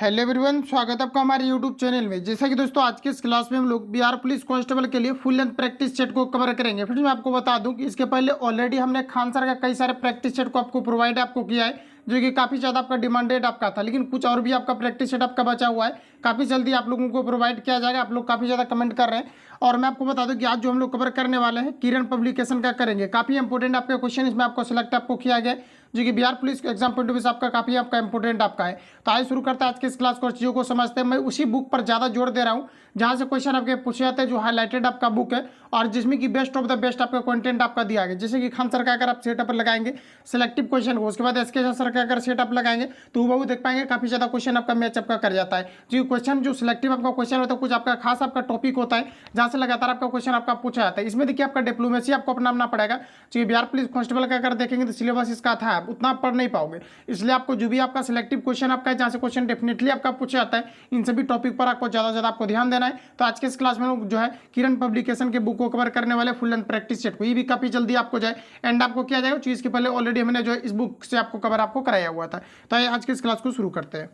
Hello everyone, स्वागत है आपका हमारे यूट्यूब चैनल में। जैसा कि दोस्तों आज के इस क्लास में हम लोग बिहार पुलिस कांस्टेबल के लिए फुल लेंथ प्रैक्टिस सेट को कवर करेंगे। फिर मैं आपको बता दूं कि इसके पहले ऑलरेडी हमने खान सर का कई सारे प्रैक्टिस सेट को आपको प्रोवाइड आपको किया है, जो कि काफ़ी ज़्यादा आपका डिमांडेड आपका था। लेकिन कुछ और भी आपका प्रैक्टिस सेट आपका बचा हुआ है, काफ़ी जल्दी आप लोगों को प्रोवाइड किया जाएगा। आप लोग काफ़ी ज़्यादा कमेंट कर रहे हैं और मैं आपको बता दूं कि आज जो हम लोग कवर करने वाले हैं किरण पब्लिकेशन का करेंगे। काफ़ी इंपॉर्टेंट आपके क्वेश्चन इसमें आपको सिलेक्ट आपको किया गया है, जो कि Bihar police exam point of view से आपका काफ़ी आपका इंपॉर्टेंट आपका है। तो आइए शुरू करते हैं आज के इस क्लास को और चीज़ों को समझते हैं। मैं उसी बुक पर ज़्यादा जोर दे रहा हूँ जहाँ से क्वेश्चन आपके पूछे जाते हैं, जो हाईलाइटेड आपका बुक है और जिसमें कि बेस्ट ऑफ द बेस्ट आपका कंटेंट आपका दिया गया। जैसे कि खान सर का अगर आप सेटअप लगाएंगे सिलेक्टिव क्वेश्चन को, उसके बाद एसके सर का अगर सेटअप लगाएंगे तो वो देख पाएंगे काफ़ी ज़्यादा क्वेश्चन आपका मैच आपका कर जाता है। जो क्वेश्चन जो सिलेक्टिव आपका क्वेश्चन होता है, कुछ आपका खास आपका टॉपिक होता है जहाँ से लगातार आपका क्वेश्चन आपका पूछा जाता है। इसमें देखिए आपका डिप्लोमेसी आपको अपनाना पड़ेगा। जो बिहार पुलिस कांस्टेबल का अगर देखेंगे तो सिलेबस इसका था, आप उतना पढ़ नहीं पाओगे। इसलिए आपको जो भी आपका सिलेक्टिव क्वेश्चन आपका है, जहाँ से क्वेश्चन डेफिनेटली आपका पूछा जाता है, इन सभी टॉपिक पर आपको ज़्यादा से ज़्यादा आपको ध्यान देना है। तो आज के इस क्लास में लोग जो है किरण पब्लिकेशन के बुक को कवर करने वाले फुल एंड प्रैक्टिस सेट को, ये भी काफ़ी जल्दी आपको जो है एंड आपको किया जाएगा। चीज़ के पहले ऑलरेडी हमने जो है इस बुक से आपको कवर आपको कराया हुआ था। तो आइए आज के इस क्लास को शुरू करते हैं।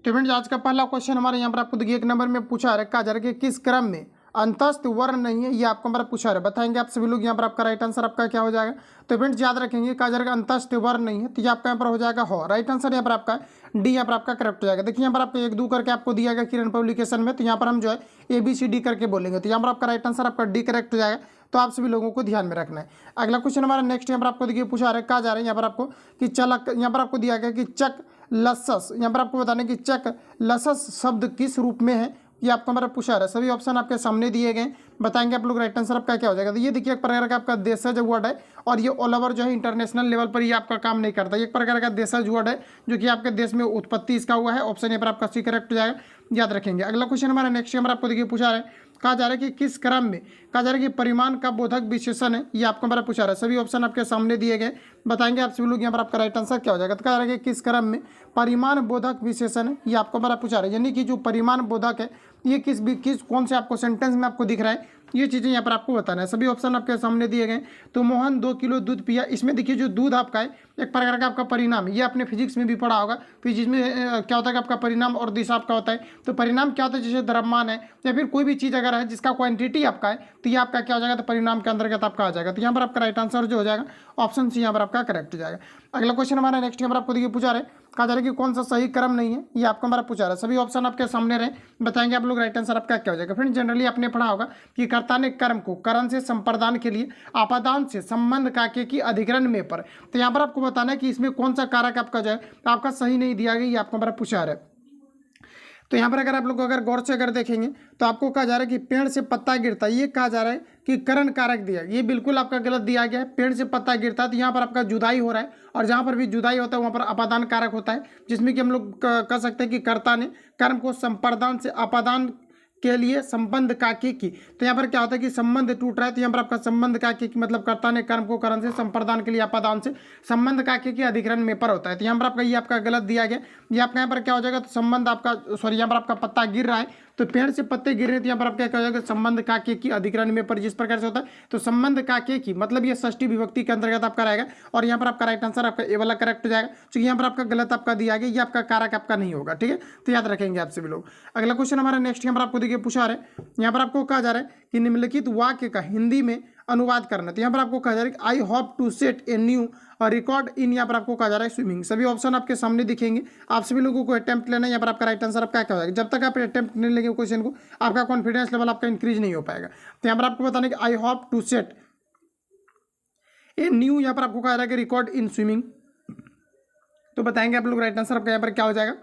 तो फ्रेंड्स आज का पहला क्वेश्चन हमारे यहाँ पर आपको देखिए 1 नंबर में पूछा रखा जा रहा है कि किस क्रम में अंतस्थ वर्ण नहीं है, ये आपको हमारा पूछा है। बताएंगे आप सभी लोग यहाँ पर आपका राइट आंसर आपका क्या हो जाएगा। तो फ्रेंड्स याद रखेंगे कहा जा रहा है अंतस्थ वर्ण नहीं है, तो ये आपका यहाँ पर हो जाएगा हो। राइट आंसर यहाँ पर आपका डी यहाँ पर आपका करेक्ट हो जाएगा। देखिए यहाँ पर आपको 1 2 करके आपको दिया गया किरण पब्लिकेशन में, तो यहाँ पर हम जो है ABCD करके बोलेंगे, तो यहाँ पर आपका राइट आंसर आपका डी करेक्ट हो जाएगा। तो आप सभी लोगों को ध्यान में रखना है। अगला क्वेश्चन हमारा नेक्स्ट यहाँ पर आपको देखिए पूछा रहा है, कहा जा रहा है यहाँ पर आपको कि चलक, यहाँ पर आपको दिया गया कि चक लसस, यहाँ पर आपको बताना कि चक लसस शब्द किस रूप में है, ये आपको हमारा पूछा रहा है। सभी ऑप्शन आपके सामने दिए गए, बताएंगे आप लोग राइट आंसर आपका क्या हो जाएगा। तो ये देखिए एक प्रकार का आपका देशज वर्ड है और ये ऑल ओवर जो है इंटरनेशनल लेवल पर ये आपका काम नहीं करता। एक प्रकार का देशज वर्ड है जो कि आपके देश में उत्पत्ति इसका हुआ है। ऑप्शन यहाँ पर आपका सी करेक्ट हो जाएगा, याद रखेंगे। अगला क्वेश्चन हमारा नेक्स्ट हमारा आपको देखिए पूछा रहा है, कहा जा रहा है कि किस क्रम में, कहा जा रहा है कि परिमाण का बोधक विशेषण है, ये आपको हमारा पूछा रहा है। सभी ऑप्शन आपके सामने दिए गए, बताएंगे आप सभी लोग यहाँ पर आपका राइट आंसर क्या हो जाएगा। तो कहा जा रहा है कि किस क्रम में परिमाण बोधक विशेषण है, ये आपको हमारा पूछा रहा है। यानी कि जो परिमाण बोधक है ये किस कौन से आपको सेंटेंस में आपको दिख रहा है, ये चीज़ें यहाँ पर आपको बताना है। सभी ऑप्शन आपके सामने दिए गए। तो मोहन 2 किलो दूध पिया, इसमें देखिए जो दूध आपका है एक प्रकार का आपका परिणाम है। ये आपने फिजिक्स में भी पढ़ा होगा। फिजिक्स में क्या होता है कि आपका परिणाम और दिशा आपका होता है। तो परिणाम क्या होता है, जैसे द्रव्यमान है या फिर कोई भी चीज़ अगर है जिसका क्वांटिटी आपका है, तो ये आपका क्या हो जाएगा, तो परिणाम के अंतर्गत आपका आ जाएगा। तो यहाँ पर आपका राइट आंसर जो हो जाएगा ऑप्शन सी यहाँ पर आपका करेक्ट हो जाएगा। अगला क्वेश्चन हमारा नेक्स्ट यहाँ पर आपको देखिए पूछा रहे, कहा जा रहा है कि कौन सा सही क्रम नहीं है, ये आपको हमारा पूछा रहा है। सभी ऑप्शन आपके सामने रहे, बताएंगे आप लोग राइट आंसर आपका क्या हो जाएगा। फ्रेंड जनरली आपने पढ़ा होगा कि कर्ता ने कर्म को करण से संप्रदान के लिए आपादान से संबंध काके की अधिकरण में पर, तो यहाँ पर आपको बताना है कि इसमें कौन सा कारक आपका जो है आपका सही नहीं दिया गया, ये आपको हमारा पूछा रहा है। तो यहाँ पर अगर आप लोग अगर गौर से अगर देखेंगे तो आपको कहा जा रहा है कि पेड़ से पत्ता गिरता है, ये कहा जा रहा है कि करण कारक दिया, ये बिल्कुल आपका गलत दिया गया है। पेड़ से पत्ता गिरता है तो यहाँ पर आपका जुदाई हो रहा है, और जहाँ पर भी जुदाई होता है वहाँ पर अपादान कारक होता है, जिसमें कि हम लोग कह सकते हैं कि कर्ता ने कर्म को संप्रदान से अपादान के लिए संबंध काके की। तो यहाँ पर क्या होता है कि संबंध टूट रहा है, तो यहाँ पर आपका संबंध काके की मतलब कर्ता ने कर्म को करण से संप्रदान के लिए अपादान से संबंध काके की अधिकरण में पर होता है। तो यहाँ पर आपका ये आपका गलत दिया गया। ये आपका यहाँ पर क्या हो जाएगा, तो संबंध आपका सॉरी यहाँ पर आपका पत्ता गिर रहा है, तो पेड़ से पत्ते गिर रहे हैं, तो यहाँ पर आपका क्या हो जाएगा, संबंध काके की अधिकरण में पर जिस प्रकार से होता है। तो संबंध काके की मतलब ये षष्ठी विभक्ति के अंतर्गत आपका रहेगा, और यहाँ पर आपका राइट आंसर आपका ए वाला करेक्ट हो जाएगा। क्योंकि यहाँ पर आपका गलत आपका दिया गया, ये आपका कारक आपका नहीं होगा, ठीक है। तो याद रखेंगे आप सभी लोग। अगला क्वेश्चन हमारा नेक्स्ट यहाँ पर आपको देखिए पूछा रहा है, यहाँ पर आपको कहा जा रहा है कि निम्नलिखित वाक्य का हिंदी में अनुवाद करना। तो यहाँ पर आपको कहा जा रहा है कि I hope to set a new record in, यहाँ पर आपको कहा जा रहा है स्विमिंग। सभी ऑप्शन आपके सामने दिखेंगे, आप सभी लोगों को अटेम्प्ट लेना है। यहाँ पर आपका राइट आंसर आपका क्या हो जाएगा। जब तक आप अटेम्प्ट नहीं लेंगे क्वेश्चन को, आपका कॉन्फिडेंस लेवल आपका इंक्रीज नहीं हो पाएगा। तो यहाँ पर आपको बताना है कि I hope to set a new, यहाँ पर आपको कहा जा रहा है कि रिकॉर्ड इन स्विमिंग। तो बताएंगे आप लोग राइट आंसर आपका यहाँ पर क्या हो जाएगा।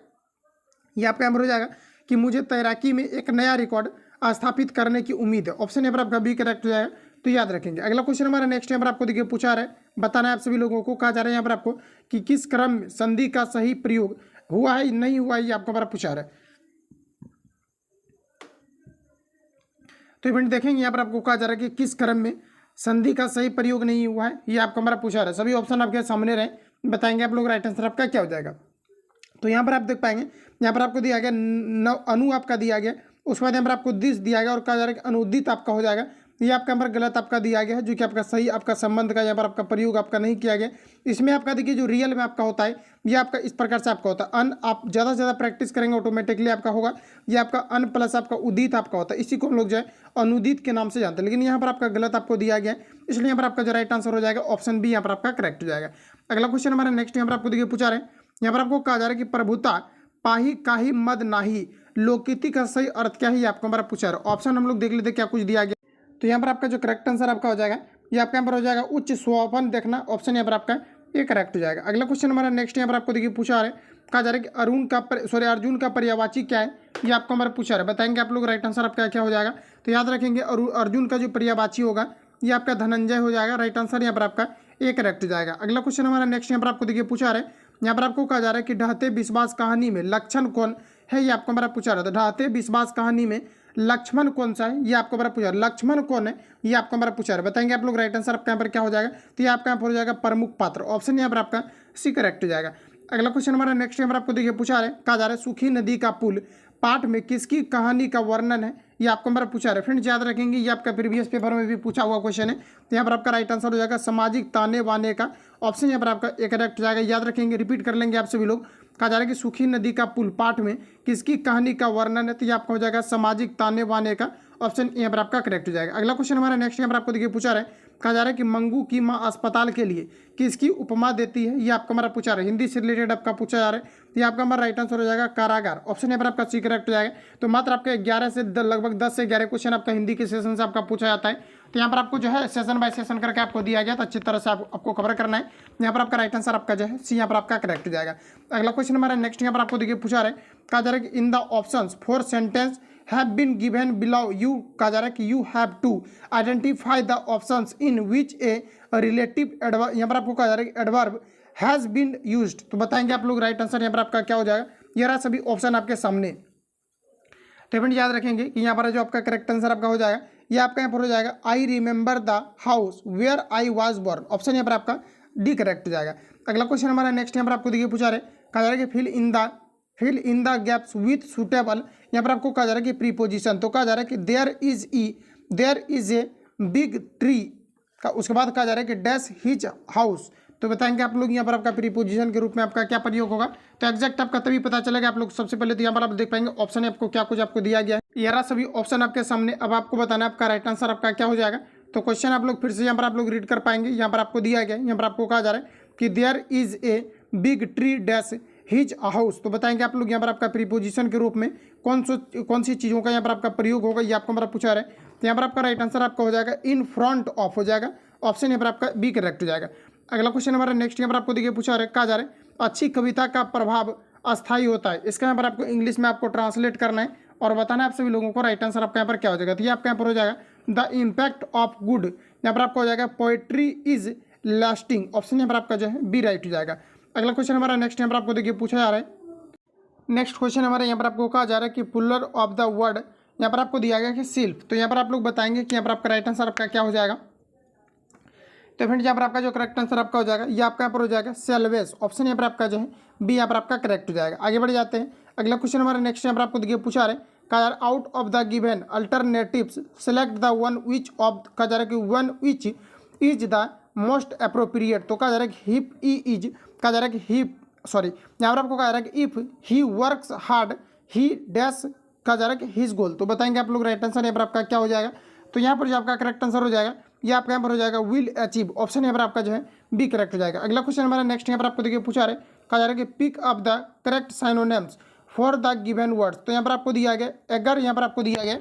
ये आपका यहाँ पर हो जाएगा कि मुझे तैराकी में एक नया रिकॉर्ड स्थापित करने की उम्मीद है। ऑप्शन यहाँ पर आपका बी करेक्ट हो जाएगा, तो याद रखेंगे। अगला क्वेश्चन हमारा नेक्स्ट यहाँ पर आपको देखिए पूछा रहा है, बताना है आप सभी लोगों को। कहा जा रहा है यहाँ पर आपको कि किस क्रम में संधि का सही प्रयोग हुआ है नहीं हुआ है, ये आपको हमारा पूछा रहा है। तो इवेंट देखेंगे यहाँ पर आपको कहा जा रहा है कि किस क्रम में संधि का सही प्रयोग नहीं हुआ है, ये आपको हमारा पूछा रहा है। सभी ऑप्शन आपके सामने रहे, बताएंगे आप लोग राइट आंसर आपका क्या हो जाएगा। तो यहाँ पर आप देख पाएंगे, यहाँ पर आपको दिया गया अनु आपका दिया गया, उसके बाद यहाँ पर आपको दिस दिया गया और कहा जा रहा है कि अनुदित आपका हो जाएगा। ये आपका यहाँ पर गलत आपका दिया गया है, जो कि आपका सही आपका संबंध का यहाँ पर आपका प्रयोग आपका नहीं किया गया। इसमें आपका देखिए जो रियल में आपका होता है ये आपका इस प्रकार से आपका होता है अन, आप ज़्यादा से ज़्यादा प्रैक्टिस करेंगे ऑटोमेटिकली आपका होगा। ये आपका अन प्लस आपका उदित आपका होता है, इसी को हम लोग जो है अनुदित के नाम से जानते हैं, लेकिन यहाँ पर आपका गलत आपको दिया गया है, इसलिए यहाँ पर आपका जो राइट आंसर हो जाएगा ऑप्शन बी यहाँ पर आपका करेक्ट हो जाएगा। अगला क्वेश्चन हमारा नेक्स्ट यहाँ पर आपको देखिए पूछा रहे हैं, यहाँ पर आपको कहा जा रहा है कि प्रभुता पाही काही मद नाही लोकिति का सही अर्थ क्या है, ये आपको हमारा पूछा रहा है। ऑप्शन हम लोग देख लेते क्या कुछ दिया गया। तो यहाँ पर आपका जो करेक्ट आंसर आपका हो जाएगा ये आपका यहाँ पर हो जाएगा उच्च स्वपन देखना, ऑप्शन यहाँ पर आपका ये करेक्ट हो जाएगा। अगला क्वेश्चन हमारा नेक्स्ट यहाँ पर आपको देखिए पूछा रहा है, कहा जा रहा है कि अर्जुन का पर्यायवाची क्या है, ये आपको हमारा पूछा रहा है। बताएंगे आप लोग राइट आंसर आपका क्या हो जाएगा। तो याद रखेंगे अर्जुन का जो पर्यायवाची होगा ये आपका धनंजय हो जाएगा, राइट आंसर यहाँ पर आपका ये करेक्ट हो जाएगा। अगला क्वेश्चन हमारा नेक्स्ट यहाँ पर आपको देखिए पूछा रहा है, यहाँ पर आपको कहा जा रहा है कि ढहते विश्वास कहानी में लक्षण कौन है, ये आपको हमारा पूछा रहा था। ढहते विश्वास कहानी में लक्ष्मण कौन सा है, ये आपको हमारा पूछा, लक्ष्मण कौन है ये आपको हमारा पूछा रहा है। बताएंगे आप लोग राइट आंसर आपका यहाँ पर क्या हो जाएगा। तो ये आपका यहाँ पर हो जाएगा प्रमुख पात्र, ऑप्शन यहाँ पर आपका सी करेक्ट हो जाएगा। अगला क्वेश्चन हमारा नेक्स्ट यहाँ पर आपको देखिए पूछा रहा है, कहा जा रहा है सूखी नदी का पुल पाठ में किसकी कहानी का वर्णन है, ये आपको हमारा पूछा रहा है। फ्रेंड्स याद रखेंगे ये आपका प्रीवियस पेपर में भी पूछा हुआ क्वेश्चन है। तो यहाँ पर आपका राइट आंसर हो जाएगा सामाजिक ताने बाने का, ऑप्शन यहाँ पर आपका एक करेक्ट हो जाएगा। याद रखेंगे, रिपीट कर लेंगे आप सभी लोग। कहा जा रहा है कि सूखी नदी का पुल पाठ में किसकी कहानी का वर्णन है, तो ये आपका हो जाएगा सामाजिक ताने बाने का, ऑप्शन यहाँ पर आपका करेक्ट हो जाएगा। अगला क्वेश्चन हमारा नेक्स्ट यहाँ पर आपको देखिए पूछा रहा है, कहा जा रहा है कि मंगू की माँ अस्पताल के लिए किसकी उपमा देती है, ये आपका हमारा पूछा रहा है। हिंदी से रिलेटेड आपका पूछा जा रहा है, तो ये आपका हमारा राइट आंसर हो जाएगा कारागार, ऑप्शन यहाँ पर आपका सी करेक्ट हो जाएगा। तो मात्र आपके 11 से लगभग 10 से 11 क्वेश्चन आपका हिंदी के सेशन से आपका पूछा जाता है। तो यहाँ पर आपको जो है सेशन बाय सेशन करके आपको दिया गया, तो अच्छी तरह से आपको कवर करना है। यहाँ पर आपका राइट आंसर आपका जो है सी यहाँ पर आपका करेक्ट हो जाएगा। अगला क्वेश्चन हमारा नेक्स्ट यहाँ पर आपको देखिए पूछा रहा है, कहा जा रहा है कि in the options for sentence have been given below you, कहा जा रहा है कि you have to identify the options in which a relative adverb, यहाँ पर आपको कहा जा रहा है कि adverb has been used। तो बताएंगे आप लोग राइट आंसर यहाँ पर आपका क्या हो जाएगा। ये रहा सभी ऑप्शन आपके सामने। तो फ्रेंड याद रखेंगे कि यहाँ पर जो आपका करेक्ट आंसर आपका हो जाएगा ये आपका यहाँ पर हो जाएगा I remember the house where I was born, option यहाँ पर आपका डी करेक्ट हो जाएगा। अगला क्वेश्चन हमारा नेक्स्ट यहाँ पर आपको देखिए पूछा रहे, कहा जा रहा है कि fill in the gaps with suitable, यहाँ पर आपको कहा जा रहा है कि प्रीपोजिशन। तो कहा जा रहा है कि there is a big tree का, उसके बाद कहा जा रहा है कि डैश हिज हाउस। तो बताएंगे आप लोग यहाँ पर आपका प्रीपोजिशन के रूप में आपका क्या प्रयोग होगा। तो एग्जैक्ट आपका तभी पता चलेगा आप लोग। सबसे पहले तो यहाँ पर आप देख पाएंगे ऑप्शन आपको क्या कुछ आपको दिया गया है, यारा सभी ऑप्शन आपके सामने। अब आपको बताना है आपका राइट आंसर आपका क्या हो जाएगा। तो क्वेश्चन आप लोग फिर से यहाँ पर आप लोग रीड कर पाएंगे। यहाँ पर आपको दिया गया है, यहाँ पर आपको कहा जा रहा है कि there is a big tree dash his house. तो बताएंगे आप लोग यहाँ पर आपका प्रीपोजिशन के रूप में कौन सी चीज़ों का यहाँ पर आपका प्रयोग होगा, ये आपको हमारा पूछा रहा है। तो यहाँ पर आपका राइट आंसर आपका हो जाएगा इन फ्रंट ऑफ हो जाएगा, ऑप्शन यहाँ पर आपका बी करेक्ट हो जाएगा। अगला क्वेश्चन हमारा नेक्स्ट यहाँ पर आपको देखिए पूछा रहा है, कहा जा रहा है अच्छी कविता का प्रभाव अस्थायी होता है। इसका यहाँ पर आपको इंग्लिश में आपको ट्रांसलेट करना है और बताना है आप सभी लोगों को राइट आंसर आपका यहाँ पर क्या हो जाएगा। तो ये आपका यहाँ पर हो जाएगा द इम्पैक्ट ऑफ गुड, यहाँ पर आपका हो जाएगा पोएट्री इज लास्टिंग, ऑप्शन यहाँ पर आपका जो है बी राइट हो जाएगा। अगला क्वेश्चन हमारा नेक्स्ट यहाँ पर आपको देखिए पूछा जा रहा है, नेक्स्ट क्वेश्चन हमारे यहाँ पर आपको कहा जा रहा है कि पुलर ऑफ द वर्ड, यहाँ पर आपको दिया गया कि सिल्फ। तो यहाँ पर आप लोग बताएंगे कि यहाँ पर आपका राइट आंसर आपका क्या हो जाएगा। तो फ्रेंड्स यहाँ पर आपका जो करेक्ट आंसर आपका हो जाएगा ये आपका यहाँ पर हो जाएगा सेल्वेज, ऑप्शन यहाँ पर आपका जो है बी यहाँ पर आपका करेक्ट हो जाएगा। आगे बढ़ जाते हैं। अगला क्वेश्चन हमारा नेक्स्ट यहाँ पर आपको देखिए पूछा रहे, कहा जा रहा है out of the given alternatives select the one which of, कहा जा रहा है कि one which is the most appropriate. तो कहा जा रहा है कि हिप ई इज, कहा जा रहा है कि यहाँ पर आपको कहा जा रहा है कि if he works hard he dash, कहा जा रहा है कि हिज गोल। तो बताएंगे आप लोग राइट आंसर यहाँ पर आपका क्या हो जाएगा। तो यहाँ पर जो आपका करेक्ट आंसर हो जाएगा ये आपका यहाँ पर हो जाएगा विल अचीव, ऑप्शन यहाँ पर आपका जो है बी करेक्ट हो जाएगा। अगला क्वेश्चन हमारा नेक्स्ट यहाँ पर आपको देखिए पूछा रहे, कहा जा रहा है कि pick up the correct synonyms for the given words. तो यहाँ पर आपको दिया गया अगर यहाँ पर आपको दिया गया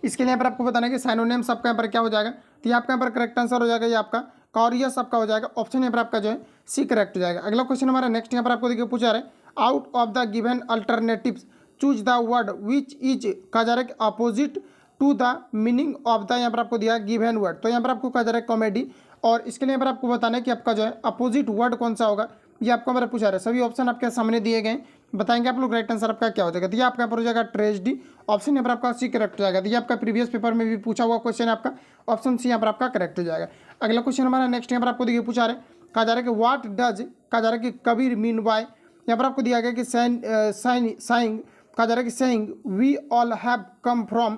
इसके लिए यहाँ पर आपको बताना है कि साइनोनिम्स आपका यहाँ पर क्या हो जाएगा। तो ये आपका यहाँ पर करेक्ट आंसर हो जाएगा ये आपका कॉरियस आपका हो जाएगा, ऑप्शन यहाँ पर आपका जो है सी करेक्ट हो जाएगा। अगला क्वेश्चन हमारा नेक्स्ट यहाँ पर आपको देखिए पूछा रहे, out of the given alternatives choose the word which is, कहा जा रहा है कि opposite to the meaning of the, यहाँ पर आपको दिया गिवन वर्ड। तो यहाँ पर आपको कहा जा रहा है कॉमेडी, और इसके लिए यहाँ पर आपको बताना है कि आपका जो है अपोजिट वर्ड कौन सा होगा, ये आपको हमारा पूछा रहा है। सभी ऑप्शन आपके सामने दिए गए, बताएंगे आप लोग राइट आंसर आपका क्या हो जाएगा। तो ये आपका यहाँ पर हो जाएगा ट्रेजेडी, ऑप्शन यहाँ पर आपका सी करेक्ट हो जाएगा। तो ये आपका प्रीवियस पेपर में भी पूछा हुआ क्वेश्चन आपका, ऑप्शन सी यहाँ पर आपका करेक्ट हो जाएगा। अगला क्वेश्चन हमारा नेक्स्ट यहाँ पर आपको देखिए पूछा रहे, कहा जा रहा है कि व्हाट डज, कहा जा रहा है कि कबीर मीन बाय, यहाँ पर आपको दिया गया कि साइंग, कहा जा रहा है कि saying we all have come from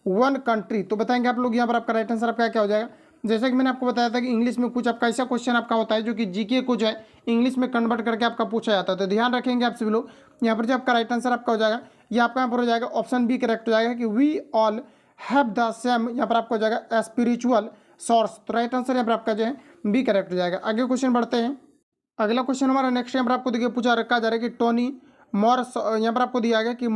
one country. तो बताएंगे आप लोग यहाँ पर आपका राइट आंसर आपका क्या हो जाएगा। जैसा कि मैंने आपको बताया था कि इंग्लिश में कुछ आपका ऐसा क्वेश्चन आपका होता है जो कि जीके को जो है इंग्लिश में कन्वर्ट करके आपका पूछा जाता है। तो ध्यान रखेंगे आप सभी लोग। यहाँ पर जो आपका राइट आंसर आपका हो जाएगा ये आपका यहाँ पर हो जाएगा ऑप्शन बी करेक्ट हो जाएगा कि we all have the same, यहाँ पर आपको हो जाएगा स्पिरिचुअल सोर्स। तो राइट आंसर यहाँ पर आपका जो है बी करेक्ट हो जाएगा। आगे क्वेश्चन बढ़ते हैं। अगला क्वेश्चन हमारा नेक्स्ट यहाँ पर आपको देखिए पूछा रखा जा रहा है कि टोनी यहाँ पर आपको दिया गया कि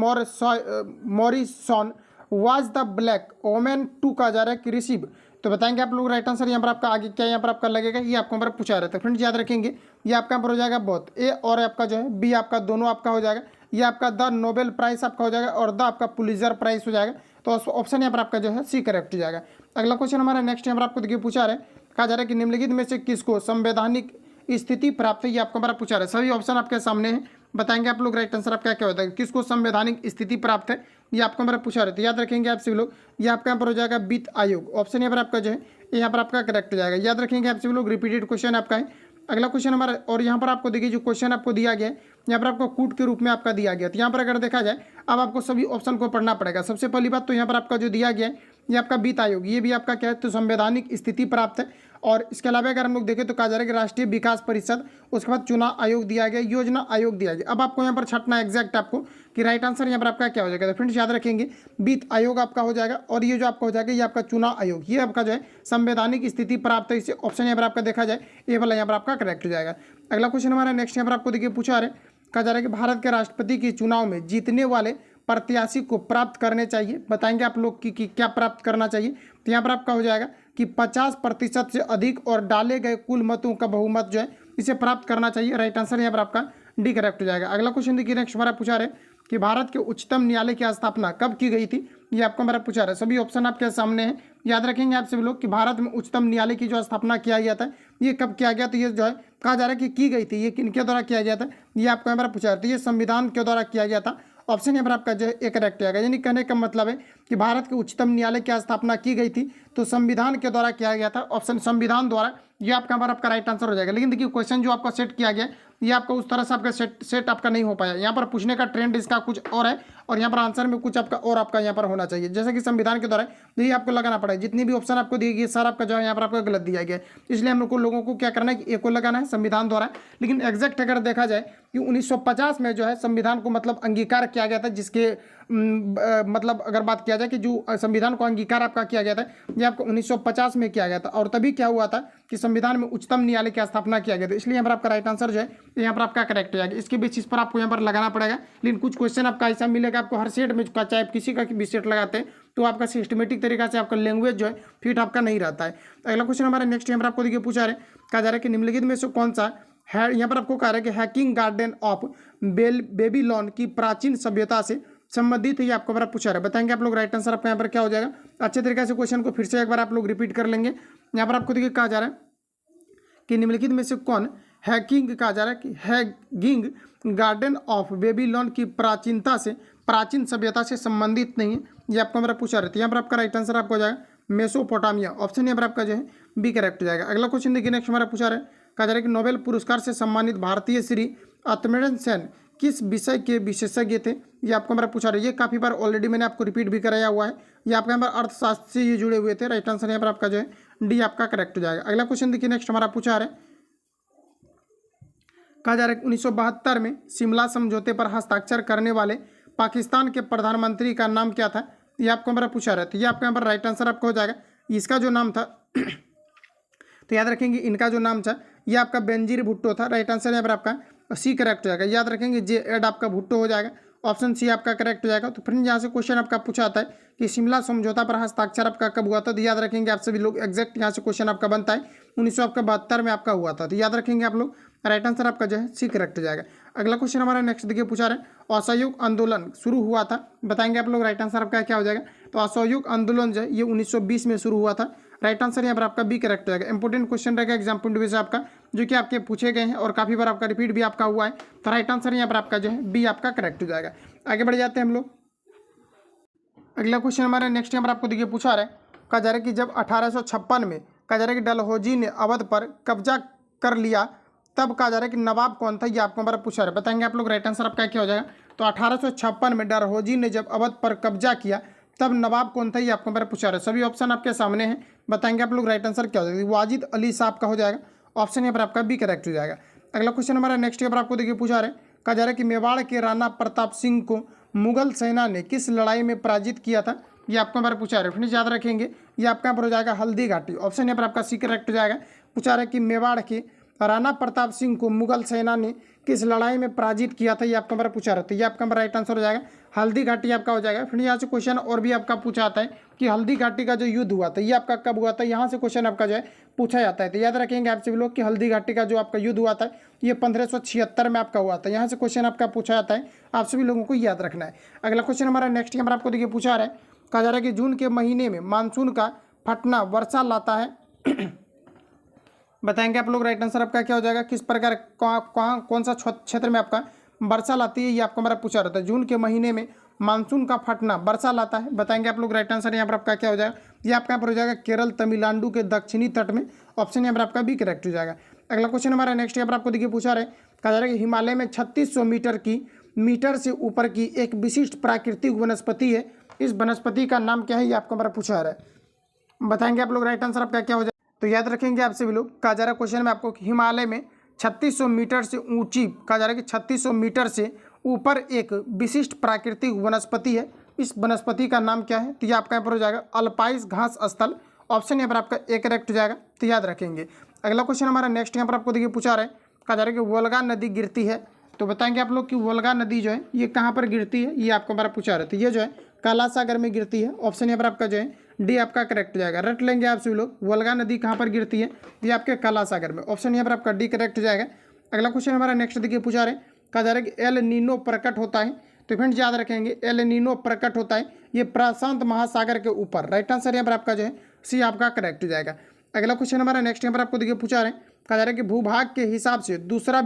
Morrison was the black woman to कहा जा रहा है कि रिसीव। तो बताएंगे आप लोग राइट आंसर यहाँ पर आपका आगे क्या यहाँ पर आपका लगेगा, ये आपको यहाँ पर पूछा रहता है। फ्रेंड्स याद रखेंगे ये आपका यहाँ पर हो जाएगा बोथ ए और आपका जो है बी आपका दोनों आपका हो जाएगा। ये आपका द नोबेल प्राइज आपका हो जाएगा और द आपका पुलिजर प्राइज हो जाएगा। तो ऑप्शन यहाँ पर आपका जो है सी करेक्ट हो जाएगा। अगला क्वेश्चन हमारा नेक्स्ट यहाँ पर आपको देखिए पूछा रहा है, कहा जा रहा है कि निम्नलिखित में से किसको संवैधानिक स्थिति प्राप्त है, ये आपको हमारा पूछा रहा है। सभी ऑप्शन आपके सामने हैं, बताएंगे आप लोग राइट आंसर आपका क्या होता है, किसको संवैधानिक स्थिति प्राप्त है, ये आपको हमारा पूछा रहा है। याद रखेंगे आप सभी लोग ये आपका यहाँ पर हो जाएगा वित्त आयोग। ऑप्शन यहाँ पर आपका जो है यहाँ पर आपका करेक्ट हो जाएगा। याद रखेंगे आप सभी लोग, रिपीटेड क्वेश्चन आपका है। अगला क्वेश्चन हमारा, और यहाँ पर आपको देखिए जो क्वेश्चन आपको दिया गया है यहाँ पर आपको कूट के रूप में आपका दिया गया। तो यहाँ पर अगर देखा जाए अब आपको सभी ऑप्शन को पढ़ना पड़ेगा। सबसे पहली बात तो यहाँ पर आपका जो दिया गया है ये आपका वित्त आयोग, ये भी आपका क्या है तो संवैधानिक स्थिति प्राप्त है। और इसके अलावा अगर हम लोग देखें तो कहा जा रहा है कि राष्ट्रीय विकास परिषद, उसके बाद चुनाव आयोग दिया गया, योजना आयोग दिया गया। अब आपको यहाँ पर छटना एग्जैक्ट आपको कि राइट आंसर यहाँ पर आपका क्या हो जाएगा। तो फ्रेंड्स याद रखेंगे वित्त आयोग आपका हो जाएगा और ये जो आपका हो जाएगा ये आपका चुनाव आयोग, ये आपका जो है संवैधानिक स्थिति प्राप्त है। इसे ऑप्शन यहाँ पर आपका देखा जाए ये वाला यहाँ पर आपका करेक्ट हो जाएगा। अगला क्वेश्चन हमारा नेक्स्ट यहाँ पर आपको देखिए पूछा रहे, कहा जा रहा है कि भारत के राष्ट्रपति के चुनाव में जीतने वाले प्रत्याशी को प्राप्त करने चाहिए। बताएंगे आप लोग कि क्या प्राप्त करना चाहिए। तो यहाँ पर आपका हो जाएगा कि 50% से अधिक और डाले गए कुल मतों का बहुमत जो है इसे प्राप्त करना चाहिए। राइट आंसर यहाँ पर आपका डी करेक्ट हो जाएगा। अगला क्वेश्चन देखिए नेक्स्ट हमारा पूछा रहे कि भारत के उच्चतम न्यायालय की स्थापना कब की गई थी, ये आपको हमारा पूछा रहा है। सभी ऑप्शन आपके सामने हैं, याद रखेंगे आप सभी लोग कि भारत में उच्चतम न्यायालय की जो स्थापना किया गया था ये कब किया गया। तो ये जो है कहा जा रहा है कि की गई थी, ये किनके द्वारा किया गया था, ये आपको हमारा पूछा रहा था। ये संविधान के द्वारा किया गया था। ऑप्शन यहाँ पर आपका जो है एक करेक्ट आएगा। यानी कहने का मतलब है कि भारत के उच्चतम न्यायालय की स्थापना की गई थी तो संविधान के द्वारा किया गया था। ऑप्शन संविधान द्वारा, ये आपका हमारा आपका राइट आंसर हो जाएगा। लेकिन देखिए क्वेश्चन जो आपका सेट किया गया ये आपका उस तरह से आपका सेट आपका नहीं हो पाया। यहाँ पर पूछने का ट्रेंड इसका कुछ और है और यहाँ पर आंसर में कुछ आपका और आपका यहाँ पर होना चाहिए। जैसे कि संविधान के द्वारा यही आपको लगाना पड़ेगा। जितनी भी ऑप्शन आपको दिए गए सर आपका जो है यहाँ पर आपका गलत दिया गया है। इसलिए हम लोगों को क्या करना है कि एक को लगाना है संविधान द्वारा। लेकिन एग्जैक्ट अगर देखा जाए कि 1950 में जो है संविधान को मतलब अंगीकार किया गया था, जिसके मतलब अगर बात किया जाए कि जो संविधान को अंगीकार आपका किया गया था ये आपको 1950 में किया गया था। और तभी क्या हुआ था कि संविधान में उच्चतम न्यायालय की स्थापना किया गया था। इसलिए यहाँ पर आपका राइट आंसर जो है यहाँ पर आपका करेक्ट हो जाएगा। इसके बेसिस पर आपको यहाँ पर लगाना पड़ेगा। लेकिन कुछ क्वेश्चन आपका ऐसा मिलेगा आपको हर सेट में, चाहे किसी का भी सेट लगाते हैं तो आपका सिस्टमेटिक तरीका से आपका लैंग्वेज जो है फिट आपका नहीं रहता है। अगला क्वेश्चन हमारा नेक्स्ट यहाँ पर आपको देखिए पूछा रहे, कहा जा रहा है कि निम्नलिखित में से कौन सा है, यहाँ पर आपको कहा रहा है कि हैकिंग गार्डन ऑफ बेबीलोन की प्राचीन सभ्यता से संबंधित है, ये आपको बड़ा पूछा रहा है। बताएंगे आप लोग राइट आंसर आपका यहाँ पर क्या हो जाएगा। अच्छे तरीके से क्वेश्चन को फिर से एक बार आप लोग रिपीट कर लेंगे। यहाँ पर आपको देखिए कहा जा रहा है कि निम्नलिखित में से कौन हैकिंग, कहा जा रहा है कि हैगिंग गार्डन ऑफ बेबीलोन की प्राचीनता से प्राचीन सभ्यता से संबंधित नहीं है, ये आपको हमारा पूछा रहता है। यहाँ पर आपका राइट आंसर आपको हो जाएगा मेसोपोटामिया। ऑप्शन यहाँ पर आपका जो है बी करेक्ट हो जाएगा। अगला क्वेश्चन देखिए नेक्स्ट हमारा पूछा रहा है, कहा जा रहा है कि नोबेल पुरस्कार से सम्मानित भारतीय श्री अत्मरेंद्र सेन किस विषय के विशेषज्ञ थे, ये आपको हमारा पूछा रहा है। ये काफ़ी बार ऑलरेडी मैंने आपको रिपीट भी कराया हुआ है। ये आपके यहाँ पर अर्थशास्त्र से ये जुड़े हुए थे। राइट आंसर यहाँ पर आपका जो है डी आपका करेक्ट हो जाएगा। अगला क्वेश्चन देखिए नेक्स्ट हमारा पूछा रहा है, कहा जा रहा है 1972 में शिमला समझौते पर हस्ताक्षर करने वाले पाकिस्तान के प्रधानमंत्री का नाम क्या था, ये आपको हमारा पूछा रहा है। तो ये आपको यहाँ पर राइट आंसर आपको हो जाएगा। इसका जो नाम था तो याद रखेंगे इनका जो नाम था ये आपका बेनजीर भुट्टो था। राइट आंसर यहाँ पर आपका सी करेक्ट हो जाएगा। याद रखेंगे जे एड आपका भुट्टो हो जाएगा। ऑप्शन सी आपका करेक्ट हो जाएगा। तो फ्रेंड यहाँ से क्वेश्चन आपका पूछा आता है कि शिमला समझौता पर हस्ताक्षर आपका कब हुआ था, तो याद रखेंगे आप सभी लोग एग्जैक्ट यहाँ से क्वेश्चन आपका बनता है 1972 में आपका हुआ था। तो याद रखेंगे आप लोग, राइट आंसर आपका जो है सी करेक्ट हो जाएगा। अगला क्वेश्चन हमारा नेक्स्ट देखिए पूछा रहे हैं असहयोग आंदोलन शुरू हुआ था, बताएंगे आप लोग राइट आंसर आपका क्या हो जाएगा। तो असहयोग आंदोलन जो है ये 1920 में शुरू हुआ था। राइट आंसर यहाँ पर आपका बी करेक्ट हो जाएगा। इंपॉर्टेंट क्वेश्चन रहेगा एग्जाम पॉइंट ऑफ व्यू से आपका, जो कि आपके पूछे गए हैं और काफ़ी बार आपका रिपीट भी आपका हुआ है। तो राइट आंसर यहाँ पर आपका जो है बी आपका करेक्ट हो जाएगा। आगे बढ़ जाते हैं हम लोग। अगला क्वेश्चन हमारा नेक्स्ट यहाँ पर आपको देखिए पूछा रहा है, कहा जा रहा है कि जब 1856 में कहा जा रहा है कि डलहौजी ने अवध पर कब्जा कर लिया तब कहा जा रहा है कि नवाब कौन था, ये आपको हमारा पूछा रहा है। बताएंगे आप लोग राइट आंसर आपका क्या हो जाएगा। तो 1856 में डलहौजी ने जब अवध पर कब्जा किया तब नवाब कौन था, ये आपको मेरा पूछा रहा है। सभी ऑप्शन आपके सामने हैं, बताएंगे आप लोग राइट आंसर क्या हो जाएगा। वाजिद अली साहब का हो जाएगा, ऑप्शन यहाँ पर आपका बी करेक्ट हो जाएगा। अगला क्वेश्चन हमारा नेक्स्ट यहाँ पर आपको देखिए पूछा रहे, कहा जा रहा है कि मेवाड़ के राणा प्रताप सिंह को मुगल सेना ने किस लड़ाई में पराजित किया था, ये आपको हमारा पूछा रहे। फिर याद रखेंगे ये आपका यहाँ पर हो जाएगा हल्दी घाटी, ऑप्शन यहाँ पर आपका सी करेक्ट हो जाएगा। पूछा रहा है कि मेवाड़ के राणा प्रताप सिंह को मुगल सेना ने किस लड़ाई में पराजित किया था, ये आपका हमारा पूछा रहा था। ये आपका राइट आंसर हो जाएगा, हल्दी घाटी आपका हो जाएगा। फिर यहाँ से क्वेश्चन और भी आपका पूछा आता है कि हल्दी घाटी का जो युद्ध हुआ था ये आपका कब हुआ था, यहाँ से क्वेश्चन आपका जो है पूछा जाता है। तो याद रखेंगे आप सभी लोग कि हल्दी घाटी का जो आपका युद्ध हुआ था ये 1576 में आपका हुआ था। यहाँ से क्वेश्चन आपका पूछा जाता है, आप सभी लोगों को याद रखना है। अगला क्वेश्चन हमारा नेक्स्ट यहाँ पर आपको देखिए पूछा रहा है, कहा जा रहा है कि जून के महीने में मानसून का फटना वर्षा लाता है। बताएंगे आप लोग राइट आंसर आपका क्या हो जाएगा, किस प्रकार कौन सा क्षेत्र में आपका वर्षा लाती है, ये आपको हमारा पूछा रहता है। जून के महीने में मानसून का फटना वर्षा लाता है, बताएंगे आप लोग राइट आंसर यहाँ पर आपका क्या हो जाएगा। ये आपका यहाँ पर हो जाएगा केरल तमिलनाडु के दक्षिणी तट में, ऑप्शन यहाँ पर आपका भी करेक्ट हो जाएगा। अगला क्वेश्चन हमारा नेक्स्ट यहाँ पर आपको देखिए पूछा रहे, कहा जा रहा है कि हिमालय में 3600 मीटर से ऊपर की एक विशिष्ट प्राकृतिक वनस्पति है, इस वनस्पति का नाम क्या है, ये आपको हमारा पूछा रहा है। बताएंगे आप लोग राइट आंसर आपका क्या हो जाएगा। तो याद रखेंगे आप सभी लोग, कहा जा रहा है क्वेश्चन में आपको हिमालय में 3600 मीटर से ऊंची, कहा जा रहा है कि 3600 मीटर से ऊपर एक विशिष्ट प्राकृतिक वनस्पति है, इस वनस्पति का नाम क्या है, तो ये आपका यहाँ पर हो जाएगा अल्पाइस घास स्थल, ऑप्शन यहाँ पर आपका ए करेक्ट हो जाएगा। तो याद रखेंगे। अगला क्वेश्चन हमारा नेक्स्ट यहाँ पर आपको देखिए पूछा रहा है, कहा जा रहा है कि वोल्गा नदी गिरती है, तो बताएंगे आप लोग कि वोल्गा नदी जो है ये कहाँ पर गिरती है, ये आपको हमारा पूछा रहा है। तो ये जो है काला सागर में गिरती है, ऑप्शन यहाँ पर आपका जो है डी आपका करेक्ट हो जाएगा। रट लेंगे आप सभी लोग, वोल्गा नदी कहाँ पर गिरती है, ये आपके काला सागर में, ऑप्शन यहाँ पर आपका डी करेक्ट हो जाएगा। अगला क्वेश्चन हमारा नेक्स्ट देखिए पूछा रहे, कहा जा रहा है कि एल नीनो प्रकट होता है, तो फ्रेंड्स याद रखेंगे एल नीनो प्रकट होता है ये प्रशांत महासागर के ऊपर, राइट आंसर यहाँ पर आपका जो है सी आपका करेक्ट हो जाएगा। अगला क्वेश्चन हमारा नेक्स्ट यहाँ पर आपको देखिए पूछा रहे, कहा जा रहा है कि भूभाग के हिसाब से दूसरा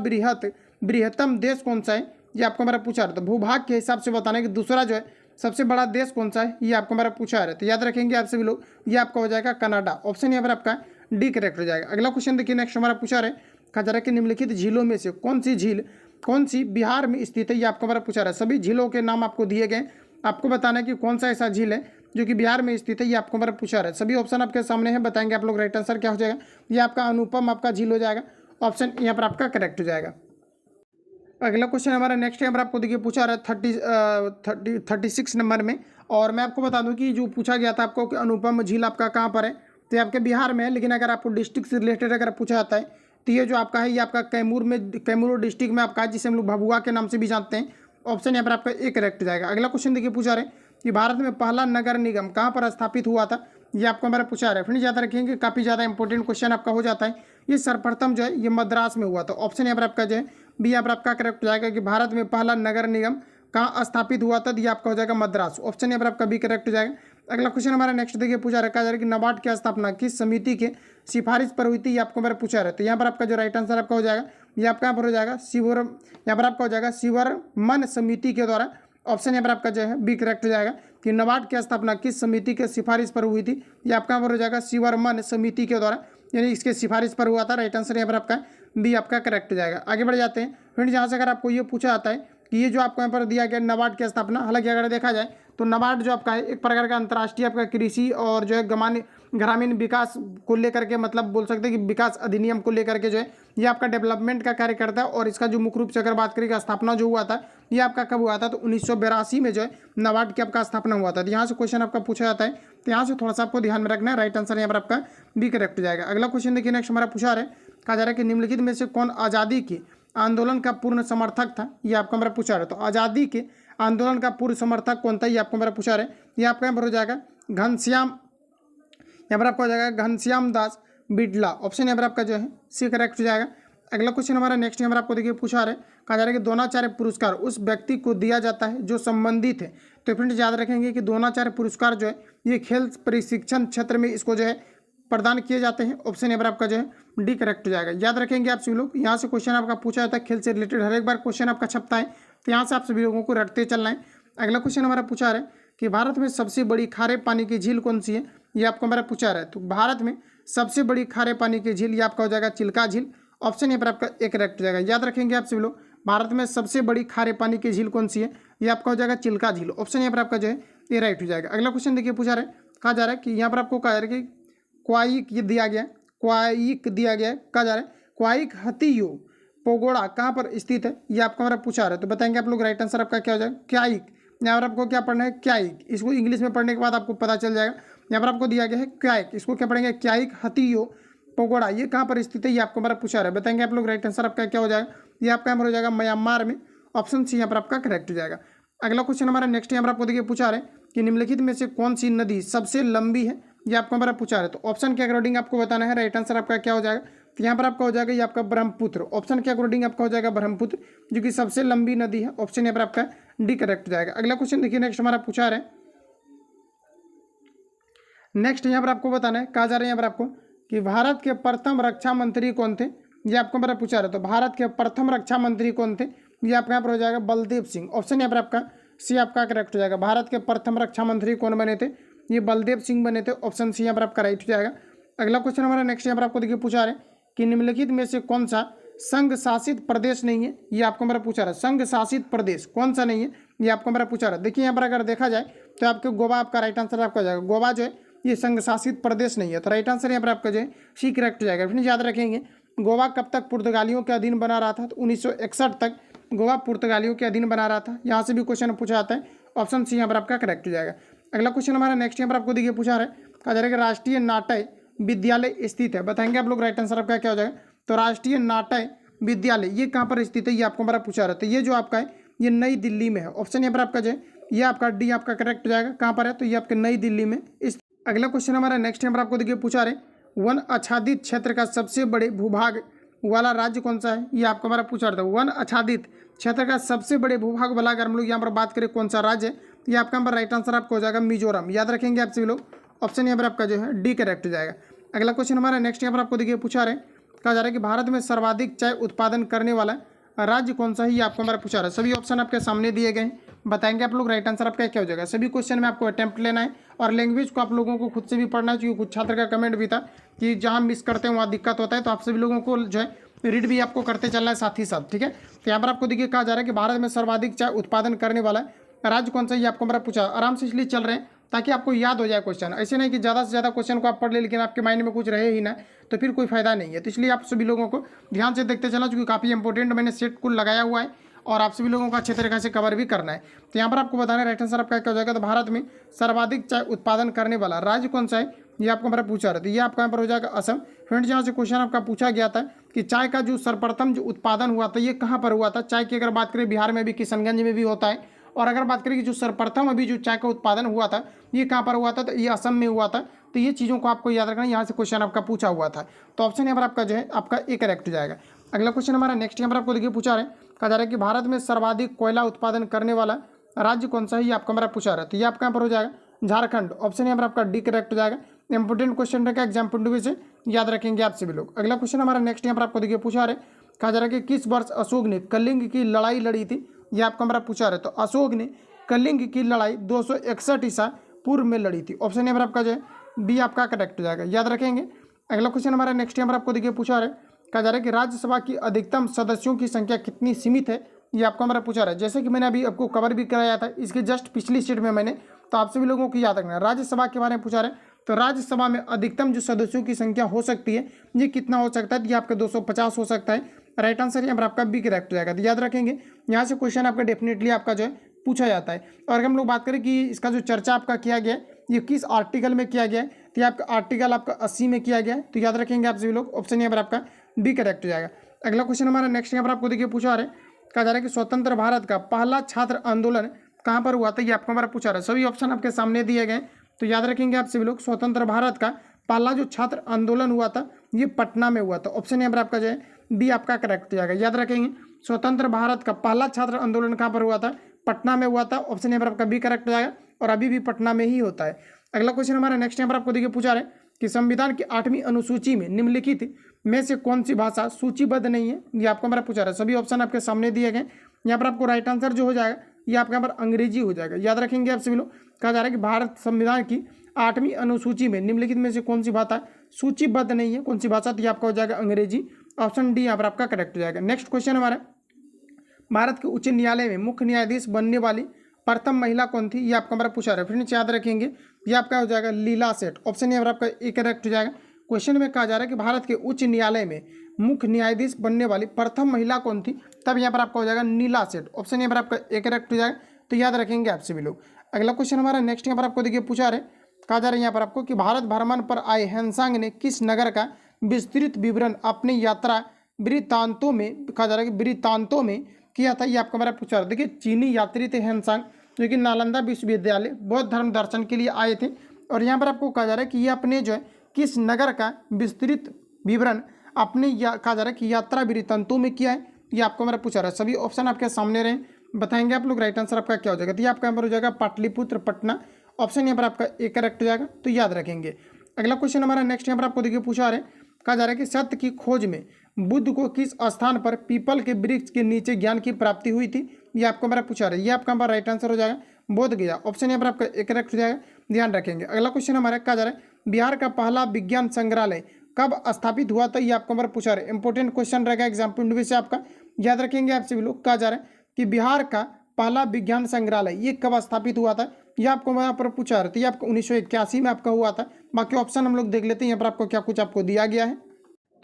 बृहत्तम देश कौन सा है, ये आपको हमारा पूछा रहा है। तो भूभाग के हिसाब से बताना है कि दूसरा जो है सबसे बड़ा देश कौन सा है, ये आपको हमारा पूछा है। तो याद रखेंगे आप सभी लोग, ये आपका हो जाएगा कनाडा, ऑप्शन यहाँ पर आपका डी करेक्ट हो जाएगा। अगला क्वेश्चन देखिए नेक्स्ट हमारा पूछा रहे, कहा जा रहा है कि निम्नलिखित झीलों में से कौन सी बिहार में स्थित है, ये आपको हमारा पूछा रहा है। सभी झीलों के नाम आपको दिए गए, आपको बताना है कि कौन सा ऐसा झील है जो कि बिहार में स्थित है, ये आपको हमारा पूछा रहा है। सभी ऑप्शन आपके सामने हैं, बताएंगे आप लोग राइट आंसर क्या हो जाएगा। ये आपका अनुपम आपका झील हो जाएगा, ऑप्शन यहाँ पर आपका करेक्ट हो जाएगा। अगला क्वेश्चन हमारा नेक्स्ट यहाँ पर आपको देखिए पूछा रहा है 36 नंबर में, और मैं आपको बता दूं कि जो पूछा गया था आपको कि अनुपम झील आपका कहाँ पर है, तो ये आपके बिहार में है। लेकिन अगर आपको डिस्ट्रिक्ट से रिलेटेड अगर पूछा जाता है तो ये जो आपका है ये आपका कैमूर डिस्ट्रिक्ट में आपका है, जिसे हम लोग भभुआ के नाम से भी जानते हैं, ऑप्शन यहाँ पर आपका ए करेक्ट हो जाएगा। अगला क्वेश्चन देखिए पूछा रहे कि भारत में पहला नगर निगम कहाँ पर स्थापित हुआ था, ये आपको हमारा पूछा रहा है। फिर ज़्यादा रखेंगे, काफ़ी ज़्यादा इंपॉर्टेंट क्वेश्चन आपका हो जाता है। ये सर्वप्रथम जो है ये मद्रास में हुआ था, ऑप्शन यहाँ पर आपका जो है बी यहाँ पर आपका करेक्ट हो जाएगा कि भारत में पहला नगर निगम कहाँ स्थापित हुआ था, ये आपका हो जाएगा मद्रास, ऑप्शन यहाँ पर आपका बी करेक्ट हो जाएगा। अगला क्वेश्चन हमारा नेक्स्ट देखिए पूछा रखा जा रहा है कि नाबार्ड की स्थापना किस समिति के सिफारिश पर हुई थी, ये आपको मेरा पूछा रहा है। तो यहाँ पर आपका जो राइट आंसर आपका हो जाएगा ये आपका यहाँ पर हो जाएगा यहाँ पर आपका हो जाएगा शिवरमन समिति के द्वारा, ऑप्शन यहाँ पर आपका जो है बी करेक्ट हो जाएगा कि नाबार्ड की स्थापना किस समिति के सिफारिश पर हुई थी, ये आपका यहाँ पर हो जाएगा शिवरमन समिति के द्वारा, यानी इसके सिफारिश पर हुआ था। राइट आंसर यहाँ पर आपका बी आपका करेक्ट हो जाएगा। आगे बढ़ जाते हैं फ्रेंड्स, यहाँ से अगर आपको ये पूछा जाता है कि ये जो आपको यहाँ पर दिया गया नाबार्ड की स्थापना, हालांकि अगर देखा जाए तो नाबार्ड जो आपका है एक प्रकार का अंतर्राष्ट्रीय आपका कृषि और जो है ग्रामीण विकास को लेकर के, मतलब बोल सकते हैं कि विकास अधिनियम को लेकर के जो है ये आपका डेवलपमेंट का कार्य करता है। और इसका जो मुख्य रूप से अगर बात करें स्थापना जो हुआ था ये आपका कब हुआ था, तो 1982 में जो है नाबार्ड की आपका स्थापना हुआ था। तो यहाँ से क्वेश्चन आपका पूछा जाता है, तो यहाँ से थोड़ा सा आपको ध्यान में रखना है। राइट आंसर यहाँ पर आपका बी करेक्ट हो जाएगा। अगला क्वेश्चन देखिए नेक्स्ट हमारा पूछा रहा है, कहा जा रहा है कि निम्नलिखित में से कौन आज़ादी के आंदोलन का पूर्ण समर्थक था, ये आपका मेरा पूछा रहा है। तो आज़ादी के आंदोलन का पूर्व समर्थक कौन था, ये आपको मेरा पूछा रहा है। ये आपका यहाँ पर हो जाएगा घनश्याम, यहाँ पर आपका हो जाएगा घनश्याम दास बिड़ला, ऑप्शन यहाँ पर आपका जो है सी करेक्ट हो जाएगा। अगला क्वेश्चन हमारा नेक्स्ट यहाँ पर आपको देखिए पूछा रहा है, कहा जा रहा है कि द्रोणाचार्य पुरस्कार उस व्यक्ति को दिया जाता है जो संबंधित है। तो फ्रेंड्स याद रखेंगे कि द्रोणाचार्य पुरस्कार जो है ये खेल प्रशिक्षण क्षेत्र में इसको जो है प्रदान किए जाते हैं, ऑप्शन यहाँ पर आपका जो है डी करेक्ट हो जाएगा। याद रखेंगे आप सभी लोग, यहाँ से क्वेश्चन आपका पूछा जाता है खेल से रिलेटेड, हर एक बार क्वेश्चन आपका छपता है, तो यहाँ से आप सभी लोगों को रटते चलना है। अगला क्वेश्चन हमारा पूछा रहा है कि भारत में सबसे बड़ी खारे पानी की झील कौन सी है, ये आपको हमारा पूछा रहा है। तो भारत में सबसे बड़ी खारे पानी की झील ये आपका हो जाएगा चिल्का झील, ऑप्शन यहाँ पर आपका एक करेक्ट हो जाएगा। याद रखेंगे आप सभी लोग, भारत में सबसे बड़ी खारे पानी की झील कौन सी है, ये आपका हो जाएगा चिल्का झील, ऑप्शन यहाँ पर आपका जो है ये राइट हो जाएगा। अगला क्वेश्चन देखिए पूछा रहे, कहा जा रहा है कि यहाँ पर आपको कहा जा रहा है कि क्वाइक ये दिया गया है, क्वाइक दिया गया है, कहा जा रहा है क्वाइक हथियो पगोड़ा कहाँ पर स्थित है, ये आपको हमारा पूछा रहा है। तो बताएंगे आप लोग राइट आंसर आपका क्या हो जाएगा, क्याइक। यहाँ पर आपको क्या पढ़ना है, क्याइक। इसको इंग्लिश में पढ़ने के बाद आपको पता चल जाएगा। यहाँ पर आपको दिया गया है क्याइक, इसको क्या पढ़ेंगे, क्याइक हथियो पगोड़ा, ये कहाँ पर स्थित है, ये आपको हमारा पूछा रहा है। बताएंगे आप लोग राइट आंसर आपका क्या हो जाएगा, ये आपका यहाँ पर हो जाएगा म्यांमार में। ऑप्शन सी यहाँ पर आपका करेक्ट हो जाएगा। अगला क्वेश्चन हमारा नेक्स्ट यहाँ पर आपको देखिए पूछा रहे कि निम्नलिखित में से कौन सी नदी सबसे लंबी है, ये आपको हमारा पूछा रहा है। तो ऑप्शन के अकॉर्डिंग आपको बताना है, राइट आंसर आपका क्या हो जाएगा। तो यहाँ पर आपका हो जाएगा ये आपका ब्रह्मपुत्र। ऑप्शन के अकॉर्डिंग आपका हो जाएगा ब्रह्मपुत्र, जो कि सबसे लंबी नदी है। ऑप्शन यहाँ पर आपका डी करेक्ट हो जाएगा। अगला क्वेश्चन देखिए नेक्स्ट हमारा पूछा रहे, नेक्स्ट यहाँ पर आपको बताना है, कहा जा रहा है यहाँ पर आपको कि भारत के प्रथम रक्षा मंत्री कौन थे, ये आपको मेरा पूछा रहा है। तो भारत के प्रथम रक्षा मंत्री कौन थे, ये आपका यहाँ पर हो जाएगा बलदेव सिंह। ऑप्शन यहाँ पर आपका सी आपका करेक्ट हो जाएगा। भारत के प्रथम रक्षा मंत्री कौन बने थे, ये बलदेव सिंह बने थे। ऑप्शन सी यहाँ पर आपका राइट हो जाएगा। अगला क्वेश्चन हमारा नेक्स्ट यहाँ पर आपको देखिए पूछा रहे कि निम्नलिखित में से कौन सा संघ शासित प्रदेश नहीं है, ये आपको मेरा पूछा रहा है। संघ शासित प्रदेश कौन सा नहीं है, ये आपको मेरा पूछा रहा है। देखिए यहाँ पर अगर देखा जाए तो आपके गोवा आपका राइट आंसर आपका हो जाएगा। गोवा जो है ये संघ शासित प्रदेश नहीं है, तो राइट आंसर यहाँ पर आपका जो है सी करेक्ट हो जाएगा। फिर याद रखेंगे गोवा कब तक पुर्तगालियों के अधीन बना रहा था, तो 1961 तक गोवा पुर्तगालियों के अधीन बना रहा था। यहाँ से भी क्वेश्चन पूछा जाता है। ऑप्शन सी यहाँ पर आपका करेक्ट हो जाएगा। अगला क्वेश्चन हमारा नेक्स्ट यहाँ पर आपको देखिए पूछा रहा है, कहा जा रहा है कि राष्ट्रीय नाट्य विद्यालय स्थित है। बताएंगे आप लोग राइट आंसर आपका क्या हो जाएगा। तो राष्ट्रीय नाट्य विद्यालय ये कहाँ पर स्थित है, ये आपको हमारा पूछा रहा है। तो ये जो आपका है ये नई दिल्ली में है। ऑप्शन यहाँ पर आपका जो है ये आपका डी आपका करेक्ट हो जाएगा। कहाँ पर है, तो ये आपके नई दिल्ली में इस। अगला क्वेश्चन हमारा नेक्स्ट यहाँ पर आपको देखिए पूछा रहे, वन आच्छादित क्षेत्र का सबसे बड़े भूभाग वाला राज्य कौन सा है, ये आपको हमारा पूछा रहा था। वन आच्छादित क्षेत्र का सबसे बड़े भूभाग वाला अगर हम लोग यहाँ पर बात करें कौन सा राज्य है, तो ये आपका राइट आंसर आपको हो जाएगा मिजोरम। याद रखेंगे आप सभी लोग, ऑप्शन यहाँ पर आपका जो है डी करेक्ट हो जाएगा। अगला क्वेश्चन हमारा नेक्स्ट यहाँ पर आपको देखिए पूछा रहे, कहा जा रहा है कि भारत में सर्वाधिक चाय उत्पादन करने वाला राज्य कौन सा है, ये आपको हमारा पूछा रहा है। सभी ऑप्शन आपके सामने दिए गए हैं। बताएंगे आप लोग राइट आंसर आपका क्या हो जाएगा। सभी क्वेश्चन में आपको अटेम्प्ट लेना है और लैंग्वेज को आप लोगों को खुद से भी पढ़ना है, क्योंकि कुछ छात्र का कमेंट भी था कि जहाँ मिस करते हैं वहाँ दिक्कत होता है। तो आप सभी लोगों को जो है रीड भी आपको करते चलना है साथ ही साथ, ठीक है। तो यहाँ पर आपको देखिए कहा जा रहा है कि भारत में सर्वाधिक चाय उत्पादन करने वाला राज्य कौन सा है, ये आपको हमारा पूछा। आराम से इसलिए चल रहे हैं ताकि आपको याद हो जाए क्वेश्चन। ऐसे नहीं कि ज़्यादा से ज़्यादा क्वेश्चन को आप पढ़ ले लेकिन आपके माइंड में कुछ रहे ही ना, तो फिर कोई फायदा नहीं है। तो इसलिए आप सभी लोगों को ध्यान से देखते चलना, क्योंकि काफ़ी इंपॉर्टेंट मैंने सेट को लगाया हुआ है और आप सभी लोगों को अच्छे तरीके से कवर भी करना है। तो यहाँ पर आपको बताना है राइट आंसर आपका क्या हो जाएगा। तो भारत में सर्वाधिक चाय उत्पादन करने वाला राज्य कौन सा है, ये आपको हमारा पूछा रहा था। ये आपका यहाँ पर हो जाएगा असम। फ्रेंड्स यहाँ से क्वेश्चन आपका पूछा गया था कि चाय का जो सर्वप्रथम जो उत्पादन हुआ था ये कहाँ पर हुआ था। चाय की अगर बात करें बिहार में भी, किशनगंज में भी होता है। और अगर बात करें कि जो सर्वप्रथम अभी जो चाय का उत्पादन हुआ था ये कहाँ पर हुआ था, तो ये असम में हुआ था। तो ये चीज़ों को आपको याद रखना, यहाँ से क्वेश्चन आपका पूछा हुआ था। तो ऑप्शन यहाँ पर आपका जो है आपका ए करेक्ट हो जाएगा। अगला क्वेश्चन हमारा नेक्स्ट यहाँ पर आपको देखिए पूछा रहे, कहा जा रहा है कि भारत में सर्वाधिक कोयला उत्पादन करने वाला राज्य कौन सा है, ये आपका हमारा पूछा रहा है। तो ये आपका यहाँ पर हो जाएगा झारखंड। ऑप्शन यहाँ पर आपका डी करेक्ट हो जाएगा। इंपोर्टेंट क्वेश्चन रहेगा एग्जाम पॉइंट ऑफ व्यू से, याद रखेंगे आप सभी लोग। अगला क्वेश्चन हमारा नेक्स्ट यहाँ पर आपको देखिए पूछा रहे, कहा जा रहा है कि किस वर्ष अशोक ने कलिंग की लड़ाई लड़ी थी, ये आपका हमारा पूछा रहे। तो अशोक ने कलिंग की लड़ाई 261 ईसा पूर्व में लड़ी थी। ऑप्शन यहाँ पर आपका जो है बी आपका करेक्ट हो जाएगा, याद रखेंगे। अगला क्वेश्चन हमारा नेक्स्ट यहाँ पर आपको देखिए पूछा रहे, कहा जा रहा है कि राज्यसभा की अधिकतम सदस्यों की संख्या कितनी सीमित है, ये आपको हमारा पूछा रहा है। जैसे कि मैंने अभी आपको कवर भी कराया था इसके जस्ट पिछली स्टेट में मैंने, तो आप सभी लोगों को याद रखना है। राज्यसभा के बारे में पूछा रहे, तो राज्यसभा में अधिकतम जो सदस्यों की संख्या हो सकती है ये कितना हो सकता है, तो ये आपका 250 हो सकता है। राइट आंसर यहाँ पर आपका बी करेक्ट हो जाएगा। तो याद रखेंगे यहाँ से क्वेश्चन आपका डेफिनेटली आपका जो है पूछा जाता है। और अगर हम लोग बात करें कि इसका जो चर्चा आपका किया गया है ये किस आर्टिकल में किया गया है, तो ये आपका आर्टिकल आपका 80 में किया गया है। तो याद रखेंगे आप सभी लोग, ऑप्शन यहाँ पर आपका बी करेक्ट हो जाएगा। अगला क्वेश्चन हमारा नेक्स्ट यहाँ पर आपको देखिए पूछा रहे, कहा जा रहा है कि स्वतंत्र भारत का पहला छात्र आंदोलन कहाँ पर हुआ था, ये आपको हमारा पूछा रहा है। सभी ऑप्शन आपके सामने दिए गए, तो याद रखेंगे आप सभी लोग। स्वतंत्र भारत का पहला जो छात्र आंदोलन हुआ था ये पटना में हुआ था। ऑप्शन यहाँ पर आपका जो है बी आपका करेक्ट हो जाएगा। याद रखेंगे स्वतंत्र भारत का पहला छात्र आंदोलन कहाँ पर हुआ था, पटना में हुआ था। ऑप्शन यहाँ पर आपका बी करेक्ट हो जाएगा और अभी भी पटना में ही होता है। अगला क्वेश्चन हमारा नेक्स्ट यहाँ पर आपको देखिए पूछा रहे कि संविधान की 8वीं अनुसूची में निम्नलिखित में से कौन सी भाषा सूचीबद्ध नहीं है, ये आपको हमारा पूछा रहा है। सभी ऑप्शन आपके सामने दिए गए। यहाँ पर आपको राइट आंसर जो हो जाएगा ये आपका यहाँ पर अंग्रेजी हो जाएगा। याद रखेंगे आप सभी लोग। कहा जा रहा है कि भारत संविधान की 8वीं अनुसूची में निम्नलिखित में से कौन सी भाषा सूचीबद्ध नहीं है, कौन सी भाषा, तो ये आपका हो जाएगा अंग्रेजी। ऑप्शन डी यहाँ पर आपका करेक्ट हो जाएगा। नेक्स्ट क्वेश्चन हमारा, भारत के उच्च न्यायालय में मुख्य न्यायाधीश बनने वाली प्रथम महिला कौन थी, ये आपका हमारा पूछा रहा है। फ्रेंड्स याद रखेंगे ये आपका हो जाएगा लीला सेठ, ऑप्शन यहाँ पर आपका एक करेक्ट हो जाएगा। क्वेश्चन में कहा जा रहा है कि भारत के उच्च न्यायालय में मुख्य न्यायाधीश बनने वाली प्रथम महिला कौन थी, तब यहाँ पर आपका हो जाएगा नीला सेठ, ऑप्शन यहाँ पर आपका एक करेक्ट हो जाएगा। तो याद रखेंगे आप सभी लोग। अगला क्वेश्चन हमारा नेक्स्ट यहाँ पर आपको देखिए पूछा रहे, कहा जा रहा है यहाँ पर आपको कि भारत भ्रमण पर आए हेनसांग ने किस नगर का विस्तृत विवरण अपने यात्रा वृत्तांतों में, कहा जा रहा है कि वृत्तांतों में किया था, ये आपका हमारा पूछा रहा है। देखिए चीनी यात्री थे हेनसांग, जो कि नालंदा विश्वविद्यालय बौद्ध धर्म दर्शन के लिए आए थे, और यहाँ पर आपको कहा जा रहा है कि ये अपने जो है किस नगर का विस्तृत विवरण अपने कहा जा रहा है कि यात्रा वृत्तांतों में किया है, ये आपको हमारा पूछा रहा है। सभी ऑप्शन आपके सामने रहे, बताएंगे आप लोग राइट आंसर आपका क्या हो जाएगा। तो ये आपका यहाँ पर हो जाएगा पाटलिपुत्र पटना, ऑप्शन यहाँ पर आपका एक करेक्ट हो जाएगा। तो याद रखेंगे। अगला क्वेश्चन हमारा नेक्स्ट यहाँ पर आपको देखिए पूछा रहे, कहा जा रहा है कि सत्य की खोज में बुद्ध को किस स्थान पर पीपल के वृक्ष के नीचे ज्ञान की प्राप्ति हुई थी, ये आपको हमारा पूछा रहा है। ये आपका हमारा राइट आंसर हो जाएगा बोध गया, ऑप्शन यहाँ पर आपका एक करेक्ट हो जाएगा, ध्यान रखेंगे। अगला क्वेश्चन हमारा कहा जा रहा है बिहार का पहला विज्ञान संग्रहालय कब स्थापित हुआ था, ये आपको हमारा पूछा रहा है। इंपॉर्टेंट क्वेश्चन रहेगा एग्जाम पॉइंट ऑफ व्यू से आपका, याद रखेंगे आप सभी लोग। कहा जा रहा है कि बिहार का पहला विज्ञान संग्रहालय ये कब स्थापित हुआ था, ये आपको यहाँ पर पूछा रहा था। ये आपको 1981 में आपका हुआ था। बाकी ऑप्शन हम लोग देख लेते हैं, यहाँ पर आपको क्या कुछ आपको दिया गया है।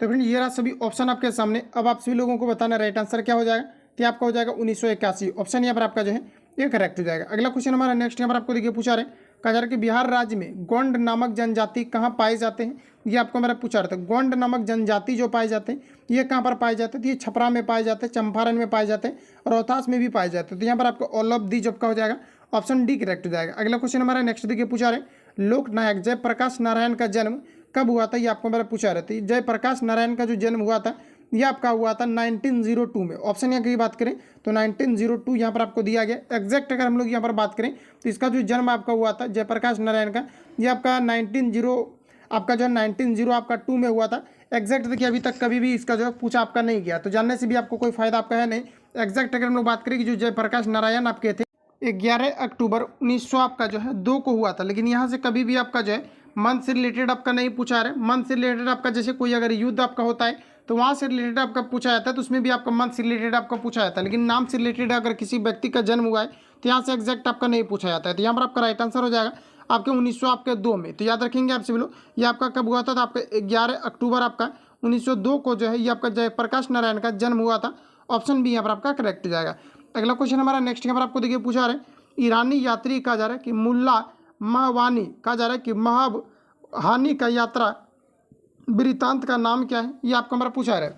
तो फ्रेंड ये रहा सभी ऑप्शन आपके सामने। अब आप सभी लोगों को बताना राइट आंसर क्या हो जाएगा। तो आपका हो जाएगा 1981, ऑप्शन यहाँ पर आपका जो है ये करेक्ट हो जाएगा। अगला क्वेश्चन हमारा नेक्स्ट यहाँ पर आपको देखिए पूछा रहे, कहा जा रहा है कि बिहार राज्य में गोंड नामक जनजाति कहाँ पाए जाते हैं, ये आपको मेरा पूछा रहा था। गोंड नामक जनजाति जो पाए जाते हैं ये कहाँ पर पाए जाते हैं, ये छपरा में पाए जाते हैं, चंपारण में पाए जाते हैं, रोहतास में भी पाए जाते हैं। तो यहाँ पर आपको ऑल ऑफ दी जॉब का हो जाएगा, ऑप्शन डी करेक्ट हो जाएगा। अगला क्वेश्चन हमारा नेक्स्ट देखिए पूछा रहे, लोकनायक जयप्रकाश नारायण का जन्म कब हुआ था, ये आपको मेरा पूछा रहा था। जयप्रकाश नारायण का जो जन्म हुआ था ये आपका हुआ था 1902 में। ऑप्शन यहाँ की बात करें तो 1902 यहाँ पर आपको दिया गया। एग्जैक्ट अगर हम लोग यहाँ पर बात करें तो इसका जो जन्म आपका हुआ था जयप्रकाश नारायण का, ये आपका 1902 आपका 2 में हुआ था। एग्जैक्ट देखिए अभी तक कभी भी इसका जो है पूछा आपका नहीं गया, तो जानने से भी आपको कोई फायदा आपका है नहीं। एग्जैक्ट अगर हम लोग बात करें कि जो जयप्रकाश नारायण आपके थे 11 अक्टूबर 1900 आपका जो है 2 को हुआ था। लेकिन यहाँ से कभी भी आपका जो है मंथ से रिलेटेड आपका नहीं पूछा रहा है। मंथ से रिलेटेड आपका जैसे कोई अगर युद्ध आपका होता है तो वहाँ से रिलेटेड आपका पूछा जाता है, तो उसमें भी आपका मंथ से रिलेटेड आपका पूछा जाता है। लेकिन नाम से रिलेटेड अगर किसी व्यक्ति का जन्म हुआ है तो यहाँ से एग्जैक्ट आपका नहीं पूछा जाता है। तो यहाँ पर आपका राइट आंसर हो जाएगा आपके 1900 आपके 2 में। तो याद रखेंगे आप सभी लोग, ये आपका कब हुआ था, तो आपका 11 अक्टूबर आपका 1902 को जो है ये आपका जयप्रकाश नारायण का जन्म हुआ था। ऑप्शन बी यहाँ पर आपका करेक्ट हो जाएगा। अगला क्वेश्चन हमारा नेक्स्ट यहाँ पर आपको देखिए पूछा रहे, ईरानी यात्री कहा जा रहा है कि मुल्ला महवानी कहा जा रहा है कि महब हानि का यात्रा वृत्तांत का नाम क्या है, ये आपको हमारा पूछा रहा है।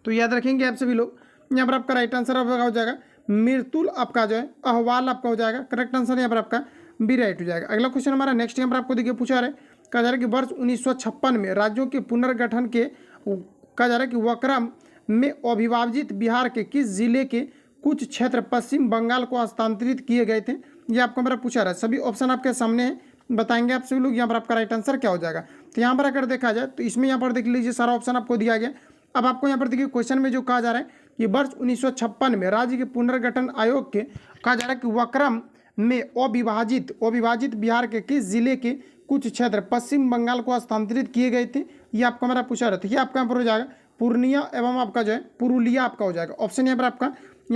तो याद रखेंगे आप सभी लोग, यहाँ पर आपका राइट आंसर आपका हो जाएगा मिर्तुल आपका जो है अहवाल आपका हो जाएगा। करेक्ट आंसर यहाँ पर आपका बी राइट हो जाएगा। अगला क्वेश्चन हमारा नेक्स्ट यहाँ पर आपको देखिए पूछा रहा है, कहा जा रहा है कि वर्ष 1956 में राज्यों के पुनर्गठन के कहा जा रहा है कि वक्रम में अविभाजित बिहार के किस जिले के कुछ क्षेत्र पश्चिम बंगाल को हस्तांतरित किए गए थे, ये आपको मेरा पूछा रहा है। सभी ऑप्शन आपके सामने है, बताएंगे आप सभी लोग यहाँ पर आपका राइट आंसर क्या हो जाएगा। तो यहाँ पर अगर देखा जाए तो इसमें यहाँ पर देख लीजिए सारा ऑप्शन आपको दिया गया। अब आपको यहाँ पर देखिए क्वेश्चन में जो कहा जा रहा है कि वर्ष 1956 में राज्य के पुनर्गठन आयोग के कहा जा रहा है कि वक्रम में अविभाजित बिहार के किस जिले के कुछ क्षेत्र पश्चिम बंगाल को हस्तांतरित किए गए थे, ये आपका हमारा पूछा रहा था। ये आपका यहाँ पर हो जाएगा पूर्णिया एवं आपका जो है पुरुलिया आपका हो जाएगा। ऑप्शन यहाँ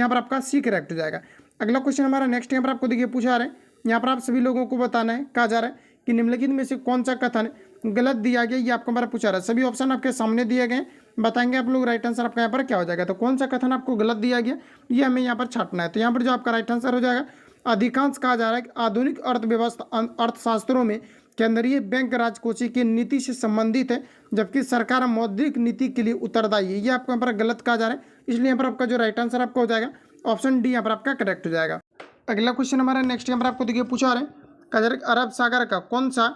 पर आपका सी करेक्ट हो जाएगा। अगला क्वेश्चन हमारा नेक्स्ट यहाँ पर आपको देखिए पूछा रहा है, यहाँ पर आप सभी लोगों को बताना है, कहा जा रहा है कि निम्नलिखित में से कौन सा कथन गलत दिया गया, ये आपको हमारा पूछा रहा है। सभी ऑप्शन आपके सामने दिए गए, बताएंगे आप लोग राइट आंसर आपका यहाँ पर क्या हो जाएगा। तो कौन सा कथन आपको गलत दिया गया ये हमें यहाँ पर छाटना है। तो यहाँ पर जो आपका राइट आंसर हो जाएगा, अधिकांश कहा जा रहा है कि आधुनिक अर्थव्यवस्था अर्थशास्त्रों में केंद्रीय बैंक राजकोषीय की नीति से संबंधित है, जबकि सरकार मौद्रिक नीति के लिए उत्तरदायी है। ये आपको यहाँ पर गलत कहा जा रहा है, इसलिए यहाँ पर आपका जो राइट आंसर आपका हो जाएगा ऑप्शन डी यहाँ पर आपका करेक्ट हो जाएगा। अगला क्वेश्चन हमारा नेक्स्ट यहाँ पर आपको देखिए पूछा रहे, कहा जा रहा है अरब सागर का कौन सा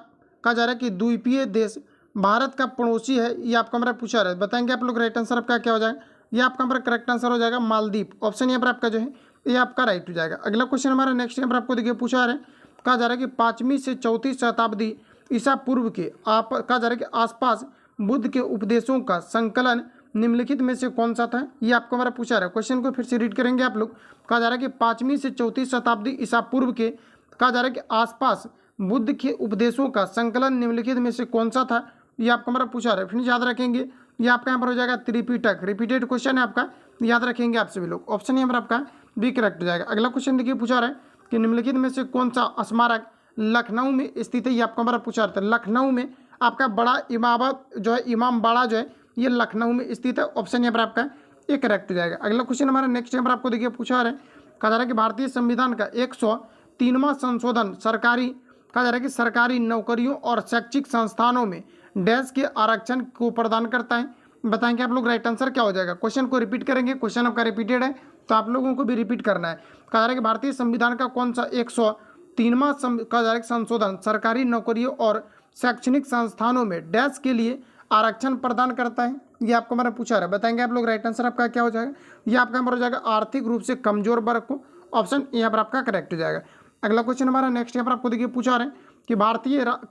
कहा जा रहा है कि द्वीपीय देश भारत का पड़ोसी है, ये आपका हमारा पूछा रहा है। बताएंगे आप लोग राइट आंसर आपका क्या हो जाएगा। ये आपका हमारा करेक्ट आंसर हो जाएगा मालदीव। ऑप्शन यहाँ पर आपका जो है ये आपका राइट हो जाएगा। अगला क्वेश्चन हमारा नेक्स्ट यहाँ पर आपको देखिए पूछा रहा है, कहा जा रहा है कि 5वीं से 4वीं शताब्दी ईसा पूर्व के कहा जा रहा है कि आसपास बुद्ध के उपदेशों का संकलन निम्नलिखित में से कौन सा था, ये आपको हमारा पूछा रहा है। क्वेश्चन को फिर से रीड करेंगे आप लोग। कहा जा रहा है कि 5वीं से 4वीं शताब्दी ईसा पूर्व के कहा जा रहा है कि आसपास बुद्ध के उपदेशों का संकलन निम्नलिखित में से कौन सा था, ये आपको हमारा पूछा रहा है। फिर याद रखेंगे ये आपका यहाँ पर हो जाएगा त्रिपिटक। रिपीटेड क्वेश्चन है आपका, याद रखेंगे आप सभी लोग। ऑप्शन यहाँ पर आपका बी करेक्ट हो जाएगा। अगला क्वेश्चन देखिए पूछा रहा है कि निम्नलिखित में से कौन सा स्मारक लखनऊ में स्थित है। ये आपको हमारा पूछा रहा था। लखनऊ में आपका बड़ा इमामत जो है, इमाम बाड़ा जो है, ये लखनऊ में स्थित है। ऑप्शन यहाँ पर आपका एक करेक्ट हो जाएगा। अगला क्वेश्चन हमारा नेक्स्ट यहाँ पर आपको देखिए पूछा रहा है, कहा जा रहा है कि भारतीय संविधान का 103वां संशोधन सरकारी, कहा जा रहा है कि सरकारी नौकरियों और शैक्षिक संस्थानों में डैश के आरक्षण को प्रदान करता है। बताएंगे आप लोग राइट आंसर क्या हो जाएगा। क्वेश्चन को रिपीट करेंगे, क्वेश्चन आपका रिपीटेड है तो आप लोगों को भी रिपीट करना है। कहा जा रहा है कि भारतीय संविधान का कौन सा 103वां कहा जा रहा है संशोधन सरकारी नौकरियों और शैक्षणिक संस्थानों में डैश के लिए आरक्षण प्रदान करता है। ये आपको हमारा पूछा रहा है। बताएंगे आप लोग राइट आंसर आपका क्या हो जाएगा। ये आपका हमारा हो जाएगा आर्थिक रूप से कमजोर वर्ग को। ऑप्शन यहाँ पर आपका करेक्ट हो जाएगा। अगला क्वेश्चन हमारा नेक्स्ट यहाँ पर आपको देखिए पूछा रहे हैं कि कहा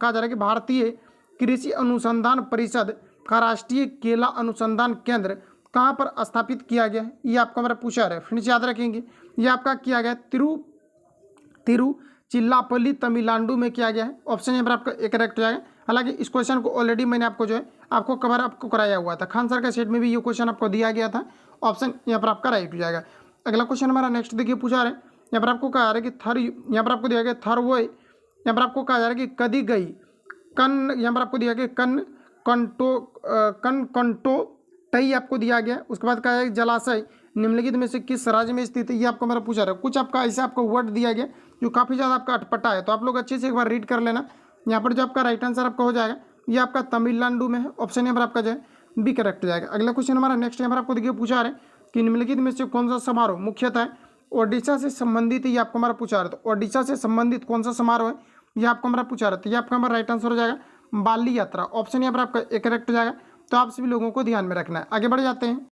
जा रहा है कि भारतीय कृषि अनुसंधान परिषद का राष्ट्रीय केला अनुसंधान केंद्र कहाँ पर स्थापित किया गया है। ये आपको हमारा पूछा रहा है। फ्रेंड्स याद रखेंगे, ये आपका किया गया तिरुचिरापल्ली तमिलनाडु में किया गया है। ऑप्शन यहाँ पर आपका एक करेक्ट हो जाएगा। हालांकि इस क्वेश्चन को ऑलरेडी मैंने आपको जो है आपको कवर आपको कराया हुआ था, खान सर का सेट में भी ये क्वेश्चन आपको दिया गया था। ऑप्शन यहाँ पर आपका राइट हो जाएगा। अगला क्वेश्चन हमारा नेक्स्ट देखिए पूछा रहे हैं, यहाँ पर आपको कहा जा रहा है कि यहाँ पर आपको दिया गया थरवोय, यहाँ पर आपको कहा जा रहा है कि कदी गई कन, यहाँ पर आपको दिया गया कंटो टई आपको दिया गया। उसके बाद कहा है जलाशय निम्नलिखित में से किस राज्य में स्थित है। ये आपको मेरा पूछा रहा है। कुछ आपका ऐसा आपको वर्ड दिया गया जो काफ़ी ज़्यादा आपका अटपटा है, तो आप लोग अच्छे से एक बार रीड कर लेना। यहाँ पर जो आपका राइट आंसर आपका हो जाएगा ये आपका तमिलनाडु में है। ऑप्शन यहाँ पर आपका जो है बी करेक्ट हो जाएगा। अगला क्वेश्चन हमारा नेक्स्ट यहाँ पर आपको देखिए पूछा रहे हैं कि निम्नलिखित में से कौन सा समारोह मुख्यतः ओडिशा से संबंधित है। ये आपको हमारा पूछा रहा था। ओडिशा से संबंधित कौन सा समारोह है ये आपको हमारा पूछा रहा था। ये आपका हमारा राइट आंसर हो जाएगा बाली यात्रा। ऑप्शन यहाँ पर आपका एक करेक्ट हो जाएगा। तो आप सभी लोगों को ध्यान में रखना है। आगे बढ़ जाते हैं।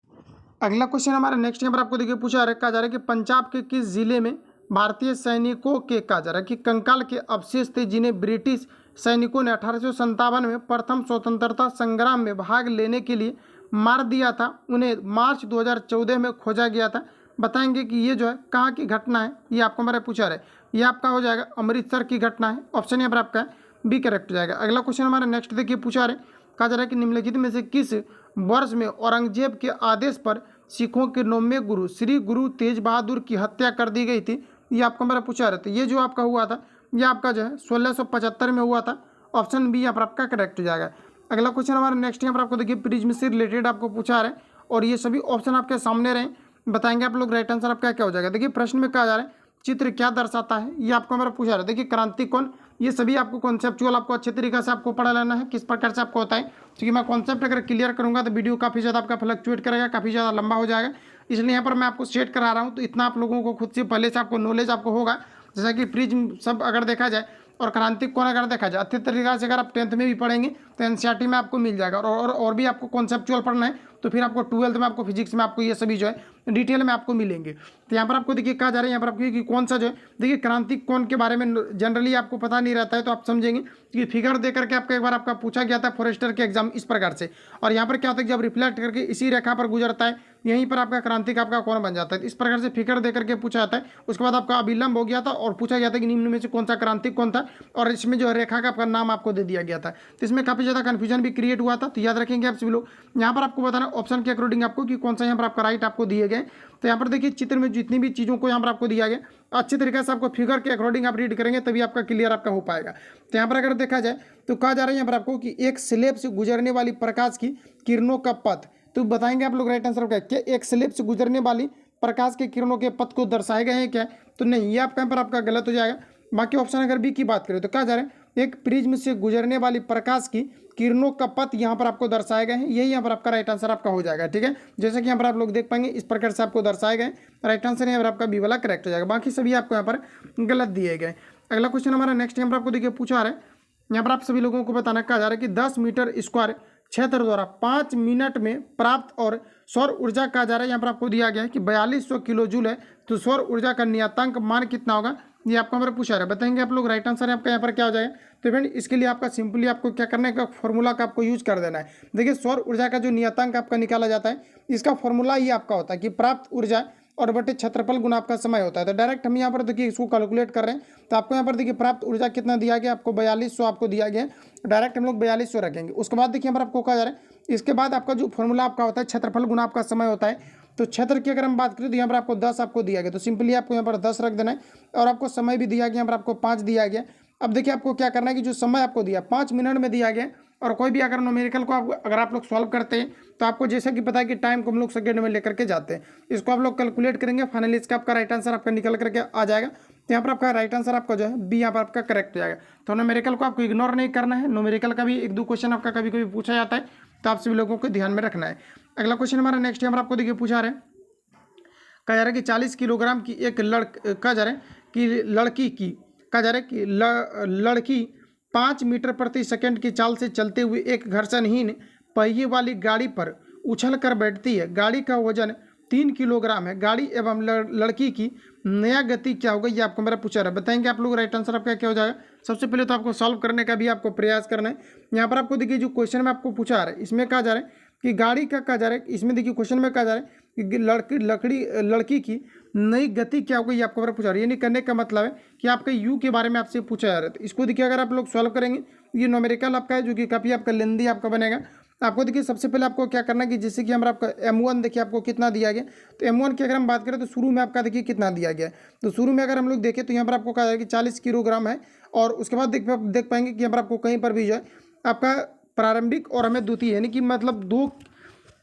अगला क्वेश्चन हमारा नेक्स्ट यहाँ पर आपको देखिए पूछा रहा है, कहा जा रहा है कि पंजाब के किस जिले में भारतीय सैनिकों के कहा जा रहा है कि कंकाल के अवशेष थे जिन्हें ब्रिटिश सैनिकों ने 1857 में प्रथम स्वतंत्रता संग्राम में भाग लेने के लिए मार दिया था, उन्हें मार्च 2014 में खोजा गया था। बताएंगे कि ये जो है कहाँ की घटना है। ये आपको हमारा पूछा रहा है। ये आपका हो जाएगा अमृतसर की घटना है। ऑप्शन यहाँ पर आपका बी करेक्ट हो जाएगा। अगला क्वेश्चन हमारा नेक्स्ट देखिए पूछा रहे, कहा जा रहा है कि निम्नलिखित में से किस वर्ष में औरंगजेब के आदेश पर सिखों के 9वें गुरु श्री गुरु तेज बहादुर की हत्या कर दी गई थी। ये आपको मेरा पूछा रहा था। ये जो आपका हुआ था ये आपका जो है 1675 में हुआ था। ऑप्शन बी यहाँ पर आपका करेक्ट हो जाएगा। अगला क्वेश्चन हमारा नेक्स्ट यहाँ पर आपको देखिए प्रिज्म से रिलेटेड आपको पूछा रहा है और ये सभी ऑप्शन आपके सामने रहे। बताएंगे आप लोग राइट आंसर आपका क्या हो जाएगा। देखिए प्रश्न में कहा जा रहा है चित्र क्या दर्शाता है। ये आपको हमारा पूछा रहा है। देखिए क्रांति कौन, ये सभी आपको कॉन्सेप्चुअल आपको अच्छे तरीके से आपको पढ़ा लेना है किस प्रकार से आपको होता है, क्योंकि मैं कॉन्सेप्ट अगर क्लियर करूंगा तो वीडियो काफ़ी ज़्यादा आपका फ्लक्चुएट करेगा, काफ़ी ज़्यादा लंबा हो जाएगा। इसलिए यहाँ पर मैं आपको सेट करा रहा हूँ तो इतना आप लोगों को खुद से पहले से आपको नॉलेज आपको होगा। जैसा कि प्रिज्म सब अगर देखा जाए और क्रांति कौन अगर देखा जाए अच्छे तरीके से अगर आप 10th में भी पढ़ेंगे तो एनसीईआरटी में आपको मिल जाएगा। और भी आपको कॉन्सेप्चुअल पढ़ना है तो फिर आपको 12th में आपको फिजिक्स में आपको ये सभी जो है डिटेल में आपको मिलेंगे। तो यहाँ पर आपको देखिए कहा जा रहा है यहाँ पर आपको कि कौन सा जो है देखिए क्रांति कौन के बारे में जनरली आपको पता नहीं रहता है तो आप समझेंगे कि फिगर दे करके आपका एक बार आपका पूछा गया था फॉरेस्टर के एग्जाम इस प्रकार से। और यहाँ पर क्या होता है जब रिफ्लेक्ट करके इसी रेखा पर गुजरता है यहीं पर आपका क्रांति का आपका कौन बन जाता है। इस प्रकार से फिगर दे करके पूछा जाता है। उसके बाद आपका अविलंब हो गया था और पूछा गया था कि निम्न में से कौन सा क्रांति कौन था और इसमें जो रेखा का आपका नाम आपको दे दिया गया था। तो इसमें काफ़ी ज़्यादा कन्फ्यूजन भी क्रिएट हुआ था। तो याद रखेंगे आप सभी लोग। यहाँ पर आपको बताना ऑप्शन के अकॉर्डिंग आपको कि कौन सा यहाँ पर आपका राइट आपको दिए गए। तो यहाँ पर देखिए चित्र में जितनी भी चीज़ों को यहाँ पर आपको दिया गया अच्छी तरीके से आपको फिगर के अकॉर्डिंग आप रीड करेंगे तभी आपका क्लियर आपका हो पाएगा। तो यहाँ पर अगर देखा जाए तो कहा जा रहा है यहाँ पर आपको कि एक स्लेब से गुजरने वाली प्रकाश की किरणों का पथ। तो बताएंगे आप लोग राइट आंसर क्या है। एक स्लेब से गुजरने वाली प्रकाश के किरणों के पथ को दर्शाए गए हैं क्या, तो नहीं, ये आपका यहाँ पर आपका गलत हो जाएगा। बाकी ऑप्शन अगर बी की बात करें तो कहा जा रहा है एक प्रिज्म से गुजरने वाली प्रकाश की किरणों का पथ यहाँ पर आपको दर्शाए गए हैं। यही यहाँ पर आपका राइट आंसर आपका हो जाएगा। ठीक है, जैसे कि यहाँ पर आप लोग देख पाएंगे इस प्रकार से आपको दर्शाए गए। राइट आंसर यहाँ पर आपका बी वाला करेक्ट हो जाएगा। बाकी सभी आपको यहाँ पर गलत दिए गए। अगला क्वेश्चन हमारा नेक्स्ट यहाँ पर आपको देखिए पूछा रहा है। यहाँ पर आप सभी लोगों को बताना कहा जा रहा है कि 10 मीटर स्क्वायर क्षेत्र द्वारा 5 मिनट में प्राप्त और सौर ऊर्जा कहा जा रहा है। यहाँ पर आपको दिया गया है कि 4200 किलो जूल है। तो सौर ऊर्जा का नियतांक मान कितना होगा ये आपको हमारा पूछा रहा है। बताएंगे आप लोग राइट आंसर है आपका यहाँ पर क्या हो जाएगा। तो फ्रेंड इसके लिए आपका सिंपली आपको क्या करना है, फॉर्मूला का आपको यूज कर देना है। देखिए सौर ऊर्जा का जो नियतांक आपका निकाला जाता है इसका फॉर्मूला ये आपका होता है कि प्राप्त ऊर्जा और बटे क्षेत्रफल गुना आपका समय होता है। तो डायरेक्ट हम यहाँ पर देखिए इसको कैलकुलेट कर रहे हैं। तो आपको यहाँ पर देखिए प्राप्त ऊर्जा कितना दिया गया आपको 4200 आपको दिया गया। डायरेक्ट हम लोग 4200 रखेंगे। उसके बाद देखिए यहाँ पर आपको कहा जा रहा है इसके बाद आपका जो फॉर्मूला आपका होता है क्षेत्रफल गुना आपका समय होता है। तो क्षेत्र की अगर हम बात करें तो यहाँ पर आपको 10 आपको दिया गया, तो सिंपली आपको यहाँ पर 10 रख देना है। और आपको समय भी दिया गया, यहाँ पर आपको 5 दिया गया। अब देखिए आपको क्या करना है कि जो समय आपको दिया 5 मिनट में दिया गया, और कोई भी अगर न्यूमेरिकल को अगर आप लोग सॉल्व करते हैं तो आपको जैसा कि पता है कि टाइम को हम लोग सेकेंड में लेकर के जाते हैं। इसको आप लोग कैलकुलेट करेंगे, फाइनली इसका आपका राइट आंसर आपका निकल करके आ जाएगा। तो यहाँ पर आपका राइट आंसर आपका जो है बी यहाँ पर आपका करेक्ट हो जाएगा। तो न्यूमेरिकल को आपको इग्नोर नहीं करना है। न्यूमेरिकल का भी 1-2 क्वेश्चन आपका कभी कभी पूछा जाता है, तो आप सभी लोगों को ध्यान में रखना है। अगला क्वेश्चन हमारा नेक्स्ट यहाँ पर आपको देखिए पूछा रहे, कहा जा रहा है कि 40 किलोग्राम की एक कहा जा रहा है कि लड़की 5 मीटर प्रति सेकंड की चाल से चलते हुए एक घर्षणहीन पहिए वाली गाड़ी पर उछल कर बैठती है। गाड़ी का वजन 3 किलोग्राम है। गाड़ी एवं लड़की की नया गति क्या होगा, ये आपको मेरा पूछा रहा है। बताएंगे आप लोग, राइट आंसर आपका क्या हो जाएगा। सबसे पहले तो आपको सॉल्व करने का भी आपको प्रयास करना है। यहाँ पर आपको देखिए जो क्वेश्चन में आपको पूछा रहा है, इसमें कहा जा रहा है कि गाड़ी का कहा जा रहा है, इसमें देखिए क्वेश्चन में कहा जा रहा है कि लड़की की नई गति क्या होगी, ये आपको पूछा रहा है। यानी करने का मतलब है कि आपके यू के बारे में आपसे पूछा जा रहा है। तो इसको देखिए अगर आप लोग सॉल्व करेंगे, ये न्यूमेरिकल आपका है जो कि काफ़ी आपका लेंदी आपका बनेगा। आपको देखिए सबसे पहले आपको क्या करना है कि जैसे कि हमारा आपका M1 देखिए आपको कितना दिया गया। तो M1 की अगर हम बात करें तो शुरू में आपका देखिए कितना दिया गया है। तो शुरू में अगर हम लोग देखें तो यहाँ पर आपको कहा जाए कि 40 किलोग्राम है। और उसके बाद देख पाएंगे कि यहाँ पर आपको कहीं पर भी जो है आपका प्रारंभिक और हमें द्वितीय, यानी कि मतलब 2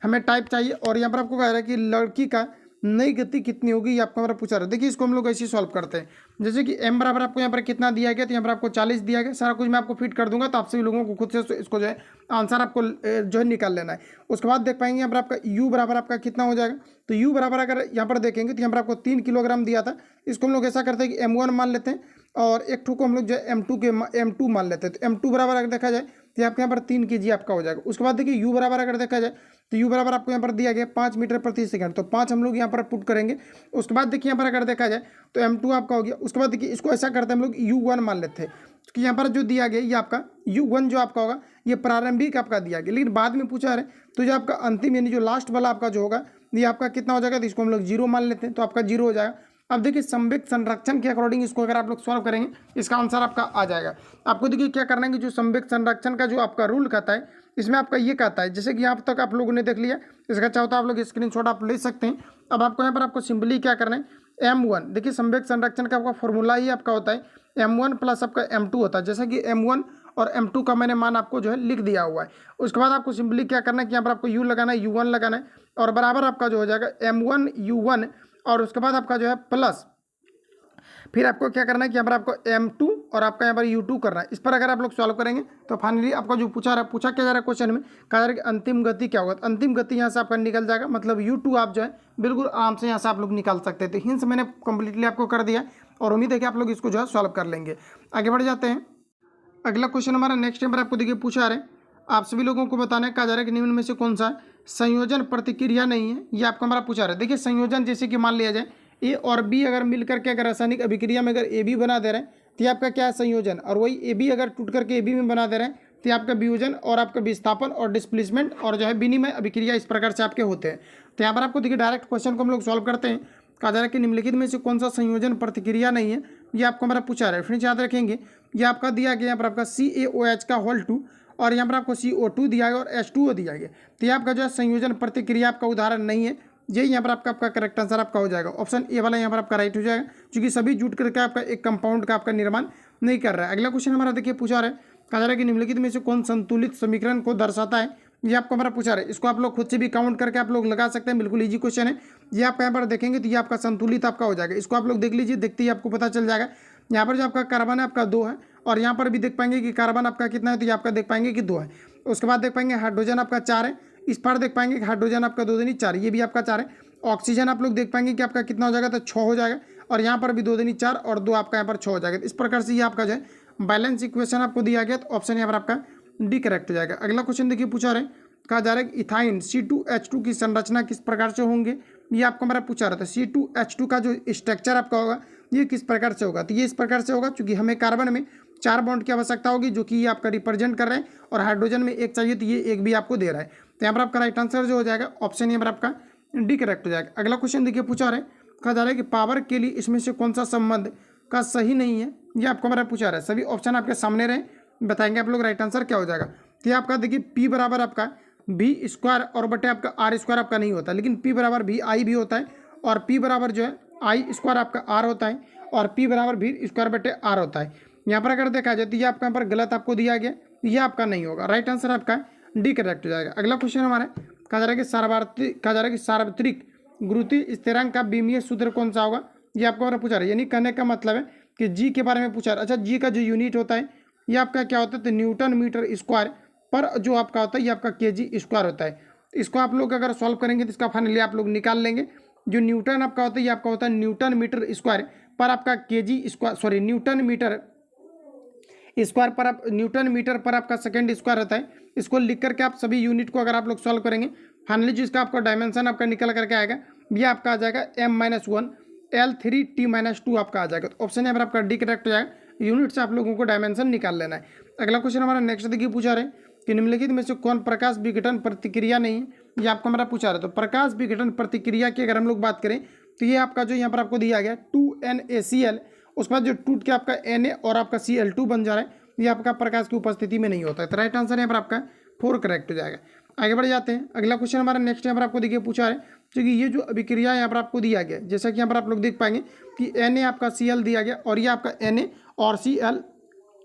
हमें टाइप चाहिए। और यहाँ पर आपको कहा रहा है कि लड़की का नई गति कितनी होगी, ये आपको हमारा पूछा रहा है। देखिए इसको हम लोग ऐसे सॉल्व करते हैं, जैसे कि m बराबर आपको यहाँ पर कितना दिया गया, तो यहाँ पर आपको 40 दिया गया। सारा कुछ मैं आपको फिट कर दूंगा, तो आप सभी लोगों को खुद से इसको जो है आंसर आपको जो है निकाल लेना है। उसके बाद देख पाएंगे यहाँ पर आपका u बराबर आपका कितना हो जाएगा। तो u बराबर अगर यहाँ पर देखेंगे तो यहाँ पर आपको 3 किलोग्राम दिया था। इसको हम लोग ऐसा करते हैं कि M1 मान लेते हैं और एक ठू को हम लोग जो है M2 मान लेते हैं। तो M2 बराबर अगर देखा जाए तो आपके यहाँ पर 3 kg आपका हो जाएगा। उसके बाद देखिए u बराबर अगर देखा जाए तो u बराबर आपको यहाँ पर दिया गया 5 मीटर प्रति सेकंड, तो 5 हम लोग यहाँ पर पुट करेंगे। उसके बाद देखिए यहाँ पर अगर देखा जाए तो M2 आपका हो गया। उसके बाद देखिए इसको ऐसा करते हैं हम लोग U1 मान लेते हैं कि यहाँ पर जो दिया गया ये आपका U1 जो आपका होगा ये प्रारंभिक आपका दिया गया, लेकिन बाद में पूछा है तो जो आपका अंतिम यानी जो लास्ट वाला आपका जो होगा ये आपका कितना हो जाएगा, तो इसको हम लोग 0 मान लेते हैं, तो आपका 0 हो जाएगा। अब देखिए संवेग संरक्षण के अकॉर्डिंग इसको अगर आप लोग सॉल्व करेंगे इसका आंसर आपका आ जाएगा। आपको देखिए क्या करना है कि जो संवेग संरक्षण का जो आपका रूल कहता है इसमें आपका ये कहता है, जैसे कि यहाँ तक आप लोगों ने देख लिया, इसका चाहो तो आप लोग स्क्रीनशॉट आप ले सकते हैं। अब आपको यहाँ पर आपको सिंपली क्या करना है M1, देखिए संवेग संरक्षण का आपका फॉर्मूला ही आपका होता है M1 प्लस आपका M2 होता है। जैसा कि M1 और M2 का मैंने मान आपको जो है लिख दिया हुआ है। उसके बाद आपको सिंपली क्या करना है कि यहाँ पर आपको U लगाना है, U1 लगाना है और बराबर आपका जो हो जाएगा M1 U1 और उसके बाद आपका जो है प्लस फिर आपको क्या करना है कि यहाँ पर आपको M2 और आपका यहाँ पर U2 करना है। इस पर अगर आप लोग सॉल्व करेंगे तो फाइनली आपका जो पूछा क्या जा रहा है क्वेश्चन में, कहा जा रहा है कि अंतिम गति क्या होगा। तो अंतिम गति यहाँ से आपका निकल जाएगा, मतलब U2 आप जो है बिल्कुल आराम से यहाँ से आप लोग निकाल सकते हैं। तो हिंस मैंने कंप्लीटली आपको कर दिया और उम्मीद है कि आप लोग इसको जो है सॉल्व कर लेंगे। आगे बढ़ जाते हैं। अगला क्वेश्चन हमारा नेक्स्ट नंबर आपको देखिए पूछा रहे, आप सभी लोगों को बताना है, कहा जा रहा है कि निम्न में से कौन सा संयोजन प्रतिक्रिया नहीं है, ये आपको हमारा पूछा रहा है। देखिए संयोजन जैसे कि मान लिया जाए ए और बी अगर मिल करके अगर रासायनिक अभिक्रिया में अगर ए बी बना दे रहे हैं तो ये आपका क्या है संयोजन, और वही ए बी अगर टूट करके ए बी में बना दे रहे हैं तो ये आपका वियोजन और आपका विस्थापन और डिस्प्लेसमेंट और जो है विनिमय अभिक्रिया इस प्रकार से आपके होते हैं। तो यहाँ पर आपको देखिए डायरेक्ट क्वेश्चन को हम लोग सॉल्व करते हैं। कहा जा रहा है कि निम्नलिखित में से कौन सा संयोजन प्रतिक्रिया नहीं है, ये आपको हमारा पूछा रहा है। फ्रेंड्स याद रखेंगे ये आपका दिया गया यहाँ पर आपका CaOH का होल 2 और यहाँ पर आपको CO2 दिया गया और H2O दिया गया। तो ये आपका जो है संयोजन प्रतिक्रिया आपका उदाहरण नहीं है, यही यहाँ पर आपका करेक्ट आंसर आपका हो जाएगा। ऑप्शन ए वाला यहाँ पर आपका राइट हो जाएगा, क्योंकि सभी जुट करके आपका एक कंपाउंड का आपका निर्माण नहीं कर रहा है। अगला क्वेश्चन हमारा देखिए पूछा रहा है, कहा जा रहा है कि निम्नलिखित में से कौन संतुलित समीकरण को दर्शाता है, ये आपको हमारा पूछा रहा है। इसको आप लोग खुद से भी काउंट करके आप लोग लगा सकते हैं, बिल्कुल ईजी क्वेश्चन है। ये आप यहाँ पर देखेंगे तो ये आपका संतुलित आपका हो जाएगा। इसको आप लोग देख लीजिए, देखते ही आपको पता चल जाएगा। यहाँ पर जो आपका कार्बन है आपका 2 है और यहाँ पर भी देख पाएंगे कि कार्बन आपका कितना है, तो ये आपका देख पाएंगे कि 2 है। उसके बाद देख पाएंगे हाइड्रोजन आपका 4 है, इस पर देख पाएंगे कि हाइड्रोजन आपका 2 दूनी 4, ये भी आपका 4 है। ऑक्सीजन आप लोग देख पाएंगे कि आपका कितना हो जाएगा, तो 6 हो जाएगा और यहाँ पर भी 2 दूनी 4 और 2 आपका यहाँ पर 6 हो जाएगा। इस प्रकार से ये आपका जो है बैलेंस इक्वेशन आपको दिया गया, तो ऑप्शन यहाँ पर आपका डी करेक्ट हो जाएगा। अगला क्वेश्चन देखिए पूछा रहे, कहा जा रहा है कि इथाइन C2H2 की संरचना किस प्रकार से होंगे, ये आपको हमारा पूछा रहा था। C2H2 का जो स्ट्रक्चर आपका होगा ये किस प्रकार से होगा, तो ये इस प्रकार से होगा, क्योंकि हमें कार्बन में 4 बॉन्ड की आवश्यकता होगी जो कि ये आपका रिप्रेजेंट कर रहे हैं और हाइड्रोजन में 1 चाहिए तो ये 1 भी आपको दे रहा है। तो यहाँ पर आपका राइट आंसर जो हो जाएगा ऑप्शन यहाँ पर आपका डी करेक्ट हो जाएगा। अगला क्वेश्चन देखिए पूछा रहे, कहा जा रहा है कि पावर के लिए इसमें से कौन सा संबंध का सही नहीं है, ये आपको हमारा पूछा रहा है। सभी ऑप्शन आपके सामने रहे, बताएंगे आप लोग राइट आंसर क्या हो जाएगा। तो ये आपका देखिए P बराबर आपका भी स्क्वायर और बटे आपका आर स्क्वायर आपका नहीं होता, लेकिन पी बराबर भी आई भी होता है और पी बराबर जो है आई स्क्वायर आपका आर होता है और पी बराबर भी स्क्वायर बटे आर होता है। यहाँ पर अगर देखा जाए तो ये आपका यहाँ पर गलत आपको दिया गया, ये आपका नहीं होगा, राइट आंसर आपका डी करेक्ट हो जाएगा। अगला क्वेश्चन हमारा कहा जा रहा है कि सार्वत्रिक गुरुत्वीय स्थिरांक का बीमीय सूत्र कौन सा होगा, ये आपको हमारा पूछा रहा है। यानी कहने का मतलब है कि जी के बारे में पूछा रहा है। अच्छा, जी का जो यूनिट होता है ये आपका क्या होता है, तो न्यूटन मीटर स्क्वायर पर जो आपका होता है ये आपका केजी स्क्वायर होता है। इसको आप लोग अगर सॉल्व करेंगे तो इसका फाइनली आप लोग निकाल लेंगे। जो न्यूटन आपका होता है ये आपका होता है न्यूटन मीटर स्क्वायर पर आपका KG square, sorry newton metre square पर आप न्यूटन मीटर पर आपका सेकंड स्क्वायर होता है। इसको लिख करके आप सभी यूनिट को अगर आप लोग सॉल्व करेंगे फाइनली जो इसका आपका डायमेंशन आपका निकल करके आएगा ये आपका आ जाएगा m-1 L3T-2 आपका आ जाएगा। तो ऑप्शन यहाँ पर आपका डी करेक्ट हो जाएगा। यूनिट से आप लोगों को डायमेंशन निकाल लेना है। अगला क्वेश्चन हमारा नेक्स्ट देखिए पूछा रहे कि निम्नलिखित में से कौन प्रकाश विघटन प्रतिक्रिया नहीं है, ये आपको हमारा पूछा रहा है। तो प्रकाश विघटन प्रतिक्रिया की अगर हम लोग बात करें तो ये आपका जो यहाँ पर आपको दिया गया 2NaCl, उसके बाद जो टूट के आपका Na और आपका Cl2 बन जा रहा है, ये आपका प्रकाश की उपस्थिति में नहीं होता है। तो राइट आंसर यहाँ पर आपका 4 करेक्ट हो जाएगा। आगे बढ़ जाते हैं। अगला क्वेश्चन हमारा नेक्स्ट यहाँ पर आपको देखिए पूछा है क्योंकि ये जो अभिक्रिया यहाँ पर आपको दिया गया, जैसा कि यहाँ पर आप लोग देख पाएंगे कि Na आपका Cl दिया गया और ये आपका Na और Cl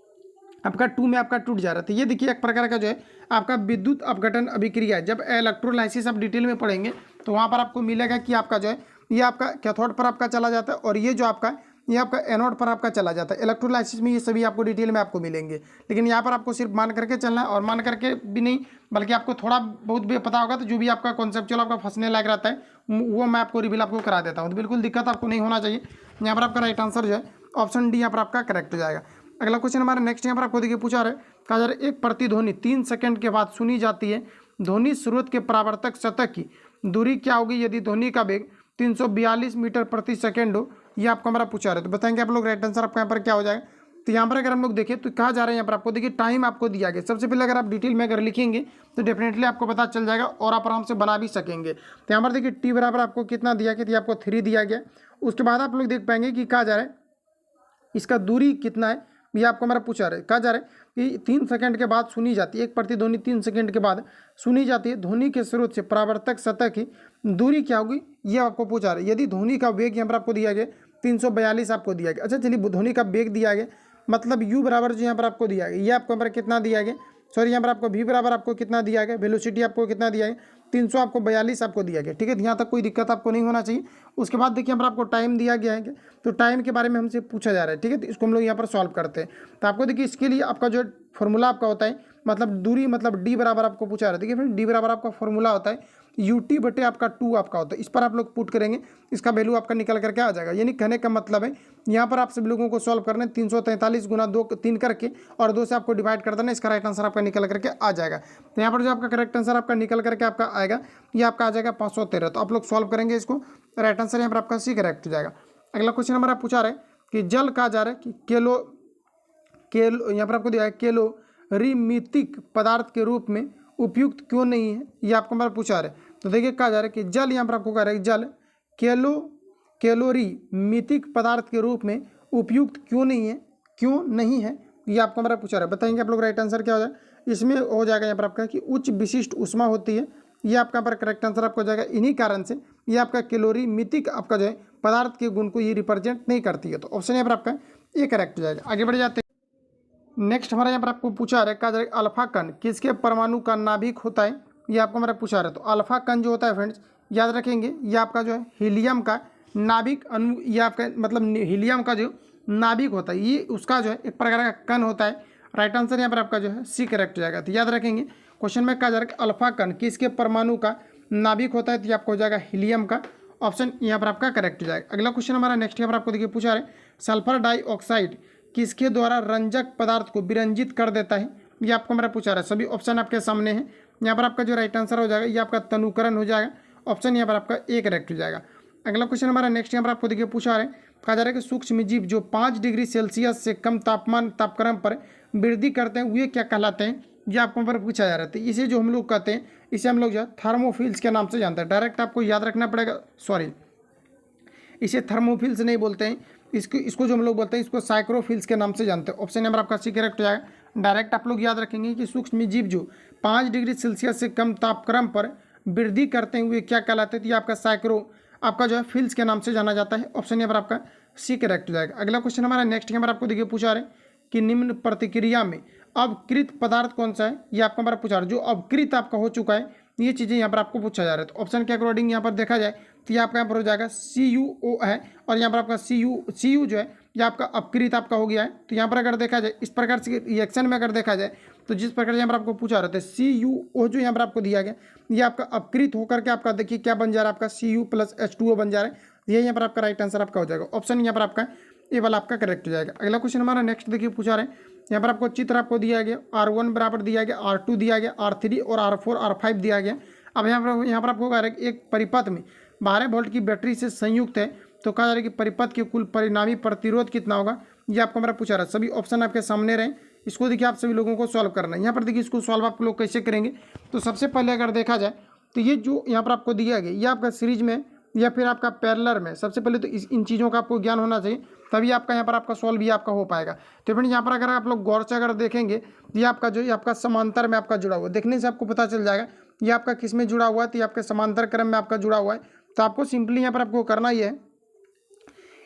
आपका 2 में आपका टूट जा रहा था। ये देखिए एक प्रकार का जो है आपका विद्युत अपघटन अभिक्रिया है। जब इलेक्ट्रोलाइसिस आप डिटेल में पढ़ेंगे तो वहाँ पर आपको मिलेगा कि आपका जो है ये आपका कैथोड पर आपका चला जाता है और ये जो आपका ये आपका एनोड पर आपका चला जाता है। इलेक्ट्रोलाइसिस में ये सभी आपको डिटेल में आपको मिलेंगे, लेकिन यहाँ पर आपको सिर्फ मान करके चलना है और मान करके भी नहीं बल्कि आपको थोड़ा बहुत भी पता होगा तो जो भी आपका कॉन्सेप्चुअल आपका फंसने लायक रहता है वो मैं आपको रिवील आपको करा देता हूँ। तो बिल्कुल दिक्कत आपको नहीं होना चाहिए। यहाँ पर आपका राइट आंसर जो है ऑप्शन डी यहाँ पर आपका करेक्ट हो जाएगा। अगला क्वेश्चन हमारा नेक्स्ट यहाँ पर आपको देखिए पूछा रहा है कहा जा रहा है एक प्रतिध्वनि 3 सेकंड के बाद सुनी जाती है। ध्वनि स्रोत के परावर्तक सतह की दूरी क्या होगी यदि ध्वनि का वेग 342 मीटर प्रति सेकंड हो, ये आपको हमारा पूछा रहा है। तो बताएंगे आप लोग राइट आंसर आपका यहाँ पर क्या हो जाएगा। तो यहाँ पर अगर हम लोग देखें तो कहा जा रहा है यहाँ पर आपको देखिए टाइम आपको दिया गया। सबसे पहले अगर आप डिटेल में अगर लिखेंगे तो डेफिनेटली आपको पता चल जाएगा और आप आराम से बना भी सकेंगे। तो यहाँ पर देखिए टी बराबर आपको कितना दिया गया, आपको 3 दिया गया। उसके बाद आप लोग देख पाएंगे कि कहा जा रहा है इसका दूरी कितना है, ये आपको हमारा पूछा रहा है। कहा जा रहा है कि 3 सेकंड के बाद सुनी जाती है, एक प्रतिध्वनि 3 सेकंड के बाद सुनी जाती है। ध्वनि के स्रोत से परावर्तक सतह की दूरी क्या होगी ये आपको पूछा रहा है। यदि ध्वनि का वेग यहाँ पर आपको दिया गया 342 आपको दिया गया। अच्छा चलिए ध्वनि का वेग दिया गया मतलब u बराबर जो यहाँ पर आपको दिया गया, ये आपको यहाँ पर कितना दिया गया, सॉरी यहाँ पर आपको v बराबर आपको कितना दिया गया, वेलोसिटी आपको कितना दिया गया 342 आपको दिया गया। ठीक है, यहाँ तक कोई दिक्कत आपको नहीं होना चाहिए। उसके बाद देखिए यहाँ पर आपको टाइम दिया गया है, तो टाइम के बारे में हमसे पूछा जा रहा है। ठीक है, तो इसको हम लोग यहाँ पर सॉल्व करते हैं। तो आपको देखिए इसके लिए आपका जो फॉर्मूला आपका होता है मतलब दूरी मतलब डी बराबर आपको पूछा रहा है। देखिए फ्रेंड डी बराबर आपका फॉर्मूला होता है यूटी बटे आपका 2 आपका होता है। इस पर आप लोग पुट करेंगे, इसका वैल्यू आपका निकल करके आ जाएगा। यानी कहने का मतलब है यहाँ पर आप सभी लोगों को सॉल्व करना है 343 गुना 2 3 करके और 2 से आपको डिवाइड कर देना, इसका राइट आंसर आपका निकल करके आ जाएगा। तो यहाँ पर जो आपका करेक्ट आंसर आपका निकल करके आपका आएगा ये आपका आ जाएगा 513। तो आप लोग सॉल्व करेंगे इसको, राइट आंसर यहाँ पर आपका सी करेक्ट हो जाएगा। अगला क्वेश्चन हमारा पूछा रहा है कि जल कहा जा रहा है कि यहाँ पर आपको दिया है कैलोरीमितिक पदार्थ के रूप में उपयुक्त क्यों नहीं है, ये आपको हमारा पूछा रहा है। तो देखिए कहा जा रहा है कि जल यहाँ पर आपको कह रहा है कि जल कैलोरीमितिक पदार्थ के रूप में उपयुक्त क्यों नहीं है, ये आपको हमारा पूछा रहा है। बताएंगे आप लोग राइट आंसर क्या हो जाएगा। इसमें हो जाएगा यहाँ पर आपका कि उच्च विशिष्ट ऊष्मा होती है, ये आपका पर करेक्ट आंसर आपको हो जाएगा। इन्हीं कारण से ये आपका कैलोरीमितिक आपका जो है पदार्थ के गुण को ये रिप्रेजेंट नहीं करती है। तो ऑप्शन यहाँ पर आपका ये करेक्ट हो जाएगा। आगे बढ़ जाते हैं। नेक्स्ट हमारा यहाँ पर आपको पूछा रहा है कहा जा रहा है अल्फा कण किसके परमाणु का नाभिक होता है, ये आपको हमारा पूछा रहा है। तो अल्फा कण जो होता है फ्रेंड्स याद रखेंगे ये आपका जो है हीलियम का नाभिक अणु, ये आपका मतलब हीलियम का जो नाभिक होता है ये उसका जो है एक प्रकार का कण होता है। राइट आंसर यहाँ पर आपका जो है सी करेक्ट हो जाएगा। तो याद रखेंगे क्वेश्चन में कहा जा रहा है कि अल्फा कण किसके परमाणु का नाभिक होता है, तो ये आपको हो जाएगा हीलियम का। ऑप्शन यहाँ पर आपका करेक्ट हो जाएगा। अगला क्वेश्चन हमारा नेक्स्ट यहाँ पर आपको देखिए पूछा रहा है सल्फर डाइऑक्साइड किसके द्वारा रंजक पदार्थ को विरंजित कर देता है, ये आपको हमारा पूछा रहा है। सभी ऑप्शन आपके सामने हैं। यहाँ पर आपका जो राइट आंसर हो जाएगा ये आपका तनुकरण हो जाएगा। ऑप्शन यहाँ पर आपका ए करेक्ट हो जाएगा। अगला क्वेश्चन हमारा नेक्स्ट यहाँ पर आपको देखिए पूछा रहा है कहा जा रहा है कि सूक्ष्म जीव जो 5 डिग्री सेल्सियस से कम तापक्रम पर वृद्धि करते हैं वे क्या कहलाते हैं, ये आपको पर पूछा जा रहा है। इसे जो हम लोग कहते हैं इसे हम लोग जो है थर्मोफिल्स के नाम से जानते हैं। डायरेक्ट आपको याद रखना पड़ेगा, सॉरी इसे थर्मोफिल्स नहीं बोलते हैं, इसको इसको जो हम लोग बोलते हैं इसको साइक्रोफिल्स के नाम से जानते हैं। ऑप्शन नंबर आपका सी करेक्ट हो जाएगा। डायरेक्ट आप लोग याद रखेंगे कि सूक्ष्म जीव जो 5 डिग्री सेल्सियस से कम तापक्रम पर वृद्धि करते हुए क्या कहलाते हैं, तो ये आपका साइक्रो आपका जो है फिल्स के नाम से जाना जाता है। ऑप्शन नंबर आपका सी करेक्ट हो जाएगा। अगला क्वेश्चन हमारा नेक्स्ट नंबर आपको देखिए पूछा रहे कि निम्न प्रतिक्रिया में अवकृत पदार्थ कौन सा है, ये आपका हमारा पूछा रहा है। जो अवकृत आपका हो चुका है ये चीज़ें यहाँ पर आपको पूछा जा रहा है। तो ऑप्शन के अकॉर्डिंग यहाँ पर देखा जाए तो ये आपका यहाँ पर हो जाएगा CuO है, और यहाँ पर आपका Cu जो है ये आपका अपकृत आपका हो गया है। तो यहाँ पर अगर देखा जाए इस प्रकार से रिएक्शन में अगर देखा जाए तो जिस प्रकार से यहाँ पर आपको पूछा रहा था CuO जो यहाँ पर आपको दिया गया ये आपका अपकृत होकर के आपका देखिए क्या बन जा रहा है, आपका Cu+H2O बन जा रहा है। ये यहाँ पर आपका राइट आंसर आपका हो जाएगा। ऑप्शन यहाँ पर आपका ये वाला आपका करेक्ट हो जाएगा। अगला क्वेश्चन हमारा नेक्स्ट देखिए पूछा रहे यहाँ पर आपको चित्र आपको दिया गया R1 बराबर दिया गया, R2 दिया गया, R3 और R4 R5 दिया गया। अब यहाँ पर आपको कह रहा है कि एक परिपथ में 12 वोल्ट की बैटरी से संयुक्त है, तो कहा जा रहा है कि परिपथ के कुल परिणामी प्रतिरोध कितना होगा, ये आपको हमारा पूछा रहा है। सभी ऑप्शन आपके सामने रहे, इसको देखिए आप सभी लोगों को सॉल्व करना है। यहाँ पर देखिए इसको सॉल्व आप लोग कैसे करेंगे, तो सबसे पहले अगर देखा जाए तो ये जो यहाँ पर आपको दिया गया ये आपका सीरीज में या फिर आपका पैरेलल में, सबसे पहले तो इन चीज़ों का आपको ज्ञान होना चाहिए, तभी आपका यहाँ पर आपका सॉल्व भी आपका हो पाएगा। तो फ्रेंड्स यहाँ पर अगर आप लोग गौर से अगर देखेंगे ये आपका जो ये आपका समांतर में आपका जुड़ा हुआ है, देखने से आपको पता चल जाएगा ये आपका किस में जुड़ा हुआ है, तो ये आपके समांतर क्रम में आपका जुड़ा हुआ है। तो आपको सिंपली यहाँ पर आपको करना ही है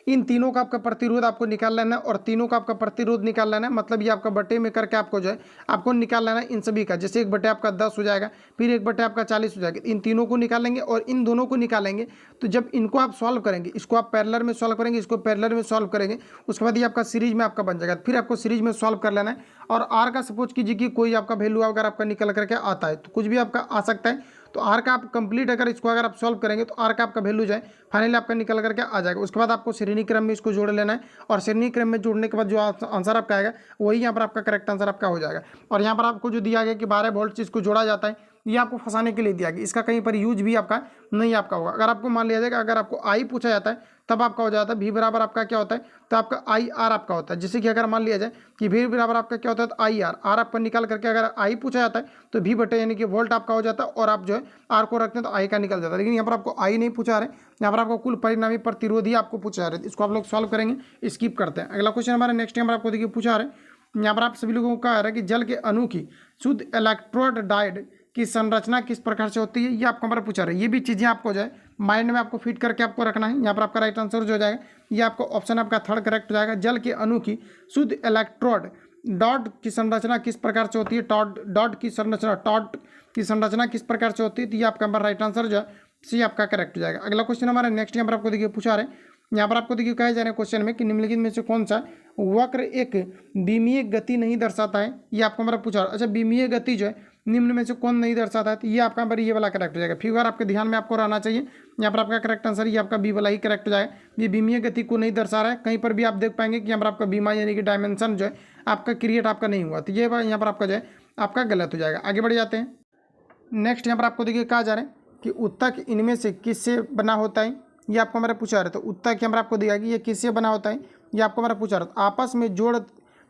इन तीनों का आपका प्रतिरोध आपको निकाल लेना है, और तीनों का आपका प्रतिरोध निकाल लेना है, मतलब ये आपका बटे में करके आपको जो है आपको निकाल लेना है इन सभी का। जैसे 1 बटे आपका 10 हो जाएगा, फिर 1 बटे आपका 40 हो जाएगा। इन तीनों को निकालेंगे और इन दोनों को निकालेंगे। तो जब इनको आप सॉल्व करेंगे, इसको आप पैरेलल में सॉल्व करेंगे, इसको पैरेलल में सॉल्व करेंगे, उसके बाद ये आपका सीरीज में आपका बन जाएगा। फिर आपको सीरीज में सॉल्व कर लेना है, और आर का सपोज कीजिए कि कोई आपका वैल्यू अगर आपका निकल करके आता है, तो कुछ भी आपका आ सकता है, तो आर का आप कंप्लीट अगर इसको अगर आप सॉल्व करेंगे तो आर का आपका वैल्यू जो है फाइनली आपका निकल करके आ जाएगा। उसके बाद आपको श्रेणी क्रम में इसको जोड़ लेना है, और श्रेणी क्रम में जोड़ने के बाद जो आंसर आपका आएगा वही यहाँ पर आपका करेक्ट आंसर आपका हो जाएगा। और यहाँ पर आपको जो दिया गया कि 12 वोल्ट से इसको जोड़ा जाता है, ये आपको फंसाने के लिए दिया गया, इसका कहीं पर यूज भी आपका नहीं आपका होगा। अगर आपको मान लिया जाएगा अगर आपको आई पूछा जाता है तब आपका हो जाता है V बराबर आपका क्या होता है, तो आपका IR आपका होता है। जैसे कि अगर मान लिया जाए कि V बराबर आपका क्या होता है, तो IR, आर आपका निकाल करके अगर I पूछा जाता है तो V बटे यानी कि वोल्ट आपका हो जाता है, और आप जो है R को रखते हैं तो I का निकल जाता है। लेकिन यहाँ पर आपको I नहीं पूछा रहे, यहाँ पर आपको कुल परिणामी प्रतिरोधी आपको पूछा रहे, इसको आप लोग सॉल्व करेंगे, स्किप करते हैं। अगला क्वेश्चन हमारा नेक्स्ट नंबर आपको देखिए पूछा रहे, यहाँ पर आप सभी लोगों को कहा रहा है कि जल के अणु की शुद्ध इलेक्ट्रोड डायोड की संरचना किस प्रकार से होती है, ये आपको हमारा पूछा रहा है। ये भी चीज़ें आपको जो है माइंड में आपको फिट करके आपको रखना है। यहाँ पर आपका राइट आंसर जो हो जाएगा ये आपको ऑप्शन आपका थर्ड करेक्ट हो जाएगा। जल के अणु की शुद्ध इलेक्ट्रोड डॉट की संरचना किस प्रकार से होती है, डॉट की संरचना किस प्रकार से होती है, तो ये आपका राइट आंसर जो है सी आपका करेक्ट हो जाएगा। अगला क्वेश्चन हमारा नेक्स्ट यहाँ पर आपको देखिए पूछा रहे, यहाँ पर आपको देखिए कहे जा रहे हैं क्वेश्चन में कि निम्नलिखित में से कौन सा वक्र एक विमीय गति नहीं दर्शाता है, ये आपको हमारा पूछा। अच्छा, विमीय गति जो है निम्न में से कौन नहीं दर्शाता है, तो ये आपका पर ये वाला करेक्ट हो जाएगा। फिगर आपके ध्यान में आपको रहना चाहिए, यहाँ पर आपका करेक्ट आंसर ये आपका बी वाला ही करेक्ट हो जाएगा। ये विमीय गति को नहीं दर्शा रहा है, कहीं पर भी आप देख पाएंगे कि यहाँ पर आपका बीमा यानी कि डायमेंशन जो है आपका क्रिएट आपका नहीं हुआ, तो ये यहाँ पर आपका जो है आपका गलत हो जाएगा। आगे बढ़ जाते हैं। नेक्स्ट यहाँ पर आपको देखिए कहा जा रहा है कि उत्तक इनमें से किससे बना होता है, ये आपको हमारा पूछा रहा है। तो उत्तक यहाँ पर आपको दिया कि ये किससे बना होता है, ये आपको हमारा पूछा रहा है। आपस में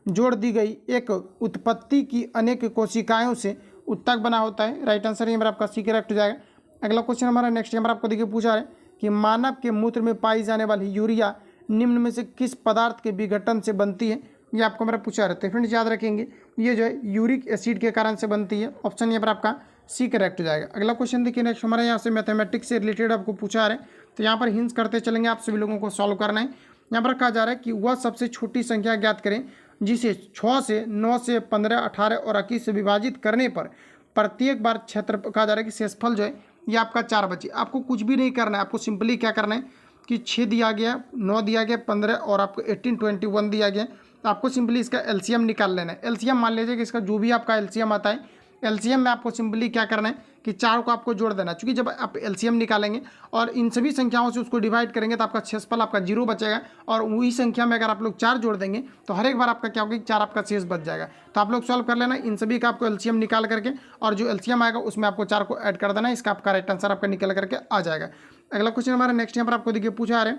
जोड़ दी गई एक उत्पत्ति की अनेक कोशिकाओं से उत्तक बना होता है। राइट आंसर यहाँ पर आपका सी करेक्ट हो जाएगा। अगला क्वेश्चन हमारा नेक्स्ट यहाँ पर आपको देखिए पूछा है कि मानव के मूत्र में पाई जाने वाली यूरिया निम्न में से किस पदार्थ के विघटन से बनती है, ये आपको हमारा पूछा रहता है। फ्रेंड्स याद रखेंगे ये जो है यूरिक एसिड के कारण से बनती है। ऑप्शन यहाँ पर आपका सी करेक्ट हो जाएगा। अगला क्वेश्चन देखिए नेक्स्ट हमारे यहाँ से मैथमेटिक्स से रिलेटेड आपको पूछा रहे, तो यहाँ पर हिंट्स करते चलेंगे, आप सभी लोगों को सॉल्व करना है। यहाँ पर कहा जा रहा है कि वह सबसे छोटी संख्या ज्ञात करें जिसे 6 से 9 से 15 18 और 21 से विभाजित करने पर प्रत्येक बार क्षेत्र कहा जा रहा है कि शेषफल जो है ये आपका 4 बचे। आपको कुछ भी नहीं करना है, आपको सिंपली क्या करना है कि 6 दिया गया, 9 दिया गया, 15 और आपको 18 21 दिया गया। आपको सिंपली इसका एलसीएम निकाल लेना है। एलसीएम मान लीजिए कि इसका जो भी आपका एलसीएम आता है, एलसीएम में आपको सिंपली क्या करना है कि 4 को आपको जोड़ देना, क्योंकि जब आप एलसीएम निकालेंगे और इन सभी संख्याओं से उसको डिवाइड करेंगे तो आपका शेषफल आपका 0 बचेगा, और वही संख्या में अगर आप लोग 4 जोड़ देंगे तो हर एक बार आपका क्या होगा, 4 आपका शेष बच जाएगा। तो आप लोग सॉल्व कर लेना इन सभी का आपको एलसीएम निकाल करके, और जो एलसीएम आएगा उसमें आपको 4 को ऐड कर देना है, इसका आपका राइट आंसर आपका निकल करके आ जाएगा। अगला क्वेश्चन हमारा नेक्स्ट यहाँ पर आपको देखिए पूछा रहे,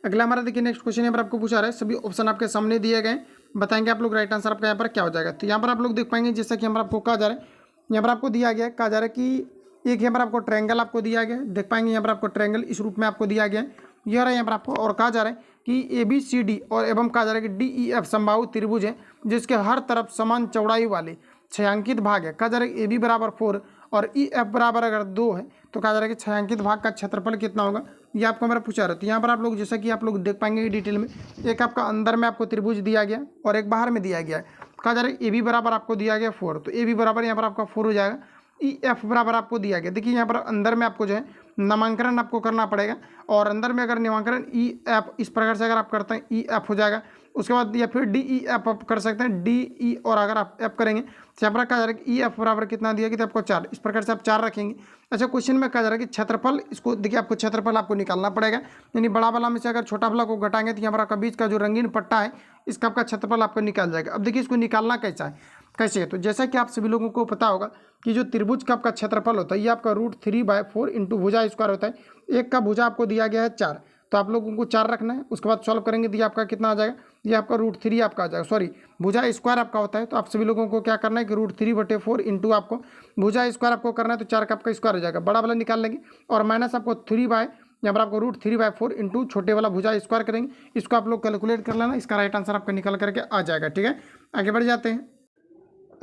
अगला हमारा देखिए नेक्स्ट क्वेश्चन यहाँ पर आपको पूछा रहा है, सभी ऑप्शन आपके सामने दिए गए, बताएंगे आप लोग राइट आंसर आपका यहाँ पर क्या हो जाएगा। तो यहाँ पर आप लोग देख पाएंगे जैसा कि यहाँ पर आपको कहा जा रहा है, यहाँ पर आपको दिया गया कहा जा रहा है कि एक यहाँ पर आपको ट्रायंगल आपको दिया गया, देख पाएंगे यहाँ पर आपको ट्रायंगल इस रूप में आपको दिया गया है। यह रहा यहाँ पर आपको। और कहा जा रहा है कि ABCD और एवं कहा जा रहा है कि DEF समबाहु त्रिभुज है जिसके हर तरफ समान चौड़ाई वाले छायांकित भाग है। कहा जा रहा है AB बराबर 4 और EF बराबर अगर 2 है तो कहा जा रहा है कि छायांकित भाग का क्षेत्रफल कितना होगा, ये आपको हमारा पूछा रहा है। तो यहाँ पर आप लोग जैसा कि आप लोग देख पाएंगे डिटेल में, एक आपका अंदर में आपको त्रिभुज दिया गया और एक बाहर में दिया गया है। कहा जा रहा है AB बराबर आपको दिया गया 4, तो AB बराबर यहाँ पर आपका 4 हो जाएगा। EF बराबर आपको दिया गया, देखिए यहाँ पर अंदर में आपको जो है नामांकन आपको करना पड़ेगा और अंदर में अगर नामांकन EF इस प्रकार से अगर आप करते हैं EF हो जाएगा। उसके बाद या फिर DEF आप कर सकते हैं DE और अगर आप F करेंगे तो यहाँ पर कहा जा रहा है कि EF बराबर कितना दिया कि आपको 4, इस प्रकार से आप 4 रखेंगे। अच्छा क्वेश्चन में कहा जा रहा है कि क्षेत्रफल, इसको देखिए आपको क्षेत्रफल आपको निकालना पड़ेगा, यानी बड़ा वाला में से अगर छोटा वाला को घटाएंगे तो यहाँ पर आपका बीच का जो रंगीन पट्टा है इसका आपका क्षेत्रफल आपको निकाल जाएगा। अब देखिए इसको निकालना कैसा है, कैसे, तो जैसा कि आप सभी लोगों को पता होगा कि जो त्रिभुज का आपका क्षेत्रफल होता है ये आपका √3/4 इंटू भुजा स्क्वायर होता है। एक का भुजा आपको दिया गया है 4, तो आप लोगों को 4 रखना है। उसके बाद सॉल्व करेंगे तो ये आपका कितना आ जाएगा, ये आपका √3 आपका आ जाएगा, सॉरी भुजा स्क्वायर आपका होता है। तो आप सभी लोगों को क्या करना है कि √3/4 इंटू आपको भुजा स्क्वायर आपको करना है, तो 4 का आपका स्क्वायर हो जाएगा, बड़ा वाला निकाल लेंगे और माइनस आपको 3 बाय यहाँ पर आपको √3/4 इंटू छोटे वाला भुजा स्क्वायर करेंगे। इसको आप लोग कैलकुलेट कर लेना, इसका राइट आंसर आपका निकल करके आ जाएगा। ठीक है, आगे बढ़ जाते हैं।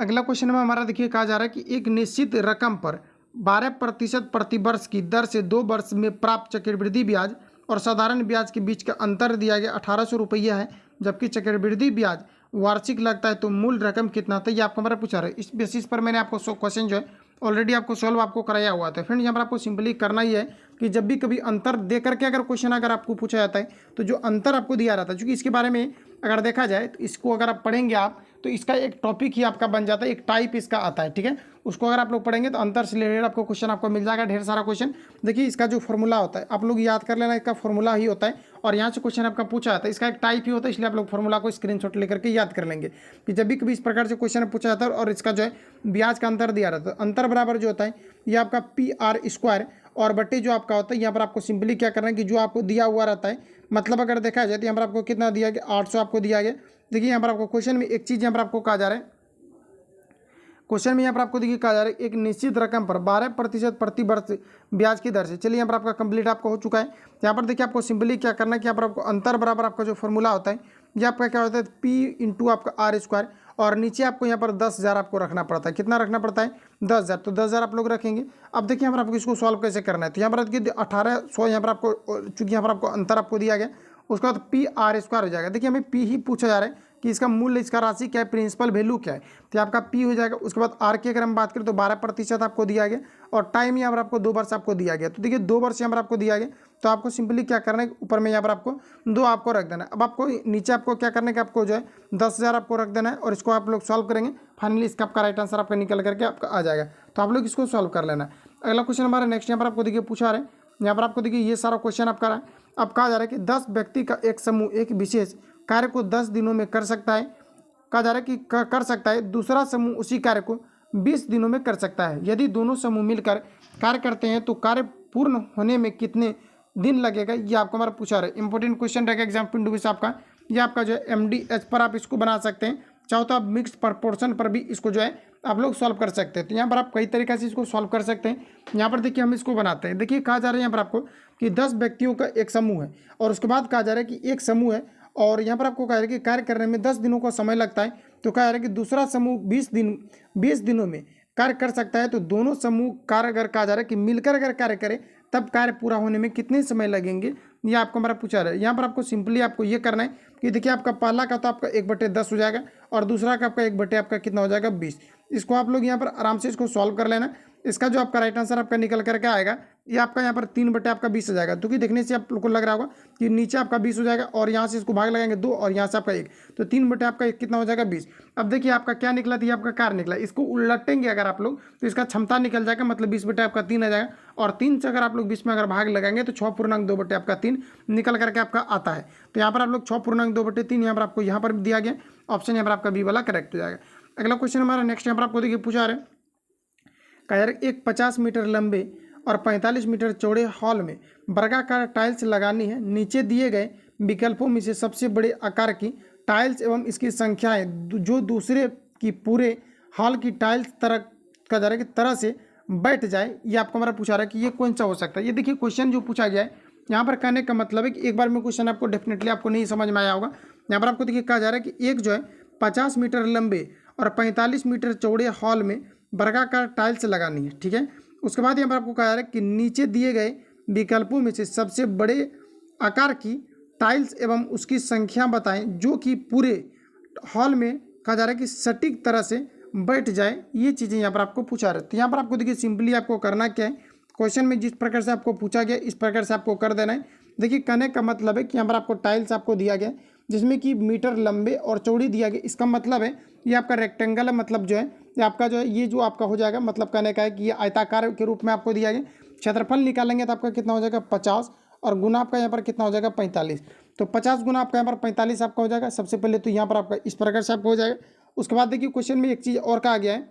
अगला क्वेश्चन में हमारा देखिए कहा जा रहा है कि एक निश्चित रकम पर 12% प्रतिवर्ष की दर से 2 वर्ष में प्राप्त चक्रवृद्धि ब्याज और साधारण ब्याज के बीच का अंतर दिया गया 1800 रुपया है, जबकि चक्रवृद्धि ब्याज वार्षिक लगता है, तो मूल रकम कितना था, ये आपको हमारा पूछा रहा है। इस बेसिस पर मैंने आपको क्वेश्चन जो है ऑलरेडी आपको सॉल्व आपको कराया हुआ था। फ्रेंड यहाँ पर आपको सिंपली करना ही है कि जब भी कभी अंतर दे करके अगर क्वेश्चन अगर आपको पूछा जाता है तो जो अंतर आपको दिया रहता है, क्योंकि इसके बारे में अगर देखा जाए तो इसको अगर आप पढ़ेंगे आप तो इसका एक टॉपिक ही आपका बन जाता है, एक टाइप इसका आता है। ठीक है, उसको अगर आप लोग पढ़ेंगे तो अंतर से रिलेटेड आपको क्वेश्चन आपको मिल जाएगा, ढेर सारा क्वेश्चन। देखिए इसका जो फॉर्मूला होता है आप लोग याद कर लेना, इसका फॉर्मूला ही होता है और यहाँ से क्वेश्चन आपका पूछा जाता है, इसका एक टाइप ही होता है, इसलिए आप लोग फॉर्मूला को स्क्रीनशॉट लेकर के याद कर लेंगे कि जब भी कभी इस प्रकार से क्वेश्चन पूछा जाता है और इसका जो है ब्याज का अंतर दिया रहता है, अंतर बराबर जो होता है ये आपका PR² और बट्टे जो आपका होता है, यहाँ पर आपको सिंपली क्या करना है कि जो आपको दिया हुआ रहता है, मतलब अगर देखा जाए तो यहाँ पर आपको कितना दिया गया 800 आपको दिया गया। देखिए यहाँ पर आपको क्वेश्चन में एक चीज़ यहाँ पर आपको कहा जा रहा है, क्वेश्चन में यहाँ पर आपको देखिए कहा जा रहा है एक निश्चित रकम पर 12% प्रति वर्ष ब्याज की दर से। चलिए यहाँ पर आपका कंप्लीट आपको हो चुका है। यहाँ पर देखिए आपको सिंपली क्या करना है कि यहाँ पर आपको अंतर बराबर आपका जो फॉर्मूला होता है ये आपका क्या होता है P इंटू आपका R² और नीचे आपको यहाँ पर 10,000 आपको रखना पड़ता है। कितना रखना पड़ता है 10,000, तो 10,000 आप लोग रखेंगे। अब देखिए यहाँ पर आपको इसको सॉल्व कैसे करना है, तो यहाँ पर देखिए 1800 यहाँ पर आपको, चूँकि यहाँ पर आपको अंतर आपको दिया गया, उसके बाद PR² हो जाएगा। देखिए हमें P ही पूछा जा रहा है कि इसका मूल्य, इसका राशि क्या है, प्रिंसिपल वैल्यू क्या है, तो आपका P हो जाएगा। उसके बाद R की अगर हम बात करें तो 12% आपको दिया गया और टाइम यहाँ पर आपको 2 वर्ष आपको दिया गया। तो देखिए 2 वर्ष यहाँ पर आपको दिया गया, तो आपको सिंपली क्या करना है ऊपर में यहाँ पर आपको 2 आपको रख देना है। अब आपको नीचे आपको क्या करना है कि आपको जो है 10,000 आपको रख देना है और इसको आप लोग सॉल्व करेंगे, फाइनली इसका आपका राइट आंसर आपका निकल करके आपका आ जाएगा। तो आप लोग इसको सॉल्व कर लेना। अगला क्वेश्चन हमारा नेक्स्ट यहाँ पर आपको देखिए पूछा रहे, यहाँ पर आपको देखिए ये सारा क्वेश्चन आपका रहा है। अब कहा जा रहा है कि 10 व्यक्ति का एक समूह एक विशेष कार्य को 10 दिनों में कर सकता है। कहा जा रहा है कि कर सकता है, दूसरा समूह उसी कार्य को 20 दिनों में कर सकता है। यदि दोनों समूह मिलकर कार्य करते हैं तो कार्य पूर्ण होने में कितने दिन लगेगा, ये आपको हमारा पूछा रहा है। इंपॉर्टेंट क्वेश्चन रहेगा एग्जाम पॉइंट ऑफ व्यू से आपका। ये आपका जो है MDH पर आप इसको बना सकते हैं, चाहो तो आप मिक्स प्रपोर्शन पर भी इसको जो है आप लोग सॉल्व कर सकते हैं। तो यहाँ पर आप कई तरीके से इसको सॉल्व कर सकते हैं। यहाँ पर देखिए हम इसको बनाते हैं। देखिए कहा जा रहा है यहाँ पर आपको कि 10 व्यक्तियों का एक समूह है और उसके बाद कहा जा रहा है कि एक समूह है और यहाँ पर आपको कहा जा रहा है कि कार्य करने में 10 दिनों का समय लगता है। तो कहा जा रहा है कि दूसरा समूह 20 दिनों में कार्य कर सकता है। तो दोनों समूह कार्य अगर कहा जा रहा है कि मिलकर अगर कार्य करें तब कार्य पूरा होने में कितने समय लगेंगे, ये आपको हमारा पूछा रहा है। यहाँ पर आपको सिंपली आपको ये करना है कि देखिए आपका पहला का तो आपका 1/10 हो जाएगा और दूसरा का आपका 1/ आपका कितना हो जाएगा 20। इसको आप लोग यहाँ पर आराम से इसको सॉल्व कर लेना। इसका जो आपका राइट आंसर आपका निकल करके आएगा ये आपका यहाँ पर 3/ आपका 20 हो जाएगा। क्योंकि देखने से आप लोग को लग रहा होगा कि नीचे आपका 20 हो जाएगा और यहाँ से इसको भाग लगाएंगे 2 और यहाँ से आपका 1, तो 3/ आपका 1 कितना हो जाएगा 20। अब देखिए आपका क्या निकला, तो ये आपका कार्य निकला। इसको उलटेंगे अगर आप लोग तो इसका क्षमता निकल जाएगा, मतलब 20/ आपका 3 आ जाएगा और 3 से अगर आप लोग 20 में अगर भाग लगाएंगे तो 6.2/ आपका 3 निकल करके आपका आता है। तो यहाँ पर आप लोग 6.2/3 यहाँ पर आपको यहाँ पर दिया गया, ऑप्शन यहाँ पर आपका बी वाला करेक्ट हो जाएगा। अगला क्वेश्चन हमारा नेक्स्ट यहाँ पर आपको देखिए पूछा रहे, कहा जा रहा है एक 50 मीटर लंबे और 45 मीटर चौड़े हॉल में वर्गाकार टाइल्स लगानी है। नीचे दिए गए विकल्पों में से सबसे बड़े आकार की टाइल्स एवं इसकी संख्याएं जो दूसरे की पूरे हॉल की टाइल्स तरह कहा जा रहा है कि तरह से बैठ जाए, ये आपको हमारा पूछा रहा है कि ये कौन सा हो सकता है। ये देखिए क्वेश्चन जो पूछा गया है यहाँ पर कहने का मतलब है कि एक बार में क्वेश्चन आपको डेफिनेटली आपको नहीं समझ में आया होगा। यहाँ पर आपको देखिए कहा जा रहा है कि एक जो है 50 मीटर लंबे और 45 मीटर चौड़े हॉल में वर्गाकार टाइल्स लगानी है, ठीक है। उसके बाद यहाँ पर आपको कहा जा रहा है कि नीचे दिए गए विकल्पों में से सबसे बड़े आकार की टाइल्स एवं उसकी संख्या बताएं जो कि पूरे हॉल में कहा जा रहा है कि सटीक तरह से बैठ जाए। ये चीज़ें यहाँ पर आपको पूछा रहे। तो यहाँ पर आपको देखिए सिंपली आपको करना क्या है, क्वेश्चन में जिस प्रकार से आपको पूछा गया इस प्रकार से आपको कर देना है। देखिए कहने का मतलब है कि यहाँ पर आपको टाइल्स आपको दिया गया जिसमें कि मीटर लंबे और चौड़ी दिया गया। इसका मतलब है ये आपका रेक्टेंगल है, मतलब जो है ये आपका जो है ये जो आपका हो जाएगा, मतलब कहने का है कि ये आयताकार के रूप में आपको दिया गया। क्षेत्रफल निकालेंगे तो आपका कितना हो जाएगा 50 और गुना आपका यहाँ पर कितना हो जाएगा 45। तो 50 गुना आपका यहाँ पर 45 आपका हो जाएगा। सबसे पहले तो यहाँ पर आपका इस प्रकार से आपको हो जाएगा। उसके बाद देखिए क्वेश्चन में एक चीज़ और कहा गया है,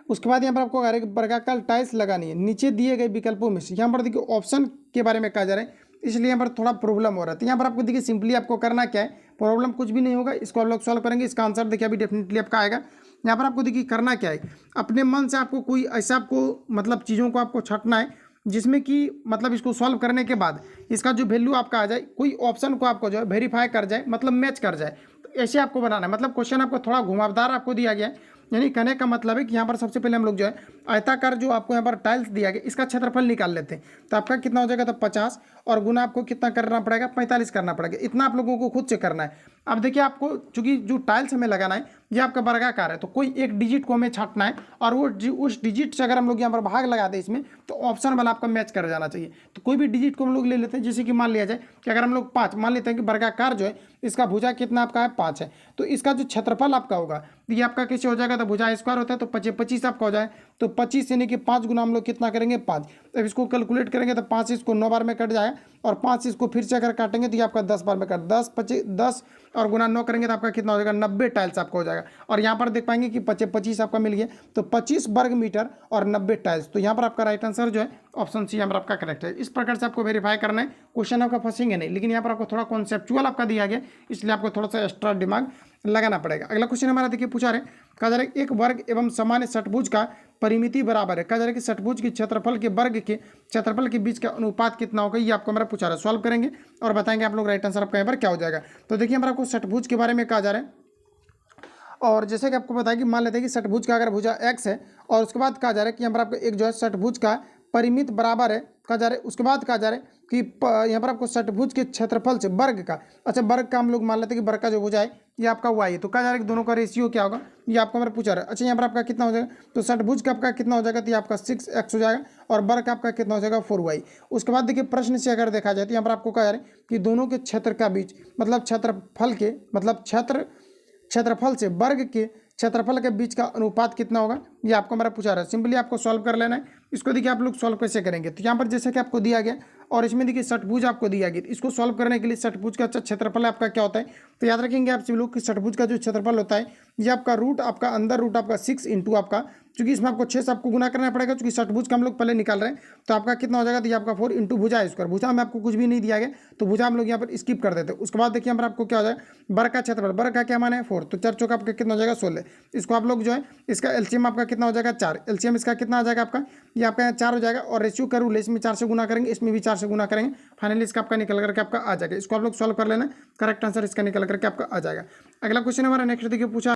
उसके बाद यहाँ पर आपको कहा है कि वर्गाकार टाइल्स लगानी है नीचे दिए गए विकल्पों में से। यहाँ पर देखिए ऑप्शन के बारे में कहा जा रहा है, इसलिए यहाँ पर थोड़ा प्रॉब्लम हो रहा है। तो यहाँ पर आपको देखिए सिंपली आपको करना क्या है, प्रॉब्लम कुछ भी नहीं होगा, इसको आप लोग सॉल्व करेंगे। इसका आंसर देखिए अभी डेफिनेटली आपका आएगा। यहाँ पर आपको देखिए करना क्या है, अपने मन से आपको कोई ऐसा आपको मतलब चीज़ों को आपको छटना है जिसमें कि मतलब इसको सॉल्व करने के बाद इसका जो वैल्यू आपका आ जाए, कोई ऑप्शन को आपको जो है वेरीफाई कर जाए, मतलब मैच कर जाए। तो ऐसे आपको बनाना है। मतलब क्वेश्चन आपको थोड़ा घुमावदार आपको दिया गया है। यानी कहने का मतलब है कि यहाँ पर सबसे पहले हम लोग जो है आयताकार जो आपको यहाँ पर टाइल्स दिया गया इसका क्षेत्रफल निकाल लेते हैं। तो आपका कितना हो जाएगा, तो 50 और गुना आपको कितना करना पड़ेगा 45 करना पड़ेगा। इतना आप लोगों को खुद से करना है। अब देखिए आपको चूंकि जो टाइल्स हमें लगाना है ये आपका वर्गाकार है, तो कोई एक डिजिट को हमें छांटना है और वो उस डिजिट से अगर हम लोग यहाँ पर भाग लगा दें इसमें तो ऑप्शन वाला आपका मैच कर जाना चाहिए। तो कोई भी डिजिट को हम लोग ले लेते हैं, जैसे कि मान लिया जाए कि अगर हम लोग 5 मान लेते हैं कि वर्गाकार जो है इसका भुजा कितना आपका है 5 है, तो इसका जो क्षेत्रफल आपका होगा ये आपका कैसे हो जाएगा, तो भुजा स्क्वायर होता है तो 25 आपका हो जाए। तो 25 यानी कि 5 गुना हम लोग कितना करेंगे 5। अब इसको कैलकुलेट करेंगे तो 5 इसको 9 बार में कट जाएगा और 5 इसको फिर से अगर काटेंगे तो ये आपका 10 बार में कट 10 और गुना 9 करेंगे तो आपका कितना हो जाएगा 90 टाइल्स आपका हो जाएगा। और यहाँ पर देख पाएंगे कि 25 आपका मिल गया, तो 25 वर्ग मीटर और 90 टाइल्स। तो यहाँ पर आपका राइट आंसर जो है ऑप्शन सी यहाँ पर आपका करेक्ट है। इस प्रकार से आपको वेरीफाई करना है। क्वेश्चन आपका फंसेंगे नहीं, लेकिन यहाँ पर आपको थोड़ा कॉन्सेप्चुअल आपका दिया गया, इसलिए आपको थोड़ा सा एक्स्ट्रा दिमाग लगाना पड़ेगा। अगला क्वेश्चन हमारा देखिए पूछा रहे, कहा जा रहा है एक वर्ग एवं सामान्य षटभुज का परिमिति बराबर है। कहा जा रहा है कि षटभुज के क्षेत्रफल के वर्ग के क्षेत्रफल के बीच का अनुपात कितना होगा, ये आपको हमारा पूछा रहा है। सॉल्व करेंगे और बताएंगे आप लोग राइट आंसर आपका यहाँ पर क्या हो जाएगा। तो देखिए हमारा आपको षटभुज के बारे में कहा जा रहा है, और जैसे कि आपको बताया कि मान लेते हैं कि षटभुज का अगर भुजा x है और उसके बाद कहा जा रहा है कि यहाँ पर आपको एक जो है षटभुज का परिमित बराबर है कहा जा रहा है। उसके बाद कहा जा रहा है कि यहाँ पर आपको षटभुज के क्षेत्रफल से वर्ग का, अच्छा वर्ग का हम लोग मान लेते हैं कि वर्ग का जो भुजा है ये आपका y है। तो कहा जा रहा है कि दोनों का रेशियो क्या होगा, ये आपको हमारा पूछा रहा है। अच्छा यहाँ पर आपका कितना हो जाएगा, तो षटभुज का आपका कितना हो जाएगा, तो ये आपका 6x हो जाएगा और वर्ग का आपका कितना हो जाएगा 4y। उसके बाद देखिए प्रश्न से अगर देखा जाए तो यहाँ पर आपको कहा जा रहा है कि दोनों के क्षेत्र का बीच मतलब क्षेत्रफल के मतलब क्षेत्रफल से वर्ग के क्षेत्रफल के बीच का अनुपात कितना होगा, ये आपको हमारा पूछा रहा है। सिंपली आपको सॉल्व कर लेना है। इसको देखिए आप लोग सॉल्व कैसे करेंगे, तो यहाँ पर जैसे कि आपको दिया गया और इसमें देखिए षटभुज आपको दिया गया, इसको सॉल्व करने के लिए षटभुज का क्षेत्रफल आपका क्या होता है, तो याद रखेंगे आप सभी लोग कि षटभुज का जो क्षेत्रफल होता है ये आपका रूट आपका अंदर रूट आपका 6 इंटू आपका, चूंकि इसमें आपको 6 से आपको गुना करना पड़ेगा, चूंकि षटभुज का हम लोग पहले निकाल रहे हैं। तो आपका कितना हो जाएगा, तो ये आपका 4 इंटू भुजा स्क्वायर। भुजा में आपको कुछ भी नहीं दिया गया तो भुजा हम लोग यहाँ पर स्किप कर देते हैं। उसके बाद देखिए यहाँ पर आपको क्या हो जाएगा, वर्ग का क्षेत्रफल, वर्ग का क्या माना है 4, तो 4 चौका आपका कितना हो जाएगा 16। इसको आप लोग जो है इसका एलसीएम आपका कितना हो जाएगा 4, एलसीएम इसका कितना आ जाएगा आपका, ये आपका यहाँ 4 हो जाएगा और रेशियो का रूल इसमें 4 से गुना करेंगे, इसमें भी 4 से गुना करेंगे, फाइनली इसका आपका निकल करके आपका आ जाएगा। इसको आप लोग सॉल्व कर लेना, करेक्ट आंसर इसका निकल करके आपका आ जाएगा। अगला क्वेश्चन हमारा नेक्स्ट देखिए पूछा,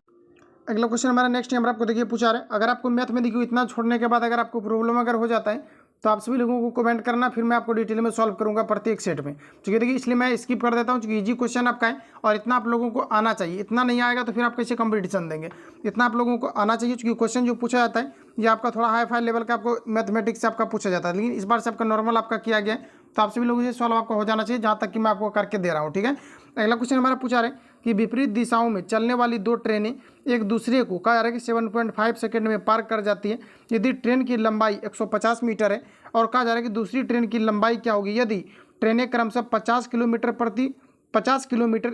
अगला क्वेश्चन हमारा नेक्स्ट यहाँ पर आपको देखिए पूछा रहा है, अगर आपको मैथ में देखिए इतना छोड़ने के बाद अगर आपको प्रॉब्लम अगर हो जाता है तो आप सभी लोगों को कमेंट करना, फिर मैं आपको डिटेल में सॉल्व करूंगा प्रत्येक सेट में। क्योंकि देखिए इसलिए मैं स्किप कर देता हूं क्योंकि इजी क्वेश्चन आपका है और इतना आप लोगों को आना चाहिए। इतना नहीं आएगा तो फिर आप कैसे कंपटीशन देंगे, इतना आप लोगों को आना चाहिए। क्योंकि क्वेश्चन जो पूछा जाता है ये आपका थोड़ा हाई फाई लेवल का आपको मैथमेटिक्स से आपका पूछा जाता है, लेकिन इस बार से आपका नॉर्मल आपका किया गया है। तो आप सभी लोगों से सॉल्व आपका हो जाना चाहिए, जहाँ तक कि मैं आपको करके दे रहा हूँ, ठीक है। अगला क्वेश्चन हमारा पूछा रहे कि विपरीत दिशाओं में चलने वाली दो ट्रेनें एक दूसरे को कहा जा रहा है कि 7.5 सेकंड में पार कर जाती है यदि ट्रेन की लंबाई 150 मीटर है, और कहा जा रहा है कि दूसरी ट्रेन की लंबाई क्या होगी यदि ट्रेनें क्रमशः 50 किलोमीटर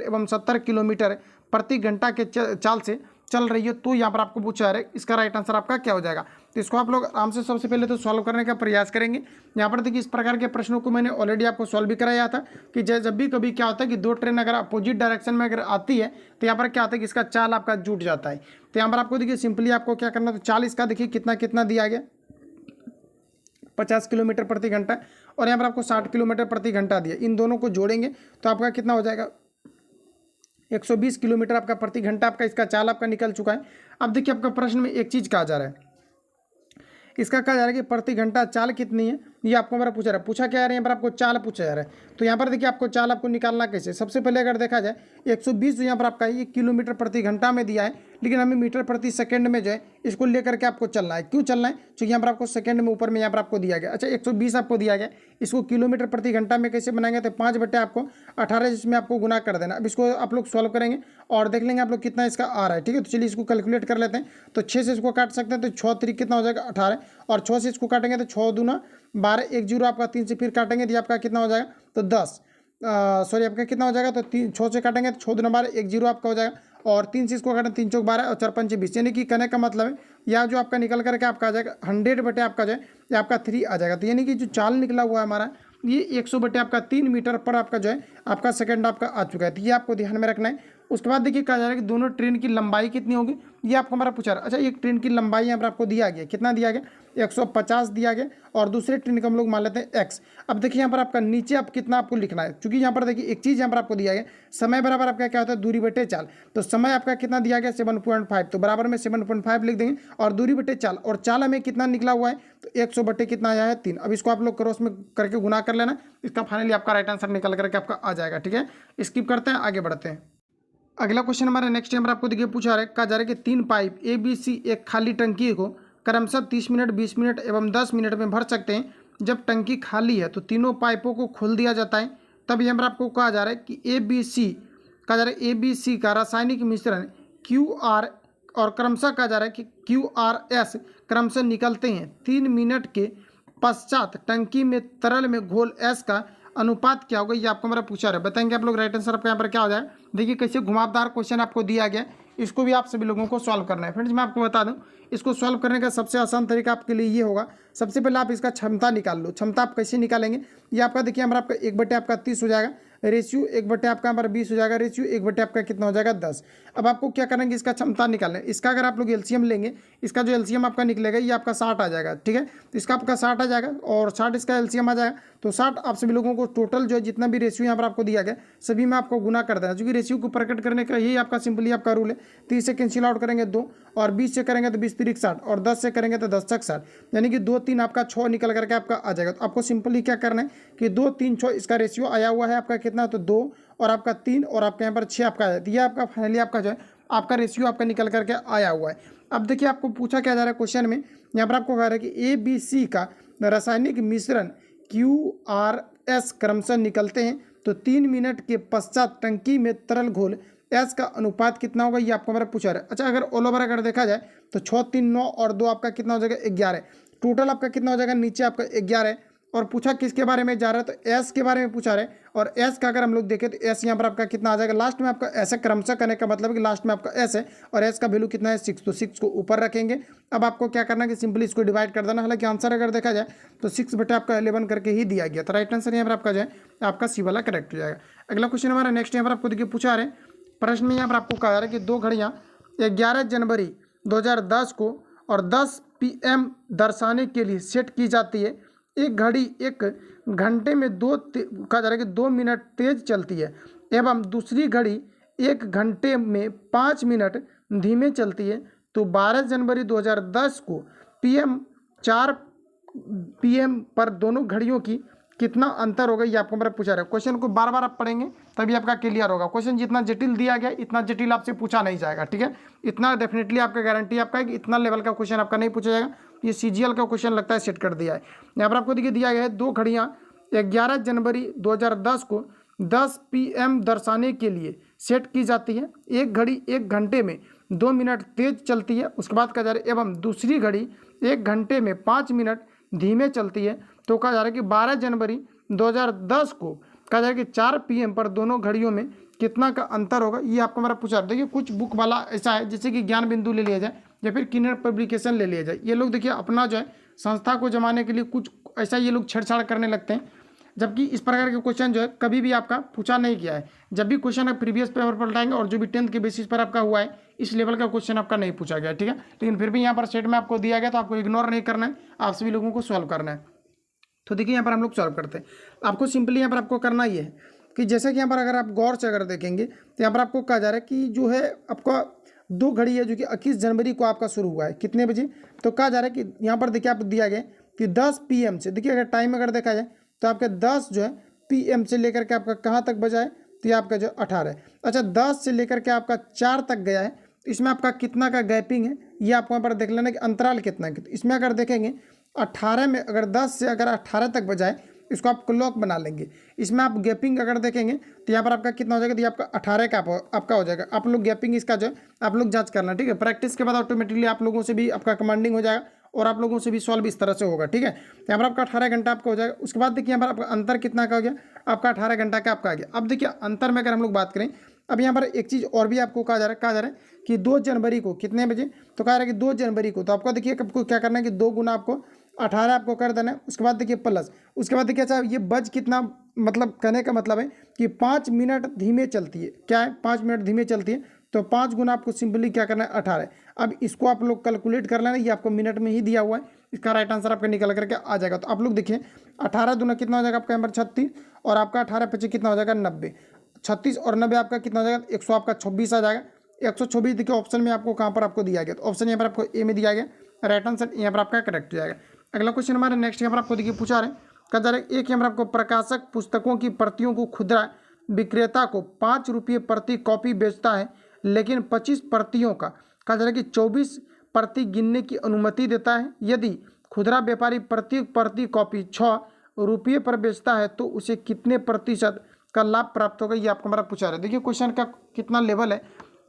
एवं 70 किलोमीटर प्रति घंटा के चाल से चल रही है। तो यहाँ पर आपको पूछा है इसका राइट आंसर आपका क्या हो जाएगा। तो इसको आप लोग आराम से सबसे पहले तो सॉल्व करने का प्रयास करेंगे। यहाँ पर देखिए इस प्रकार के प्रश्नों को मैंने ऑलरेडी आपको सॉल्व भी कराया था कि जब भी कभी क्या होता है कि दो ट्रेन अगर अपोजिट डायरेक्शन में अगर आती है तो यहाँ पर क्या होता है कि इसका चाल आपका जुट जाता है। तो यहाँ पर आपको देखिए सिंपली आपको क्या करना, तो चाल इसका देखिए कितना कितना दिया गया, 50 किलोमीटर प्रति घंटा और यहाँ पर आपको 60 किलोमीटर प्रति घंटा दिया। इन दोनों को जोड़ेंगे तो आपका कितना हो जाएगा, 120 किलोमीटर आपका प्रति घंटा आपका इसका चाल आपका निकल चुका है। अब देखिए आपका प्रश्न में एक चीज़ कहा जा रहा है, इसका कहा जा रहा है कि प्रति घंटा चाल कितनी है, ये आपको हमारा पूछा रहा है। पूछा क्या है, यहाँ पर आपको चाल पूछा जा रहा है। तो यहाँ पर देखिए आपको चाल आपको निकालना कैसे, सबसे पहले अगर देखा जाए 120 जो यहाँ पर आपका ये किलोमीटर प्रति घंटा में दिया है, लेकिन हमें मीटर प्रति सेकंड में जो है इसको लेकर के आपको चलना है। क्यों चलना है, क्योंकि यहाँ पर आपको सेकंड में ऊपर में यहाँ पर आपको दिया गया। अच्छा 120 आपको दिया गया, इसको किलोमीटर प्रति घंटा में कैसे बनाएंगे, तो 5 आपको 18 जिसमें आपको गुना कर देना। अब इसको आप लोग सॉल्व करेंगे और देख लेंगे आप लोग कितना इसका आ रहा है। ठीक है, तो चलिए इसको कैलकुलेट कर लेते हैं। तो 6 से इसको काट सकते हैं, तो 6 3 कितना हो जाएगा 18, और 6 से इसको काटेंगे तो 6 दूना 12, 1 जीरो आपका 3 से फिर काटेंगे तो आपका कितना हो जाएगा, तो 10 सॉरी आपका कितना हो जाएगा, तो 6 से काटेंगे तो 6 दूना 12, 1 जीरो आपका हो जाएगा, और 3 से इसको काटें 3 चौक 12 और 4 पंच 20। यानी कि कहने का मतलब है या जो आपका निकल करके आपका आ जाएगा 100 बटे आपका जो है ये आपका 3 आ जाएगा। तो यानी कि जो चाल निकला हुआ है हमारा ये 100 बटे आपका 3 मीटर पर आपका जो है आपका सेकंड आपका आ चुका है। तो ये आपको ध्यान में रखना है। उसके बाद देखिए कहा जा रहा है कि दोनों ट्रेन की लंबाई कितनी होगी, ये आपको हमारा पूछा रहा है। अच्छा एक ट्रेन की लंबाई यहाँ पर आपको दिया गया, कितना दिया गया, 150 दिया गया, और दूसरे ट्रेन को हम लोग मान लेते हैं x। अब देखिए यहाँ पर आपका नीचे आप कितना आपको लिखना है, क्योंकि यहाँ पर देखिए एक चीज़ यहाँ पर आपको दिया गया, समय बराबर आपका क्या होता है, दूरी बटे चाल। तो समय आपका कितना दिया गया 7.5, तो बराबर में 7.5 लिख देंगे, और दूरी बटे चाल, और चाल हमें कितना निकला हुआ है, तो 100 बटे कितना आया है 3। अब इसको आप लोग क्रॉस में करके गुना कर लेना, इसका फाइनली आपका राइट आंसर निकल करके आपका आ जाएगा। ठीक है, स्किप करते हैं, आगे बढ़ते हैं। अगला क्वेश्चन हमारा नेक्स्ट टाइम आपको देखिए पूछा रहा है, कहा जा रहा है कि 3 पाइप ABC एक खाली टंकी को क्रमशः 30 मिनट, 20 मिनट एवं 10 मिनट में भर सकते हैं। जब टंकी खाली है तो तीनों पाइपों को खोल दिया जाता है। तब यहाँ पर आपको कहा जा रहा है कि ABC कहा जा रहा है ABC का रासायनिक मिश्रण QR और क्रमशः कहा जा रहा है कि QRS क्रमशः निकलते हैं। 3 मिनट के पश्चात टंकी में तरल में घोल S का अनुपात क्या होगा, ये आपको हमारा पूछा रहा है। बताएंगे आप लोग राइट आंसर आपका यहाँ पर क्या हो जाए। देखिए कैसे घुमावदार क्वेश्चन आपको दिया गया, इसको भी आप सभी लोगों को सॉल्व करना है। फ्रेंड्स मैं आपको बता दूं, इसको सॉल्व करने का सबसे आसान तरीका आपके लिए ये होगा, सबसे पहले आप इसका क्षमता निकाल लो। क्षमता आप कैसे निकालेंगे, ये आपका देखिए हमारा आपका 1 बटे आपका 30 हो जाएगा, रेशियो 1 बटे आपका हमारा 20 हो जाएगा, रेशियो 1 बटे आपका कितना हो जाएगा 10। अब आपको क्या करेंगे, इसका क्षमता निकालना है। इसका अगर आप लोग एलसीएम लेंगे, इसका जो एलसीएम आपका निकलेगा ये आपका 60 आ जाएगा। ठीक है, तो इसका आपका 60 आ जाएगा और 60 इसका एलसीएम आ जाएगा। तो 60 आप सभी लोगों को टोटल जो है जितना भी रेशियो यहाँ पर आपको दिया गया सभी में आपको गुना कर देना, क्योंकि रेशियो को प्रकट करने का यही आपका सिंपली आपका रूल है। 30 से कैंसिल आउट करेंगे 2, और 20 से करेंगे तो 20 3 60, और 10 से करेंगे तो 10 60, यानी कि 2 3 आपका 6 निकल करके आपका आ जाएगा। तो आपको सिंपली क्या करना है कि 2 3 6 इसका रेशियो आया हुआ है आपका कितना, तो 2 और आपका 3 और आपके यहाँ पर 6 आपका है। ये आपका फाइनली आपका जो है आपका रेशियो आपका निकल करके आया हुआ है। अब देखिए आपको पूछा क्या जा रहा है क्वेश्चन में, यहाँ पर आपको कह रहा है कि ABC का रासायनिक मिश्रण QRS क्रमशः निकलते हैं। तो 3 मिनट के पश्चात टंकी में तरल घोल S का अनुपात कितना होगा, ये आपको हमारा पूछा रहा है। अच्छा अगर ऑल ओवर अगर देखा जाए तो 6 3 9 और 2 आपका कितना हो जाएगा 11, टोटल आपका कितना हो जाएगा नीचे आपका 11 है। और पूछा किसके बारे में जा रहा है, तो S के बारे में पूछा रहा है। और S का अगर हम लोग देखें तो S यहाँ पर आपका कितना आ जाएगा, लास्ट में आपका ऐसा क्रमशः करने का मतलब है कि लास्ट में आपका S है और S का वैल्यू कितना है 6, तो 6 को ऊपर रखेंगे। अब आपको क्या करना है कि सिंपली इसको डिवाइड कर देना। हालांकि आंसर अगर देखा जाए तो 6 बटे आपका 11 करके ही दिया गया, तो राइट आंसर यहाँ पर आपका जो है आपका सी वाला करेक्ट हो जाएगा। अगला क्वेश्चन हमारा नेक्स्ट यहाँ पर आपको देखिए पूछा रहे प्रश्न में, यहाँ पर आपको कहा जा रहा है कि 2 घड़ियाँ 11 जनवरी 2010 को और 10 PM दर्शाने के लिए सेट की जाती है। एक घड़ी 1 घंटे में कहा जा रहा है कि 2 मिनट तेज चलती है, एवं दूसरी घड़ी 1 घंटे में 5 मिनट धीमे चलती है। तो 12 जनवरी 2010 को PM 4 PM पर दोनों घड़ियों की कितना अंतर होगा, ये आपको मेरा पूछा रहा है। क्वेश्चन को बार बार आप पढ़ेंगे तभी आपका क्लियर होगा। क्वेश्चन जितना जटिल दिया गया इतना जटिल आपसे पूछा नहीं जाएगा। ठीक है, इतना डेफिनेटली आपका गारंटी आपका है कि इतना लेवल का क्वेश्चन आपका नहीं पूछा जाएगा। ये CGL का क्वेश्चन लगता है सेट कर दिया है। यहाँ पर आपको देखिए दिया गया है 2 घड़ियाँ 11 जनवरी 2010 को 10 PM दर्शाने के लिए सेट की जाती है। एक घड़ी 1 घंटे में 2 मिनट तेज चलती है। उसके बाद कहा जा रहा है एवं दूसरी घड़ी 1 घंटे में 5 मिनट धीमे चलती है। तो कहा जा रहा है कि 12 जनवरी 2010 को कहा जा रहा है कि 4 PM पर दोनों घड़ियों में कितना का अंतर होगा, ये आपको मेरा पूछा। देखिए कुछ बुक वाला ऐसा है जैसे कि ज्ञान बिंदु ले लिया जाए या फिर किन्नर पब्लिकेशन ले लिया जाए, ये लोग देखिए अपना जो है संस्था को जमाने के लिए कुछ ऐसा ये लोग छेड़छाड़ करने लगते हैं, जबकि इस प्रकार के क्वेश्चन जो है कभी भी आपका पूछा नहीं गया है। जब भी क्वेश्चन आप प्रीवियस पेपर पर उठाएंगे और जो भी 10th के बेसिस पर आपका हुआ है इस लेवल का क्वेश्चन आपका नहीं पूछा गया। ठीक है, लेकिन फिर भी यहाँ पर सेट में आपको दिया गया तो आपको इग्नोर नहीं करना है, आप सभी लोगों को सॉल्व करना है। तो देखिए यहाँ पर हम लोग सॉल्व करते हैं। आपको सिंपली यहाँ पर आपको करना ये है कि जैसे कि यहाँ पर अगर आप गौर से अगर देखेंगे तो यहाँ पर आपको कहा जा रहा है कि जो है आपका 2 घड़ी है जो कि 21 जनवरी को आपका शुरू हुआ है कितने बजे। तो कहा जा रहा है कि यहाँ पर देखिए आप दिया गया कि 10 PM से, देखिए अगर टाइम अगर देखा जाए तो आपका 10 जो है PM से लेकर के आपका कहाँ तक बजा है, तो ये आपका जो 18 है। अच्छा 10 से लेकर के आपका 4 तक गया है, तो इसमें आपका कितना का गैपिंग है ये आपको यहाँ पर देख लेना कि अंतराल कितना है। तो इसमें अगर देखेंगे 18 में अगर 10 से अगर 18 तक बजाए इसको आप क्लॉक बना लेंगे। इसमें आप गैपिंग अगर देखेंगे तो यहाँ पर आपका कितना हो जाएगा, तो ये आपका 18 का आपका हो जाएगा। आप लोग गैपिंग इसका जो है आप लोग जांच करना, ठीक है। प्रैक्टिस के बाद ऑटोमेटिकली आप लोगों से भी आपका कमांडिंग हो जाएगा और आप लोगों से भी सॉल्व इस तरह से होगा, ठीक है। यहाँ पर आपका 18 घंटा आपका हो जाएगा। उसके बाद देखिए यहाँ पर आपका अंतर कितना का हो गया, आपका 18 घंटा का आपका आ गया। अब देखिए अंतर में अगर हम लोग बात करें, अब यहाँ पर एक चीज़ और भी आपको कहा जा रहा है कि 2 जनवरी को कितने बजे, तो कहा रहा है कि 2 जनवरी को। तो आपको देखिए आपको क्या करना है कि 2 गुना आपको 18 आपको कर देना है। उसके बाद देखिए प्लस, उसके बाद देखिए अच्छा ये बज कितना, मतलब कहने का मतलब है कि 5 मिनट धीमे चलती है। क्या है, 5 मिनट धीमे चलती है, तो 5 गुना आपको सिंपली क्या करना है 18। अब इसको आप लोग कैलकुलेट कर लेना, ये आपको मिनट में ही दिया हुआ है। इसका राइट आंसर आपका निकल करके आ जाएगा। तो आप लोग देखिए 18 दूना कितना हो जाएगा आपका यहाँ पर 36, और आपका 18 पीछे कितना हो जाएगा 90। 36 और 90 आपका कितना हो जाएगा 100 आपका 26 आ जाएगा। 126 देखिए ऑप्शन में आपको कहाँ पर आपको दिया गया, तो ऑप्शन यहाँ पर आपको ए में दिया गया, राइट आंसर यहाँ पर आपका करेक्ट हो जाएगा। अगला क्वेश्चन हमारे नेक्स्ट यहाँ पर आपको देखिए पूछा रहे, कहा जा रहा है एक यहाँ पर आपको प्रकाशक पुस्तकों की प्रतियों को खुदरा विक्रेता को 5 रुपये प्रति कॉपी बेचता है, लेकिन 25 प्रतियों का कहा जा रहा है कि 24 प्रति गिनने की अनुमति देता है। यदि खुदरा व्यापारी प्रत्येक प्रति कॉपी 6 रुपये पर बेचता है तो उसे कितने प्रतिशत का लाभ प्राप्त होगा, ये आपको हमारा पूछा रहा है। देखिए क्वेश्चन का कितना लेवल है।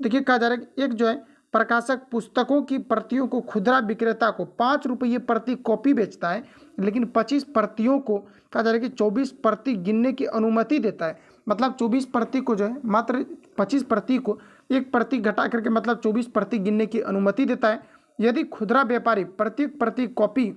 देखिए कहा जा रहा है कि एक जो है प्रकाशक पुस्तकों की प्रतियों को खुदरा विक्रेता को 5 रुपये प्रति कॉपी बेचता है, लेकिन 25 प्रतियों को कहा जा रहा है कि 24 प्रति गिनने की अनुमति देता है। मतलब 24 प्रति को जो है मात्र 25 प्रति को एक प्रति घटा करके मतलब 24 प्रति गिनने की अनुमति देता है। यदि खुदरा व्यापारी प्रत्येक प्रति कॉपी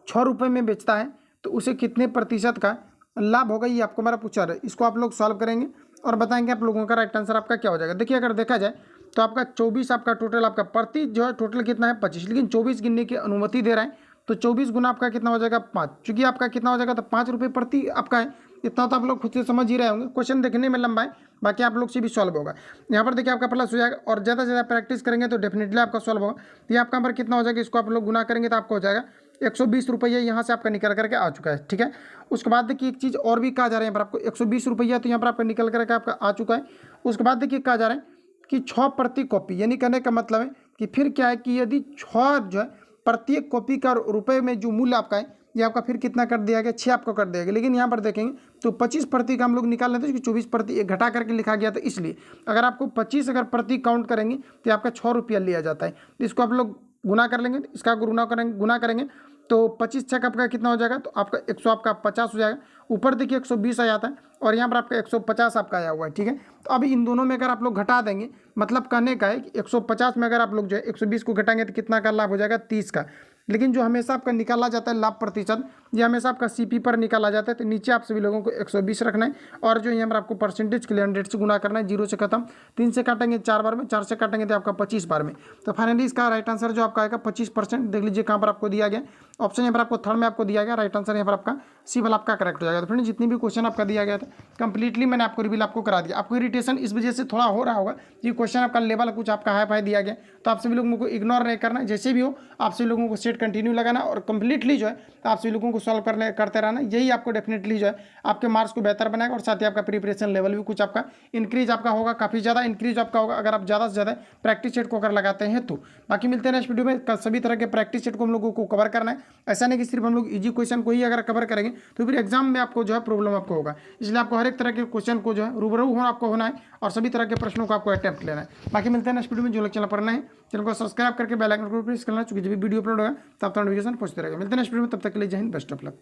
6 रुपये में बेचता है तो उसे कितने प्रतिशत का लाभ होगा, ये आपको हमारा पूछा रहा है। इसको आप लोग सॉल्व करेंगे और बताएंगे आप लोगों का राइट आंसर आपका क्या हो जाएगा। देखिए अगर देखा जाए तो आपका 24 आपका टोटल आपका प्रति जो है टोटल कितना है 25, लेकिन 24 गिनने की अनुमति दे रहा है, तो 24 गुना आपका कितना हो जाएगा 5। चूंकि आपका कितना हो जाएगा तो 5 रुपये प्रति आपका है। इतना तो आप लोग खुद से समझ ही रहे होंगे, क्वेश्चन देखने में लंबा है, बाकी आप लोग से भी सॉल्व होगा। यहाँ पर देखिए आपका प्लस हो जाएगा और ज़्यादा से ज़्यादा प्रैक्टिस करेंगे तो डेफिनेटली आपका सॉल्व होगा। तो ये आपका नंबर कितना हो जाएगा, इसको आप लोग गुना करेंगे तो आपको हो जाएगा 120 रुपये, यहाँ से आपका निकल करके आ चुका है, ठीक है। उसके बाद देखिए एक चीज़ और भी कहा जा रहा है यहाँ पर आपको 120 रुपया तो यहाँ पर आपका निकल करके आपका आ चुका है। उसके बाद देखिए कहा जा रहा है कि 6 प्रति कॉपी, यानी कहने का मतलब है कि फिर क्या है कि यदि 6 जो है प्रत्येक कॉपी का रुपये में जो मूल्य आपका है ये आपका फिर कितना कर दिया गया 6 आपको कर दिया गया। लेकिन यहाँ पर देखेंगे तो 25 प्रति का हम लोग निकाल लेते हैं, क्योंकि 24 प्रति एक घटा करके लिखा गया था, इसलिए अगर आपको 25 अगर प्रति काउंट करेंगे तो आपका 6 रुपया लिया जाता है। तो इसको आप लोग गुना कर लेंगे, इसका गुना करेंगे तो 25 छक आपका कितना हो जाएगा, तो आपका 100 आपका 50 हो जाएगा। ऊपर देखिए 120 आ जाता है और यहाँ पर आपका 150 आपका आया हुआ है, ठीक है। तो अभी इन दोनों में अगर आप लोग घटा देंगे, मतलब कहने का है कि 150 में अगर आप लोग जो है 120 को घटाएंगे तो कितना का लाभ हो जाएगा 30 का। लेकिन जो हमेशा आपका निकाला जाता है लाभ प्रतिशत, ये हमेशा आपका सीपी पर निकाला जाता है। तो नीचे आप सभी लोगों को 120 रखना है और जो यहाँ पर आपको परसेंटेज के लिए 100 से गुना करना है, 0 से खत्म, 3 से काटेंगे 4 बार में, 4 से काटेंगे तो आपका 25 बार में। तो फाइनली इसका राइट आंसर जो आपका आएगा 25%। देख लीजिए कहाँ पर आपको दिया गया ऑप्शन, यहाँ पर आपको थर्ड में आपको दिया गया, राइट आंसर यहाँ पर आपका सी वाला आपका करेक्ट हो जाएगा। तो फ्रेंड जितनी भी क्वेश्चन आपका दिया गया था कंप्लीटली मैंने आपको रिवील आपको करा दिया। आपको इरिटेशन इस वजह से थोड़ा हो रहा होगा कि क्वेश्चन आपका लेवल कुछ आपका हाई फाई दिया गया, तो आप सभी लोगों को इग्नोर नहीं करना, जैसे भी हो आप सभी लोगों को सेट कंटिन्यू लगाना और कंप्लीटली जो है आप सभी लोगों को सॉल्व करते रहना। यही आपको डेफिनेटली जो है आपके मार्क्स को बेहतर बनाएगा और साथ ही आपका प्रिपरेशन लेवल भी कुछ आपका इंक्रीज आपका होगा, काफ़ी ज़्यादा इंक्रीज आपका होगा अगर आप ज़्यादा से ज़्यादा प्रैक्टिस सेट को अगर लगाते हैं तो। बाकी मिलते हैं नेक्स्ट वीडियो में, सभी तरह के प्रैक्टिस सेट को हम लोगों को कवर करना है। ऐसा नहीं कि सिर्फ हम लोग इजी क्वेश्चन को ही अगर कवर करेंगे तो फिर एग्जाम में आपको जो है प्रॉब्लम आपको होगा, इसलिए आपको हर एक तरह के क्वेश्चन को जो है रूबरू आपको होना है और सभी तरह के प्रश्नों को आपको अटेम्प्ट लेना है। बाकी मिलते हैं नेक्स्ट वीडियो में, जो लोग चैनल पर नए हैं चैनल को सब्सक्राइब करके बेल आइकन को प्रेस करना, चूंकि जब भी वीडियो अपलोड होगा तब तक नोटिफिकेशन पहुंचते रहेगा। मिलते हैं नेक्स्ट वीडियो में, तब तक के लिए जय हिंद, बेस्ट ऑफ लक।